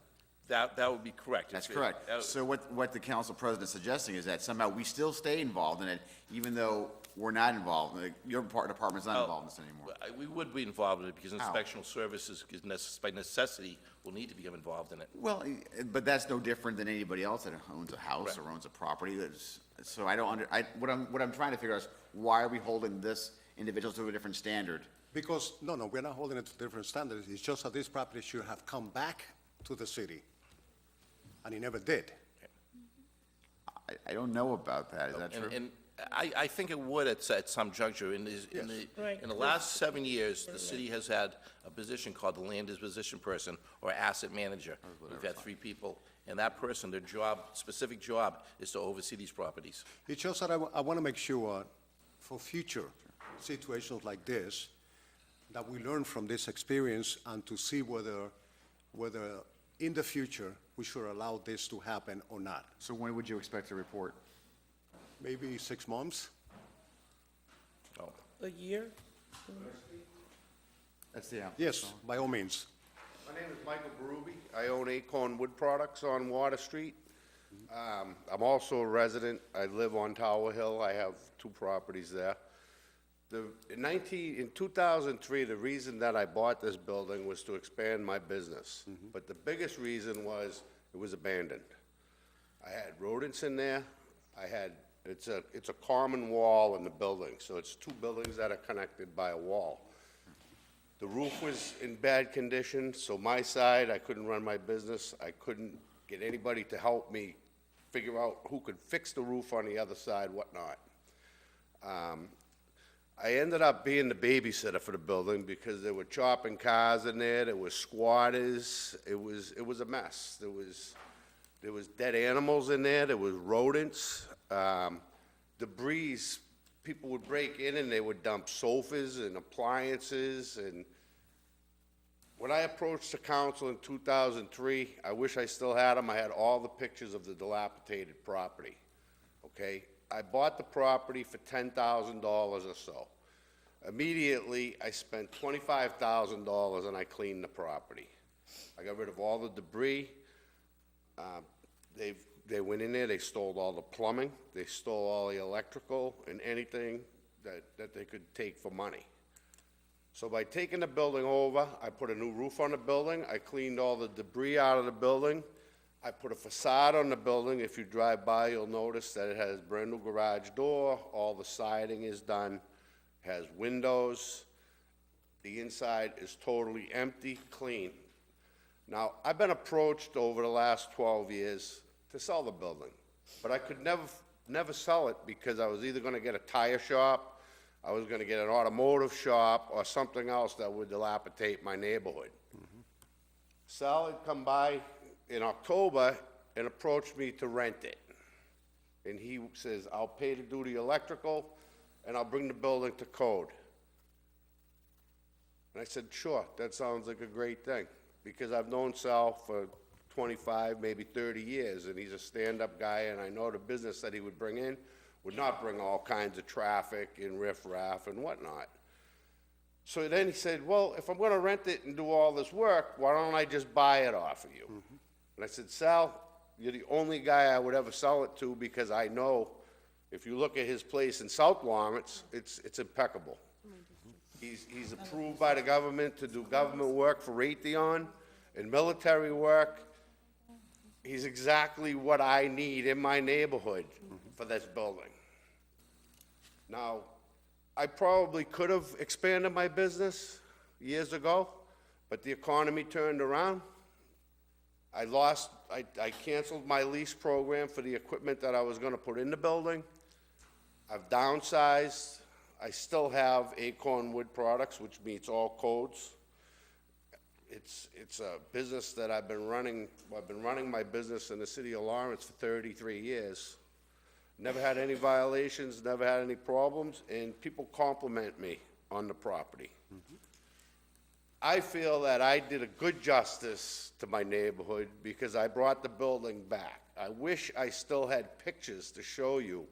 That would be correct. That's If it- correct. So what the council president is suggesting is that somehow we still stay involved in it, even though we're not involved, like, your department's not involved in this anymore. We would be involved in it because How? inspectional services, by necessity, will need to become involved in it. Well, but that's no different than anybody else that owns a house or owns a property. So I don't what I'm trying to figure out is, why are we holding this individual to a different standard? Because, no, we're not holding it to different standards. It's just that this property should have come back to the city, and it never did. I don't know about that. Is that true? And I think it would at some juncture. In the last 7 years, the city has had a position called the land disposition person or asset manager. We've had 3 people, and that person, their specific job is to oversee these properties. It's just that I want to make sure for future situations like this, that we learn from this experience and to see whether in the future we should allow this to happen or not. So when would you expect a report? Maybe 6 months? A year? That's the Yes, by all means. My name is Michael Berube. I own Acorn Wood Products on Water Street. I'm also a resident. I live on Tower Hill. I have 2 properties there. In 2003, the reason that I bought this building was to expand my business. But the biggest reason was it was abandoned. I had rodents in there. It's a common wall in the building, so it's 2 buildings that are connected by a wall. The roof was in bad condition, so my side, I couldn't run my business. I couldn't get anybody to help me figure out who could fix the roof on the other side, whatnot. I ended up being the babysitter for the building because they were chopping cars in there, there were squatters, it was a mess. There was dead animals in there, there was rodents, debris. People would break in and they would dump sofas and appliances. And when I approached the council in 2003, I wish I still had them. I had all the pictures of the dilapidated property, okay? I bought the property for $10,000 or so. Immediately, I spent $25,000 and I cleaned the property. I got rid of all the debris. They went in there, they stole all the plumbing, they stole all the electrical and anything that they could take for money. So by taking the building over, I put a new roof on the building, I cleaned all the debris out of the building, I put a facade on the building. If you drive by, you'll notice that it has brand-new garage door, all the siding is done, has windows. The inside is totally empty, clean. Now, I've been approached over the last 12 years to sell the building, but I could never sell it because I was either gonna get a tire shop, I was gonna get an automotive shop, or something else that would dilapidate my neighborhood. Sal had come by in October and approached me to rent it. And he says, I'll pay to do the electrical, and I'll bring the building to code. And I said, sure, that sounds like a great thing, because I've known Sal for 25, maybe 30 years, and he's a stand-up guy, and I know the business that he would bring in would not bring all kinds of traffic and riffraff and whatnot. So then he said, well, if I'm gonna rent it and do all this work, why don't I just buy it off of you? And I said, Sal, you're the only guy I would ever sell it to, because I know if you look at his place in South Lawrence, it's impeccable. He's approved by the government to do government work for Raytheon and military work. He's exactly what I need in my neighborhood for this building. Now, I probably could have expanded my business years ago, but the economy turned around. I canceled my lease program for the equipment that I was gonna put in the building. I've downsized. I still have Acorn Wood Products, which meets all codes. It's a business that I've been running my business in the city of Lawrence for 33 years. Never had any violations, never had any problems, and people compliment me on the property. I feel that I did a good justice to my neighborhood because I brought the building back. I wish I still had pictures to show you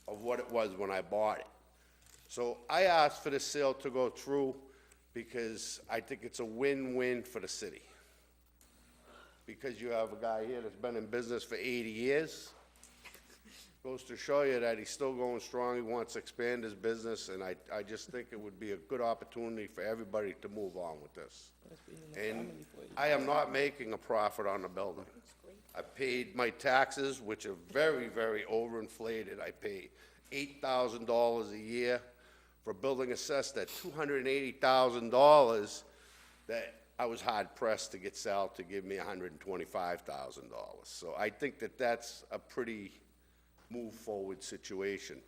of what it was when I bought it. So I asked for the sale to go through because I think it's a win-win for the city. because you have a guy here that's been in business for 80 years. Goes to show you that he's still going strong, he wants to expand his business, and I just think it would be a good opportunity for everybody to move on with this. And I am not making a profit on the building. I paid my taxes, which are very, very overinflated. I pay $8,000 a year for a building assessed at $280,000 that I was hard pressed to get Sal to give me $125,000. So I think that that's a pretty move forward situation.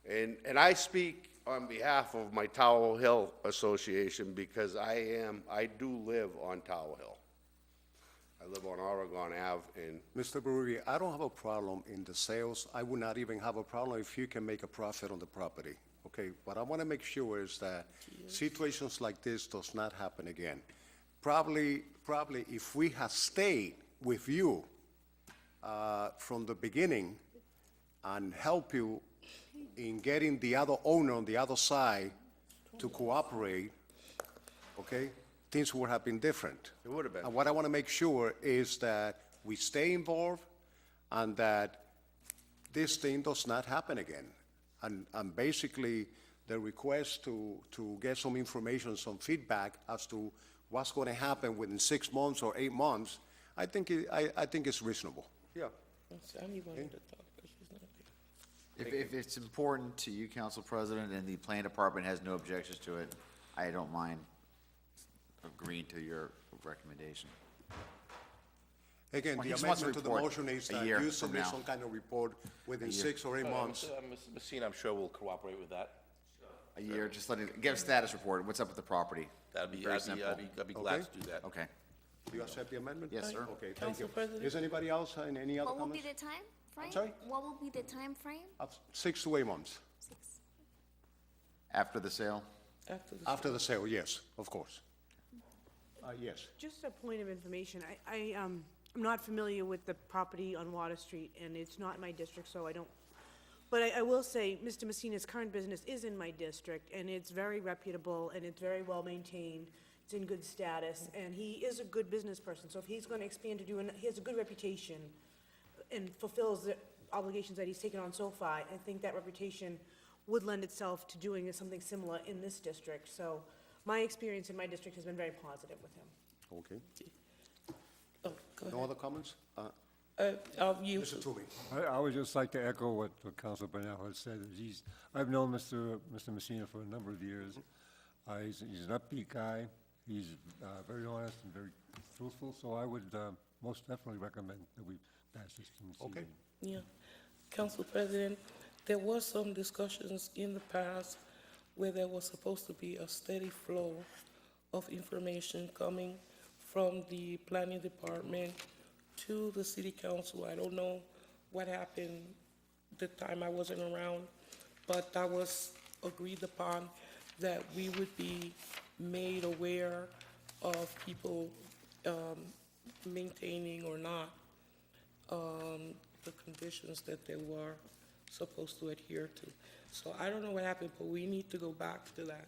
And I speak on behalf of my Tower Hill Association because I do live on Tower Hill. I live on Oregon Ave, and Mr. Brewery, I don't have a problem in the sales. I would not even have a problem if you can make a profit on the property. Okay, what I want to make sure is that situations like this does not happen again. Probably if we had stayed with you from the beginning and help you in getting the other owner on the other side to cooperate, okay, things would have been different. It would have been. And what I want to make sure is that we stay involved and that this thing does not happen again. And basically, the request to get some information, some feedback as to what's going to happen within 6 months or 8 months, I think it's reasonable. yeah. Sammy wanted to talk, but she's not here. If it's important to you, Council President, and the Plan Department has no objections to it, I don't mind agreeing to your recommendation. Again, Well, the he just wants to amendment to the report motion is a that year you from submit now. some kind of report within A year. 6 or 8 months. Mr. Messina, I'm sure will cooperate with that. A year, just give a status report, what's up with the property? Very simple. I'd be glad Okay. to do that. Okay. Do you accept the amendment? Yes, sir. Okay, thank Council you. President? Is anybody else in any other What will be comments? the time frame? sorry? What will be the time frame? 6 to 8 months. After the sale? After the sale, yes, of course. Yes. Just a point of information, I'm not familiar with the property on Water Street, and it's not in my district, so I don't, but I will say, Mr. Messina's current business is in my district, and it's very reputable, and it's very well-maintained, it's in good status, and he is a good business person, so if he's gonna expand to do, he has a good reputation and fulfills the obligations that he's taken on so far, I think that reputation would lend itself to doing something similar in this district, so my experience in my district has been very positive with him. Okay. Oh, go No ahead. other comments? You, Mr. Toomey. I would just like to echo what Councilor Bernal has said. I've known Mr. Messina for a number of years. He's an upbeat guy. He's very honest and very truthful, so I would most definitely recommend that we pass this this evening. yeah. Council President, there was some discussions in the past where there was supposed to be a steady flow of information coming from the planning department to the city council. I don't know what happened the time I wasn't around, but that was agreed upon that we would be made aware of people maintaining or not the conditions that they were supposed to adhere to. So I don't know what happened, but we need to go back to that.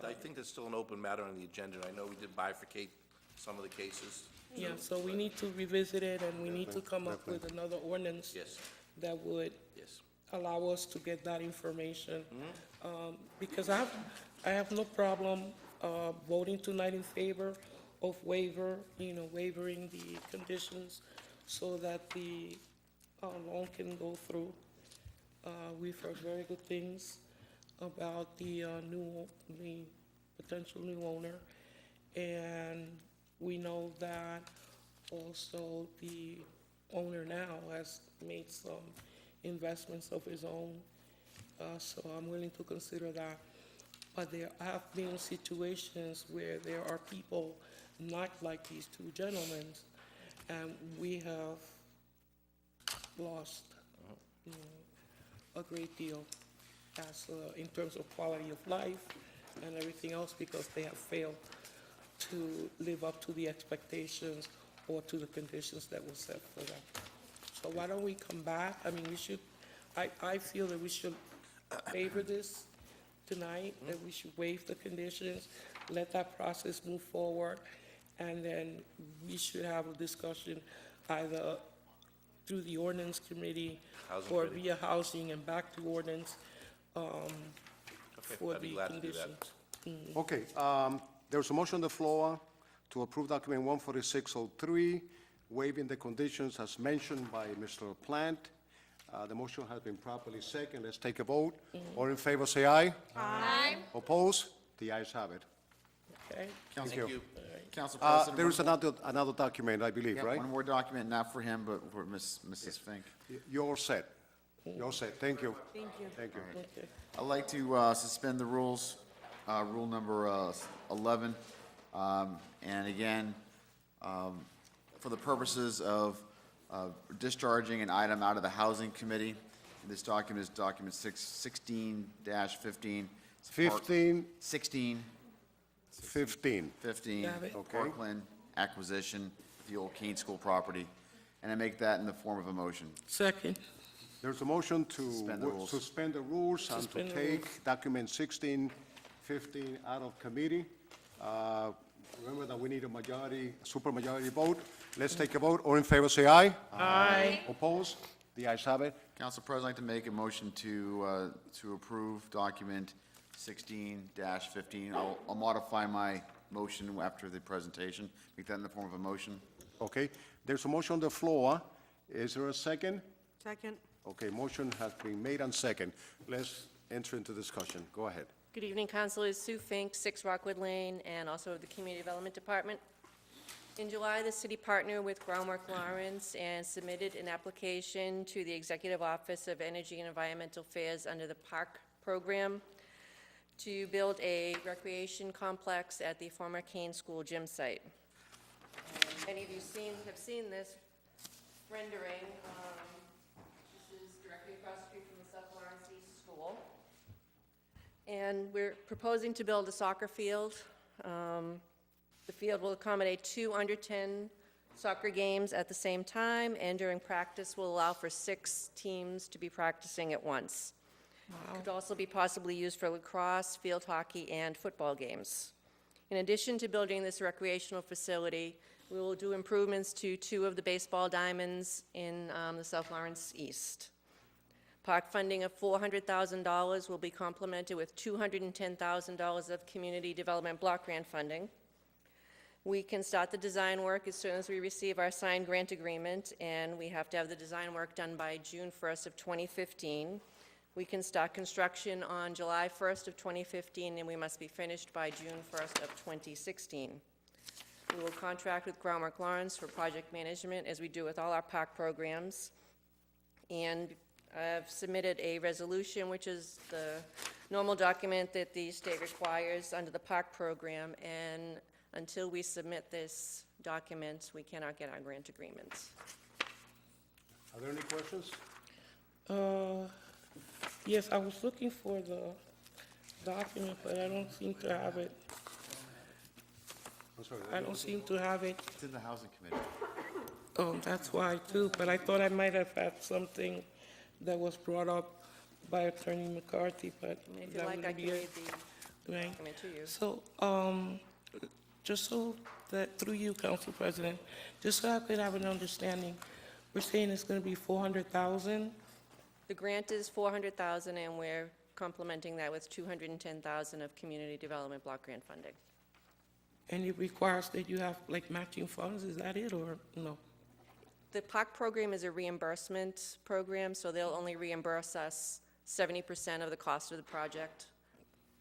I think there's still an open matter on the agenda. I know we did bifurcate some of the cases. Yeah, so we need to revisit it, and we need to come up with another ordinance Yes. that would Yes. allow us to get that information. Because I have no problem voting tonight in favor of waivering the conditions so that the loan can go through. We've heard very good things about the potential new owner, and we know that also the owner now has made some investments of his own, so I'm willing to consider that. But there have been situations where there are people not like these two gentlemen, and we have lost a great deal as in terms of quality of life and everything else because they have failed to live up to the expectations or to the conditions that were set for them. So why don't we come back? I mean, I feel that we should favor this tonight, that we should waive the conditions, let that process move forward, and then we should have a discussion either through the ordinance committee Housing or committee. via housing and back to ordinance, for I'd be the glad to do that. conditions. Okay, there's a motion on the floor to approve document 14603, waiving the conditions as mentioned by Mr. Plant. The motion has been properly second. Let's take a vote. All in favor, say aye. Aye. Oppose? The ayes have it. Okay? Council, you. Council President. There is one more- another document, I believe, Yeah, right? one more document, not for him, but for Mrs. Fink. You're all set. You're all set. Thank you. Thank you. Thank you. Okay. I'd like to suspend the rules, rule number 11. And again, for the purposes of discharging an item out of the Housing Committee. This document is document 16-15. It's Park- 15, 16, 15. 15, Got it. Okay. Parkland acquisition, the old Kane School property. And I make that in the form of a motion. Second. There's a motion to Suspend the rules. suspend the rules and to Suspend the take document 1615 out of committee. Remember that we need a majority, supermajority vote. Let's take a vote. All in favor, say aye. Aye. Oppose? The ayes have it. Council President, I'd like to make a motion to approve document 16-15. I'll modify my motion after the presentation, make that in the form of a motion. Okay, there's a motion on the floor. Is there a second? Second. Okay, motion has been made and second. Let's enter into discussion. Go ahead. Good evening, Councilors. Sue Fink, 6 Rockwood Lane, and also of the Community Development Department. In July, the city partnered with Groundwork Lawrence and submitted an application to the Executive Office of Energy and Environmental Affairs under the Park Program to build a recreation complex at the former Kane School gym site. Many of you have seen this rendering. This is directly across the street from the South Lawrence East School. And we're proposing to build a soccer field. The field will accommodate 2 under-10 soccer games at the same time, and during practice will allow for 6 teams to be practicing at once. It could also be possibly used for lacrosse, field hockey, and football games. In addition to building this recreational facility, we will do improvements to 2 of the baseball diamonds in the South Lawrence East. Park funding of $400,000 will be complemented with $210,000 of community development block grant funding. We can start the design work as soon as we receive our signed grant agreement, and we have to have the design work done by June 1st of 2015. We can start construction on July 1st of 2015, and we must be finished by June 1st of 2016. We will contract with Groundwork Lawrence for project management, as we do with all our park programs. And I've submitted a resolution, which is the normal document that the state requires under the park program, and until we submit this document, we cannot get our grant agreements. Are there any questions? Yes, I was looking for the document, but I don't seem to have it. I'm sorry. I don't seem to have it. It's in the Housing Committee. Oh, that's why too, but I thought I might have had something that was brought up by Attorney McCarthy, but And if you that like, I wouldn't can be read it. the Right. document to you. So, just so that, through you, Council President, just so I could have an understanding, we're saying it's gonna be 400,000? The grant is $400,000, and we're complementing that with $210,000 of community development block grant funding. And it requires that you have, like, matching funds, is that it, or no? The POC program is a reimbursement program, so they'll only reimburse us 70% of the cost of the project.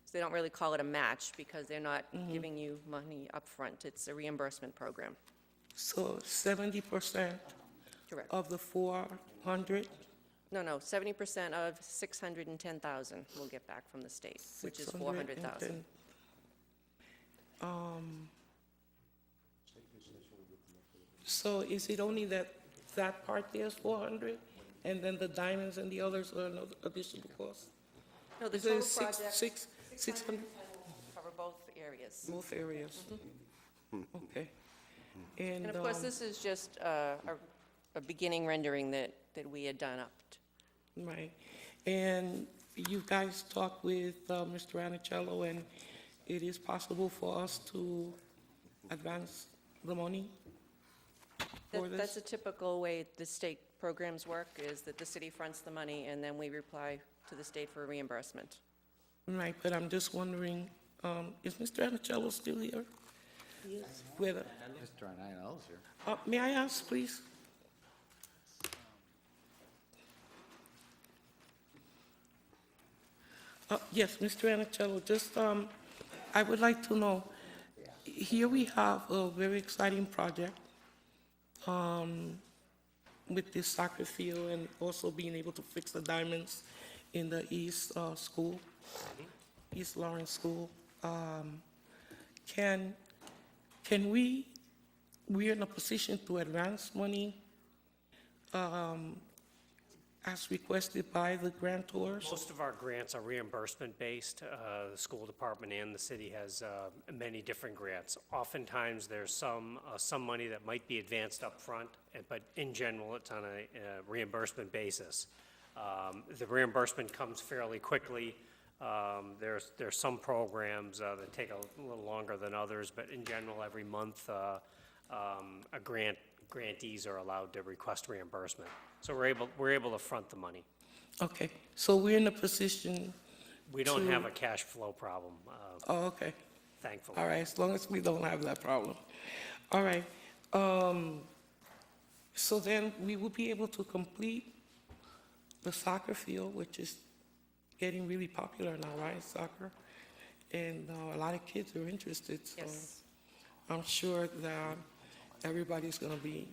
So they don't really call it a match, because they're not giving you money up front. It's a reimbursement program. So 70% Correct. of the 400? No, 70% of 610,000 we'll get back from the state, which is 400,000. So is it only that part there is 400, and then the diamonds and the others are no additional cost? No, the Is it total six- project, six- 600? will cover both areas. Both areas? Okay. And of course, this is just a beginning rendering that we had done up. Right. And you guys talked with Mr. Anicello, and it is possible for us to advance the money for That's this? a typical way the state programs work, is that the city fronts the money, and then we reply to the state for reimbursement. Right, but I'm just wondering, is Mr. Anicello still here? Yes. With, Mr. Anicello's here. may I ask, please? Yes, Mr. Anicello, just, I would like to know, here we have a very exciting project with this soccer field and also being able to fix the diamonds in the East School, East Lawrence School. Can we're in a position to advance money as requested by the grantors? Most of our grants are reimbursement-based. The school department and the city has many different grants. Oftentimes, there's some money that might be advanced up front, but in general, it's on a reimbursement basis. The reimbursement comes fairly quickly. There's some programs that take a little longer than others, but in general, every month, grantees are allowed to request reimbursement. So we're able to front the money. Okay, so we're in a position. We don't to- have a cash flow problem, Oh, okay. thankfully. All right, as long as we don't have that problem. All right. So then we will be able to complete the soccer field, which is getting really popular now, right, soccer? And a lot of kids are interested, so Yes. I'm sure that everybody's going to be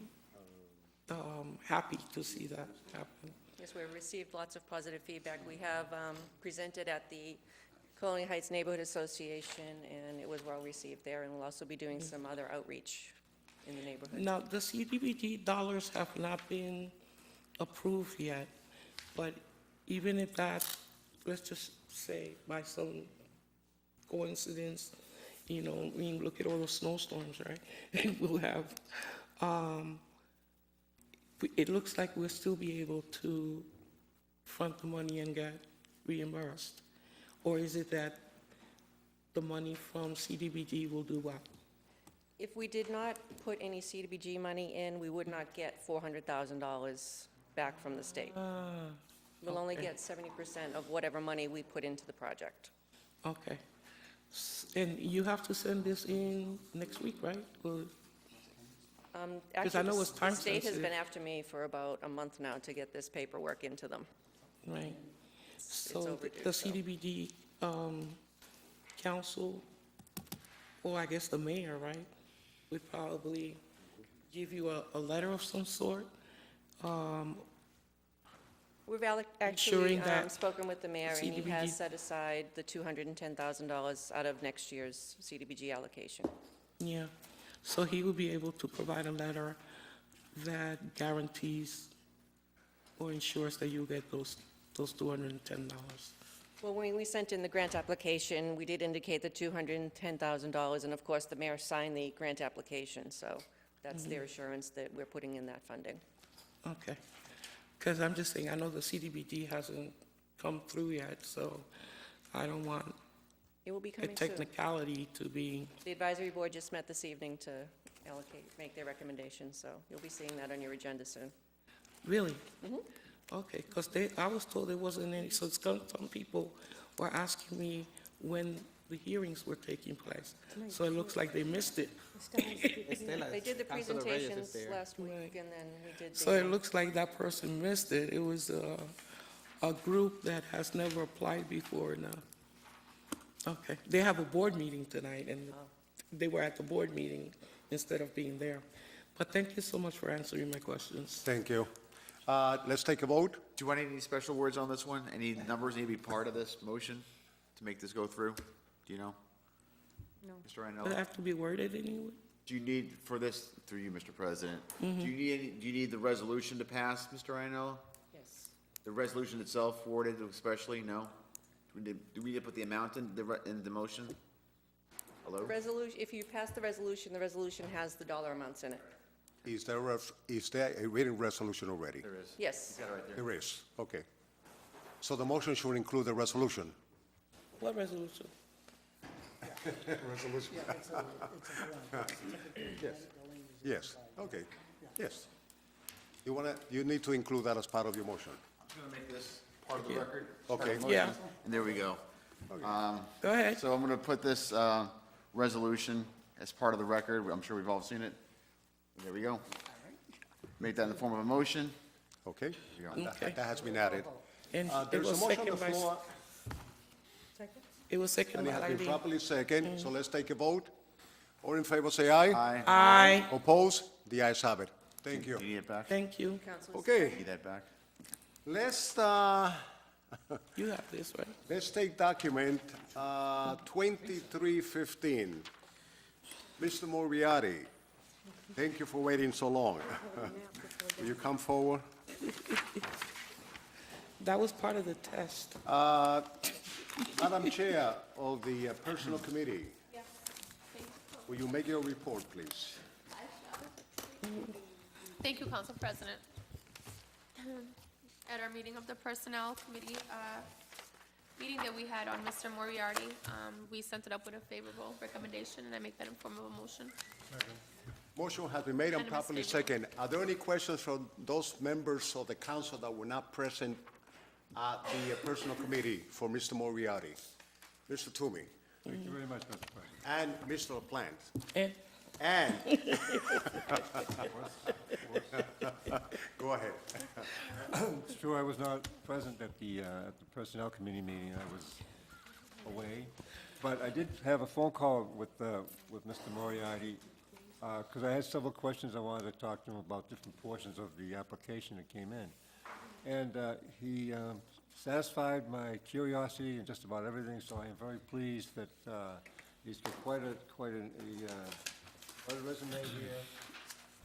happy to see that happen. Yes, we've received lots of positive feedback. We have presented at the Colonial Heights Neighborhood Association, and it was well-received there, and we'll also be doing some other outreach in the neighborhood. Now, the CDBG dollars have not been approved yet, but even if that, let's just say by some coincidence, you know, I mean, look at all those snowstorms, right? We'll have, it looks like we'll still be able to front the money and get reimbursed. Or is it that the money from CDBG will do what? If we did not put any CDBG money in, we would not get $400,000 back from the state. We'll only okay. get 70% of whatever money we put into the project. Okay. And you have to send this in next week, right? Or- Because I know it's time The state has sensitive. been after me for about a month now to get this paperwork into them. Right. It's So overdue, the so. CDBG council, or I guess the mayor, right, would probably give you a letter of some sort. We've actually Ensuring that spoken with the mayor, and he CDBG has set aside the $210,000 out of next year's CDBG allocation. Yeah. So he will be able to provide a letter that guarantees or ensures that you get those $210. Well, when we sent in the grant application, we did indicate the $210,000, and of course, the mayor signed the grant application, so that's their assurance that we're putting in that funding. Okay. Because I'm just saying, I know the CDBG hasn't come through yet, so I don't want It will be a coming soon. technicality to be, The advisory board just met this evening to make their recommendations, so you'll be seeing that on your agenda soon. really? Mhm. Okay, because I was told there wasn't any, so some people were asking me when the hearings were taking place. So it looks like they missed it. They did the presentations last week, and then we did. So it looks like that person missed it. It was a group that has never applied before now. Okay, they have a board meeting tonight, and they were at the board meeting instead of being there. But thank you so much for answering my questions. Thank you. Let's take a vote. Do you want any special words on this one? Any numbers need to be part of this motion to make this go through? Do you know? No. Mr. Does it Reinaldo? have to be worded anyway? Do you need, for this, through you, Mr. President, Mhm. do you need the resolution to pass, Mr. Reinaldo? Yes. The resolution itself forwarded especially, no? Do we need to put the amount in the motion? Hello? Resolution, if you pass the resolution has the dollar amounts in it. Is there a written resolution already? There is. Yes. Got it right there. There is, okay. So the motion should include the resolution. What resolution? Resolution. Yeah, it's a grant. Yes. Yes, okay, yes. You need to include that as part of your motion. I'm going to make this part of the record. Okay. Yeah. And there we go. Go ahead. So I'm going to put this resolution as part of the record. I'm sure we've all seen it. There we go. Make that in the form of a motion. Okay. There we go. Okay. That has been added. And it There's a was motion on second the by, floor, it was second and it by has been Eileen. properly second, so let's take a vote. All in favor, say aye. Aye. Aye. Oppose? The ayes have it. Thank you. You need it back? Thank you. Okay, Need that back? let's, You have this, right? let's take document 2315. Mr. Moriarty, thank you for waiting so long. Will you come forward? That was part of the test. Madam Chair of the Personnel Committee, will you make your report, please? Thank you, Council President. At our meeting of the Personnel Committee, meeting that we had on Mr. Moriarty, we sent it up with a favorable recommendation, and I make that in form of a motion. Motion has been made and Unanimous properly statement. second. Are there any questions from those members of the council that were not present at the Personnel Committee for Mr. Moriarty? Mr. Toomey Thank you very much, Mr. President. and Mr. LaPlante. And And, go ahead. It's true, I was not present at the Personnel Committee meeting, I was away. But I did have a phone call with Mr. Moriarty, because I had several questions I wanted to talk to him about different portions of the application that came in. And he satisfied my curiosity in just about everything, so I am very pleased that he's got quite a resume here.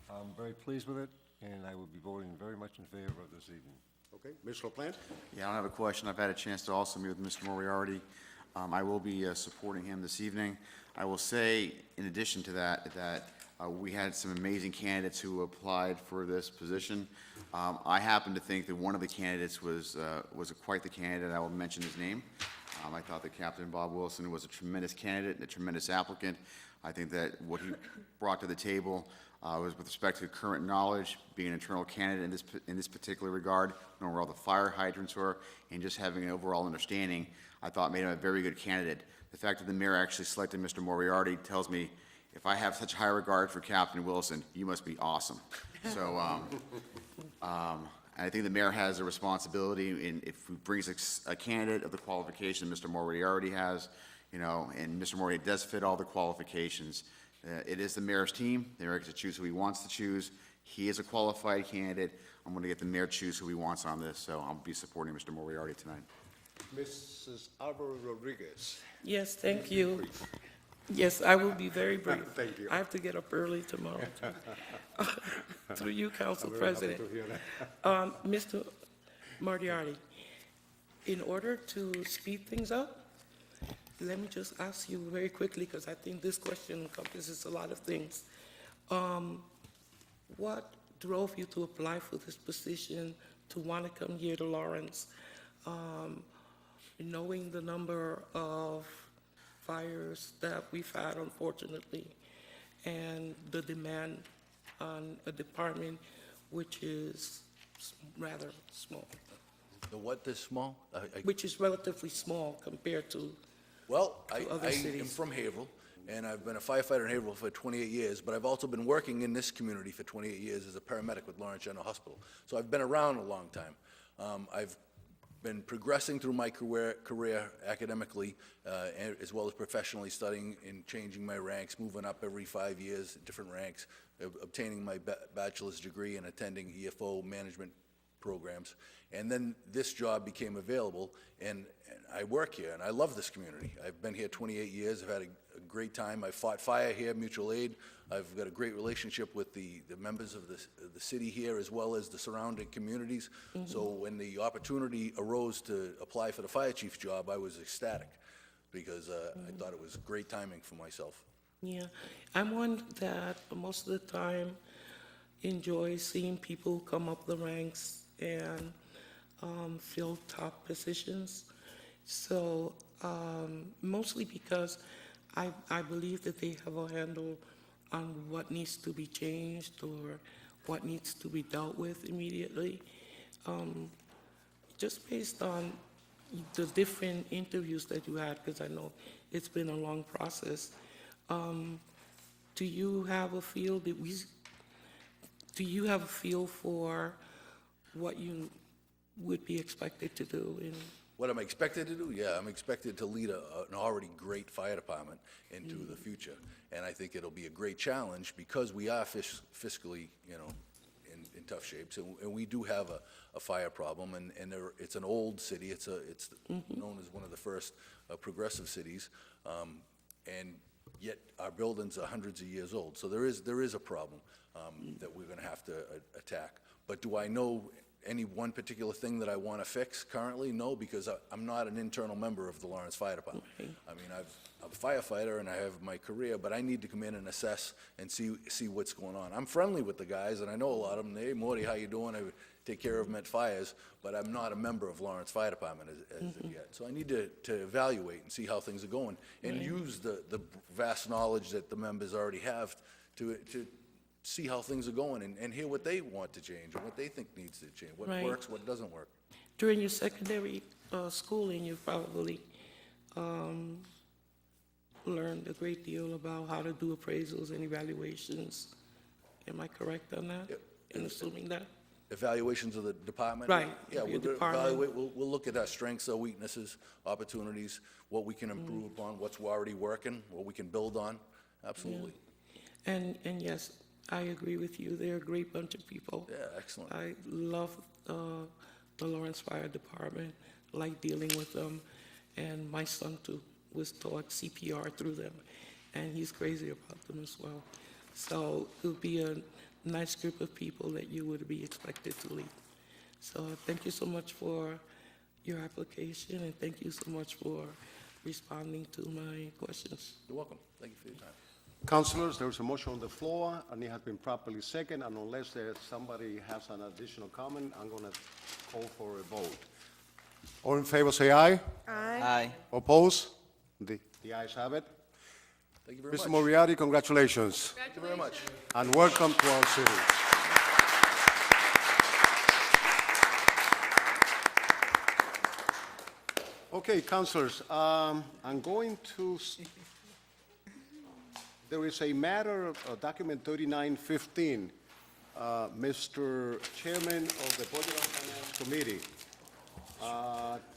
I'm very pleased with it, and I will be voting very much in favor of this evening. Okay, Mr. LaPlante? Yeah, I don't have a question. I've had a chance to also meet with Mr. Moriarty. I will be supporting him this evening. I will say, in addition to that, we had some amazing candidates who applied for this position. I happen to think that one of the candidates was quite the candidate. I will mention his name. I thought that Captain Bob Wilson was a tremendous candidate and a tremendous applicant. I think that what he brought to the table was with respect to current knowledge, being an internal candidate in this particular regard, knowing where all the fire hydrants were, and just having an overall understanding, I thought made him a very good candidate. The fact that the mayor actually selected Mr. Moriarty tells me, if I have such high regard for Captain Wilson, you must be awesome. So, I think the mayor has a responsibility, in if he brings a candidate of the qualification Mr. Moriarty has, you know, and Mr. Moriarty does fit all the qualifications. It is the mayor's team. The mayor gets to choose who he wants to choose. He is a qualified candidate. I'm going to get the mayor choose who he wants on this, so I'll be supporting Mr. Moriarty tonight. Mrs. Alvaro Rodriguez. yes, thank you. Yes, I will be very brief. Thank you. I have to get up early tomorrow. Through you, Council I'm very happy President. to hear that. Mr. Moriarty, in order to speed things up, let me just ask you very quickly, because I think this question encompasses a lot of things. What drove you to apply for this position, to want to come here to Lawrence, knowing the number of fires that we've had, unfortunately, and the demand on a department which is rather small, The what this small? which is relatively small compared to, Well, I other am cities. from Haverhill, and I've been a firefighter in Haverhill for 28 years, but I've also been working in this community for 28 years as a paramedic with Lawrence General Hospital. So I've been around a long time. I've been progressing through my career academically, as well as professionally, studying and changing my ranks, moving up every 5 years, different ranks, obtaining my bachelor's degree and attending EFO management programs. And then this job became available, and I work here, and I love this community. I've been here 28 years. I've had a great time. I fought fire here, mutual aid. I've got a great relationship with the members of the city here, as well as the surrounding communities. So when the opportunity arose to apply for the fire chief job, I was ecstatic, because I thought it was great timing for myself. yeah. I'm one that most of the time enjoys seeing people come up the ranks and fill top positions. So mostly because I believe that they have a handle on what needs to be changed or what needs to be dealt with immediately. Just based on the different interviews that you had, because I know it's been a long process, do you have a feel for what you would be expected to do in? What am I expected to do? Yeah, I'm expected to lead an already great fire department into the future. And I think it'll be a great challenge because we are fiscally, in tough shapes. And we do have a fire problem, and it's an old city. It's known as one of the first progressive cities. And yet our buildings are hundreds of years old. So there is a problem that we're going to have to attack. But do I know any one particular thing that I want to fix currently? No, because I'm not an internal member of the Lawrence Fire Department. I mean, I'm a firefighter and I have my career, but I need to come in and assess and see what's going on. I'm friendly with the guys, and I know a lot of them. Hey, Morty, how you doing? I take care of them at fires, but I'm not a member of Lawrence Fire Department as of yet. So I need to evaluate and see how things are going and use the vast knowledge that the members already have to see how things are going and hear what they want to change and what they think needs to change, what works, what doesn't work. During your secondary schooling, you probably learned a great deal about how to do appraisals and evaluations. Am I correct on that? Yep. In assuming that? Evaluations of the department? Right, Yeah, of your we'll department. evaluate, we'll look at our strengths, our weaknesses, opportunities, what we can improve upon, what's already working, what we can build on. Absolutely. And yes, I agree with you. They're a great bunch of people. Yeah, excellent. I love the Lawrence Fire Department, like dealing with them. And my son, too, was taught CPR through them, and he's crazy about them as well. So it would be a nice group of people that you would be expected to lead. So thank you so much for your application, and thank you so much for responding to my questions. You're welcome. Thank you for your time. Councilors, there is a motion on the floor, and it has been properly seconded, and unless somebody has an additional comment, I'm going to call for a vote. All in favor, say aye. Aye. Oppose? The ayes have it. Thank you very much. Mr. Moriarty, congratulations. Thank you very much. And welcome to our city. Okay, councilors, I'm going to, there is a matter, document 3915, Mr. Chairman of the Budget and Finance Committee.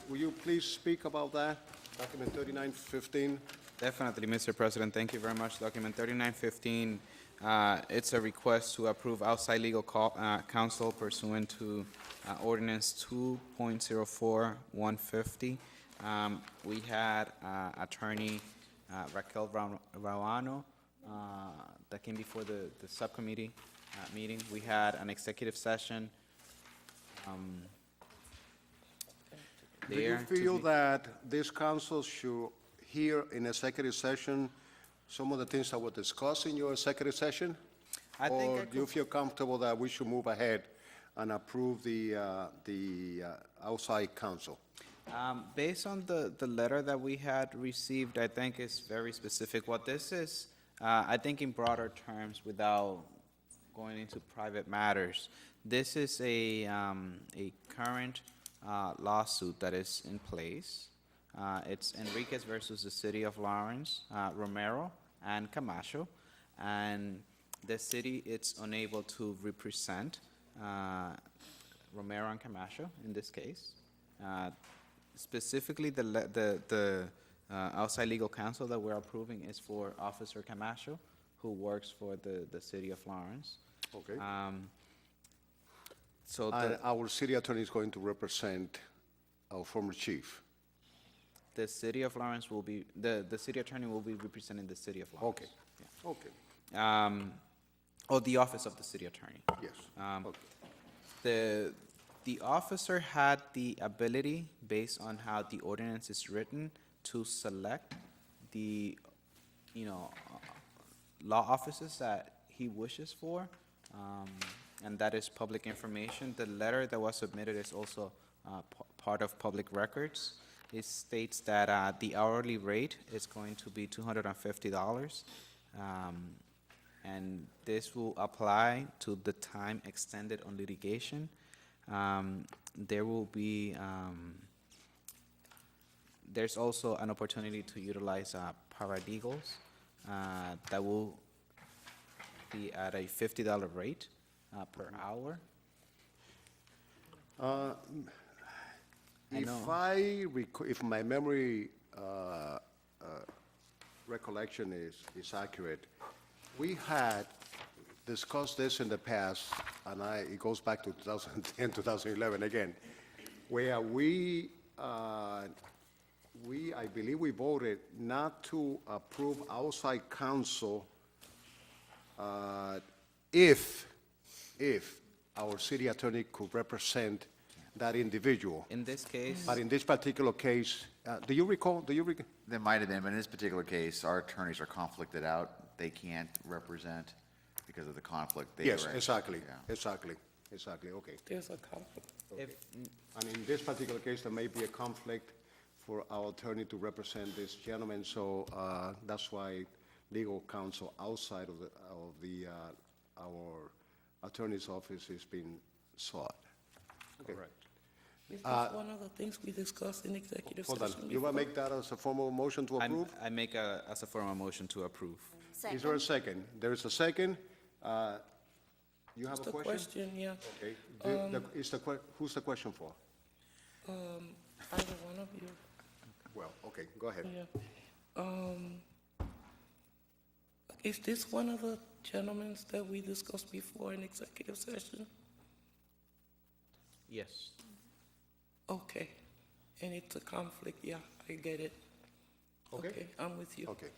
Will you please speak about that, document 3915? Definitely, Mr. President. Thank you very much. Document 3915, it's a request to approve outside legal counsel pursuant to ordinance 2.04-150. We had attorney Raquel Rauano that came before the subcommittee meeting. We had an executive session Do you there. feel that this council should hear in executive session some of the things that were discussed in your executive session? I think Or do you feel comfortable that we should move ahead and approve the outside counsel? Based on the letter that we had received, I think is very specific. What this is, I think in broader terms, without going into private matters, this is a current lawsuit that is in place. It's Enriquez versus the City of Lawrence, Romero and Camacho, and the city is unable to represent Romero and Camacho in this case. Specifically, the outside legal counsel that we're approving is for Officer Camacho, who works for the City of Lawrence. Okay. So And our city attorney is going to represent our former chief. the City of Lawrence will be, the city attorney will be representing the City of Lawrence. Okay. Yeah. Okay. Or the office of the city attorney. Yes. The officer had the ability, based on how the ordinance is written, to select the, law offices that he wishes for, and that is public information. The letter that was submitted is also part of public records. It states that the hourly rate is going to be $250. and this will apply to the time extended on litigation. There will be, there's also an opportunity to utilize paralegals that will be at a $50 rate per hour. If my memory recollection is accurate, we had discussed this in the past, and it goes back to 2010, 2011 again, where I believe we voted not to approve outside counsel if our city attorney could represent that individual. In this case, But in this particular case, do you recall? There might have been, but in this particular case, our attorneys are conflicted out. They can't represent because of the conflict. Yes, were- exactly, Yeah. exactly, okay. There's a conflict. And in this particular case, there may be a conflict for our attorney to represent this gentleman, so that's why legal counsel outside of our attorney's office is being sought. Okay. Is this one of the things we discussed in executive Hold session? on, you want to make that as a formal motion to approve? I make as a formal motion to approve. Is there a second? There is a second. You have Just a a question? question, yeah. Okay. Who's the question for? Either one of you. Well, okay, go ahead. Yeah. Is this one of the gentlemen that we discussed before in executive session? Yes. Okay. And it's a conflict, yeah, I get it. Okay. I'm with you. Okay.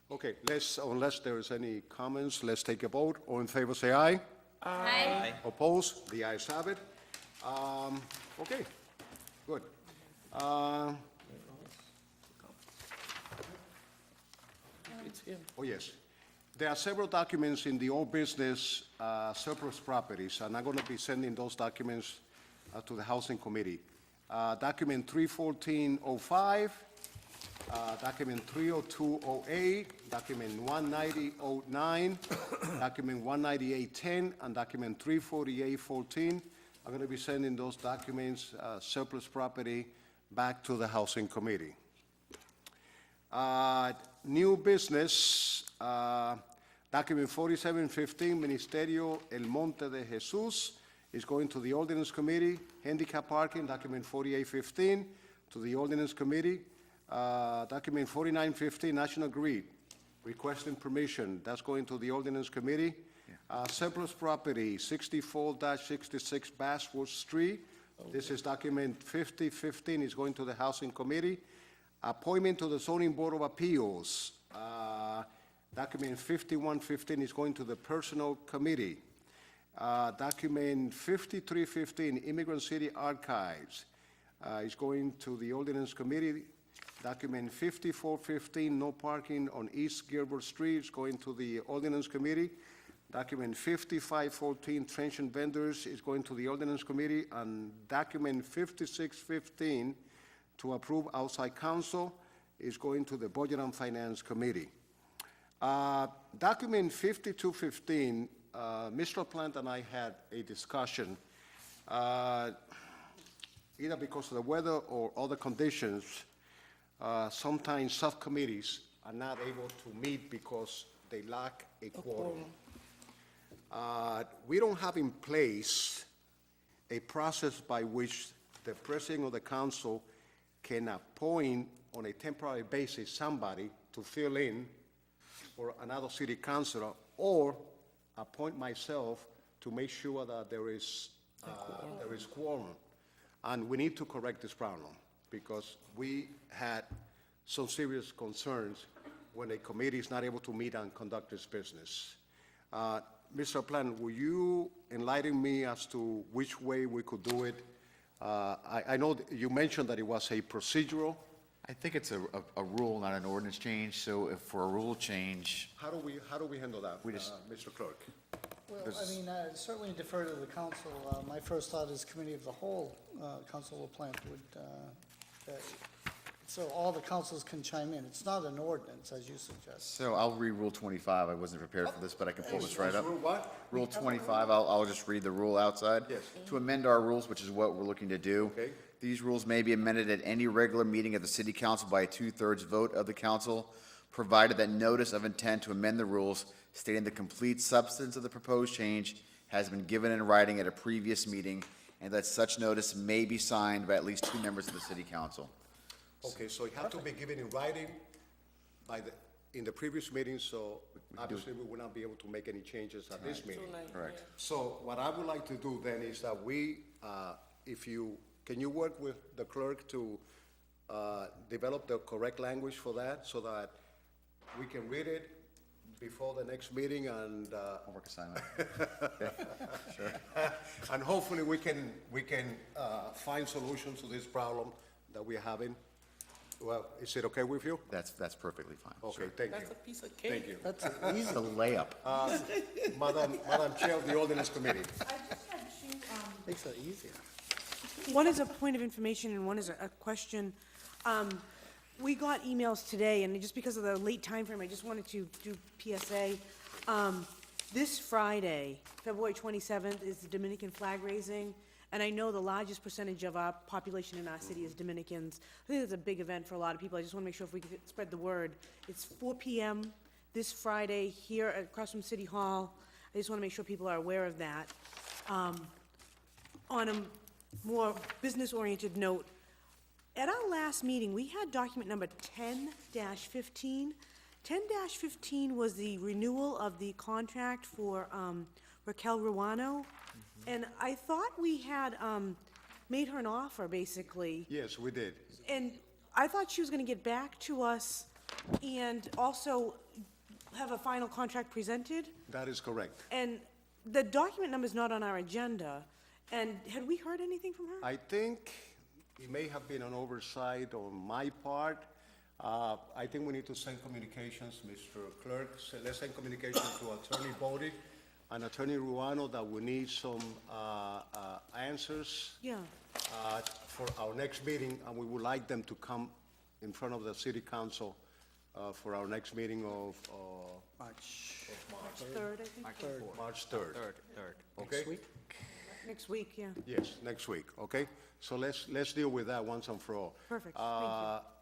Okay, unless there is any comments, let's take a vote. All in favor, say aye. Aye. Opposed? The ayes have it. Okay, good. It's him. Oh, yes. There are several documents in the old business surplus properties, and I'm going to be sending those documents to the Housing Committee. Document 31405, document 30208, document 19009, document 19810, and document 34814. I'm going to be sending those documents, surplus property, back to the Housing Committee. New business, document 4715, Ministerio El Monte de Jesus, is going to the Ordinance Committee. Handicap parking, document 4815, to the Ordinance Committee. Document 4915, National Grid, requesting permission, that's going to the Ordinance Committee. Surplus property, 64-66 Basswood Street. This is document 5015, is going to the Housing Committee. Appointment to the Zoning Board of Appeals, document 5115 is going to the Personnel Committee. Document 5315, Immigrant City Archives, is going to the Ordinance Committee. Document 5415, no parking on East Gilbert Street, is going to the Ordinance Committee. Document 5514, transient vendors, is going to the Ordinance Committee. And document 5615, to approve outside counsel, is going to the Budget and Finance Committee. Document 5215, Mr. Plant and I had a discussion, either because of the weather or other conditions, sometimes subcommittees are not able to meet because they lack a quorum. We don't have in place a process by which the president of the council can appoint on a temporary basis somebody to fill in for another city councilor, or appoint myself to make sure that there is quorum. And we need to correct this problem, because we had some serious concerns when a committee is not able to meet and conduct its business. Mr. Plant, will you enlighten me as to which way we could do it? I know that you mentioned that it was a procedural. I think it's a rule, not an ordinance change, so if for a rule change, How do we handle that, Mr. Clerk? Well, There's- I mean, certainly defer to the council. My first thought is committee of the whole, Councilor Plant would, that so all the councils can chime in. It's not an ordinance, as you suggest. So I'll read Rule 25. I wasn't prepared for this, but I can pull this right up. Rule what? Rule 25, I'll just read the rule outside. Yes. To amend our rules, which is what we're looking to do. Okay. These rules may be amended at any regular meeting of the city council by a two-thirds vote of the council, provided that notice of intent to amend the rules stating the complete substance of the proposed change has been given in writing at a previous meeting, and that such notice may be signed by at least 2 members of the city council. Okay, so it had to be given in writing in the previous meeting, so obviously we will not be able to make any changes at this meeting. Correct. So what I would like to do then is that can you work with the clerk to develop the correct language for that, so that we can read it before the next meeting and. Homework assignment. Sure. And hopefully we can find solutions to this problem that we're having. Well, is it okay with you? That's perfectly fine. Okay, sure. thank you. That's a piece of cake. Thank you. That's It's a layup. Madam Chair of the Ordinance Committee. Makes it easier. One is a point of information and one is a question. We got emails today, and just because of the late time frame, I just wanted to do PSA. This Friday, February 27th, is the Dominican flag raising, and I know the largest percentage of our population in our city is Dominicans. I think it's a big event for a lot of people. I just want to make sure if we could spread the word. It's 4 p.m. this Friday here across from City Hall. I just want to make sure people are aware of that. On a more business-oriented note, at our last meeting, we had document number 10-15. 10-15 was the renewal of the contract for Raquel Ruano, and I thought we had made her an offer, basically. Yes, we did. And I thought she was going to get back to us and also have a final contract presented. That is correct. And the document number is not on our agenda. And had we heard anything from her? I think it may have been an oversight on my part. I think we need to send communications, Mr. Clerk, let's send communications to Attorney Bodie and Attorney Ruano that we need some answers Yeah. for our next meeting, and we would like them to come in front of the city council for our next meeting of March. March 3rd, I think. March 3rd. Third. Okay? Next week, yeah. Yes, next week, okay? So let's deal with that once and for all. Perfect.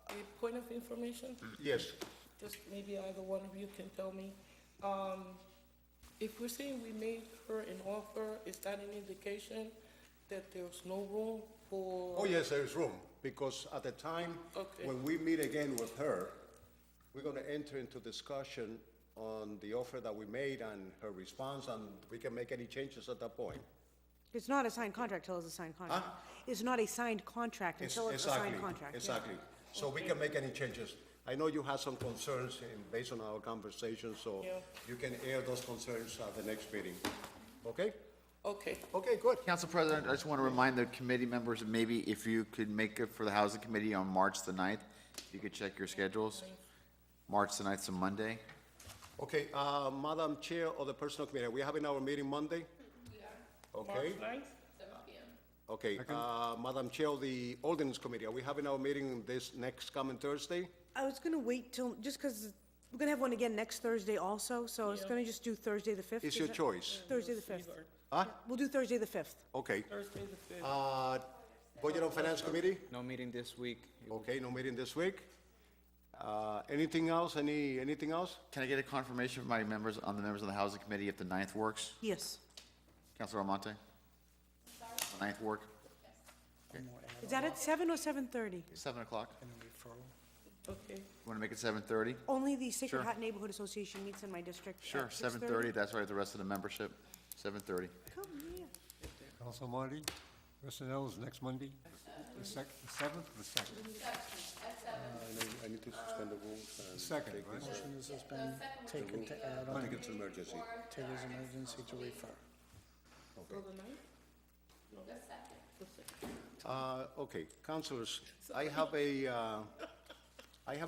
A point of information? Yes, Just maybe either one of you can tell me. If we're saying we made her an offer, is that an indication that there's no room for? oh yes, there is room, because at the time, Okay. when we meet again with her, we're gonna enter into discussion on the offer that we made and her response, and we can make any changes at that point. It's not a signed contract till it's a signed contract. It's not a signed contract until it's a signed contract. yeah. Exactly. So we can make any changes. I know you have some concerns based on our conversation, so Yeah. you can air those concerns at the next meeting. Okay? Okay. Okay, good. Council President, I just want to remind the committee members, that maybe if you could make it for the Housing Committee on March the 9th, if you could check your schedules. March the 9th is a Monday. Okay, Madam Chair of the Personnel Committee, we having our meeting Monday? Okay. March 9th? Okay, Madam Chair of the Ordinance Committee, are we having our meeting this next coming Thursday? I was gonna wait till, just because we're gonna have one again next Thursday also, so I was gonna just do Thursday the 5th. It's Is your that- choice. Thursday the 5th. Huh? We'll do Thursday the 5th. Okay. Thursday the 5th. Budget and Finance Committee? No meeting this week. Okay, no meeting this week. Anything else? Anything else? Can I get a confirmation from my members, on the members of the Housing Committee if the 9th works? Yes. Councilor Almonte? The 9th work? Is that at 7 or 7:30? 7 o'clock? Okay. Want to make it 7:30? Only the Sacred Sure. Heart Neighborhood Association meets in my district. Sure, at 7:30, that's right, the rest of the membership, 7:30. Come here. Council Marty, personnel is next Monday, the 7th, or the 2nd? I need to suspend the rules and. Second, take right? this- Motion to suspend, take it to add I on, think it's an emergency. take as emergency to refer. So the 9th? No. The 2nd. Okay, councilors, I have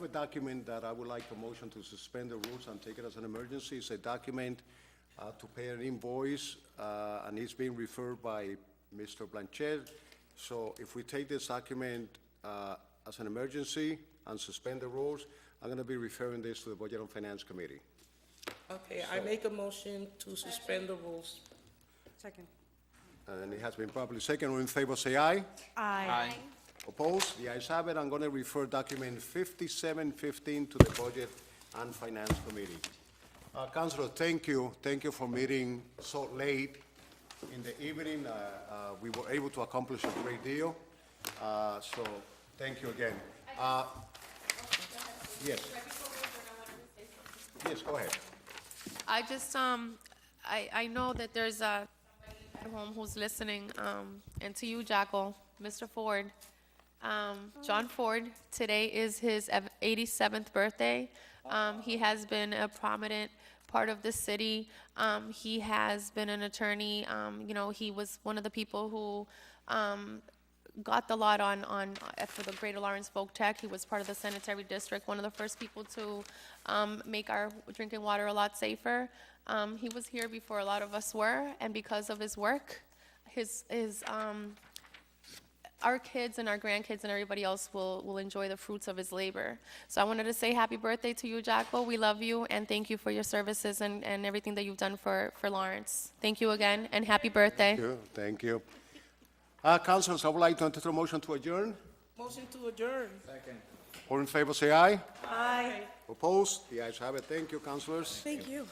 a document that I would like a motion to suspend the rules and take it as an emergency. It's a document to pay an invoice, and it's being referred by Mr. Blanchet. So if we take this document as an emergency and suspend the rules. I'm going to be referring this to the Budget and Finance Committee. Okay, I make a motion to suspend the rules. Second. And it has been properly second. All in favor, say aye. Aye. Opposed? The ayes have it. I'm going to refer document 5715 to the Budget and Finance Committee. Councilor, thank you. Thank you for meeting so late in the evening. We were able to accomplish a great deal. So thank you again. Yes. Yes, go ahead. I just, I know that there's somebody at home who's listening, and to you, Jackal, Mr. Ford, John Ford, today is his 87th birthday. He has been a prominent part of the city. He has been an attorney. You know, he was one of the people who got the lot on for the Greater Lawrence Folk Tech. He was part of the sanitary district, one of the first people to make our drinking water a lot safer. He was here before a lot of us were, and because of his work, our kids and our grandkids and everybody else will enjoy the fruits of his labor. So I wanted to say happy birthday to you, Jacko. We love you, and thank you for your services and everything that you've done for Lawrence. Thank you again, and happy birthday. Thank you. Thank you. Councilors, I would like to entertain a motion to adjourn. Motion to adjourn. Second. All in favor, say aye. Aye. Opposed? The ayes have it. Thank you, councilors. Thank you.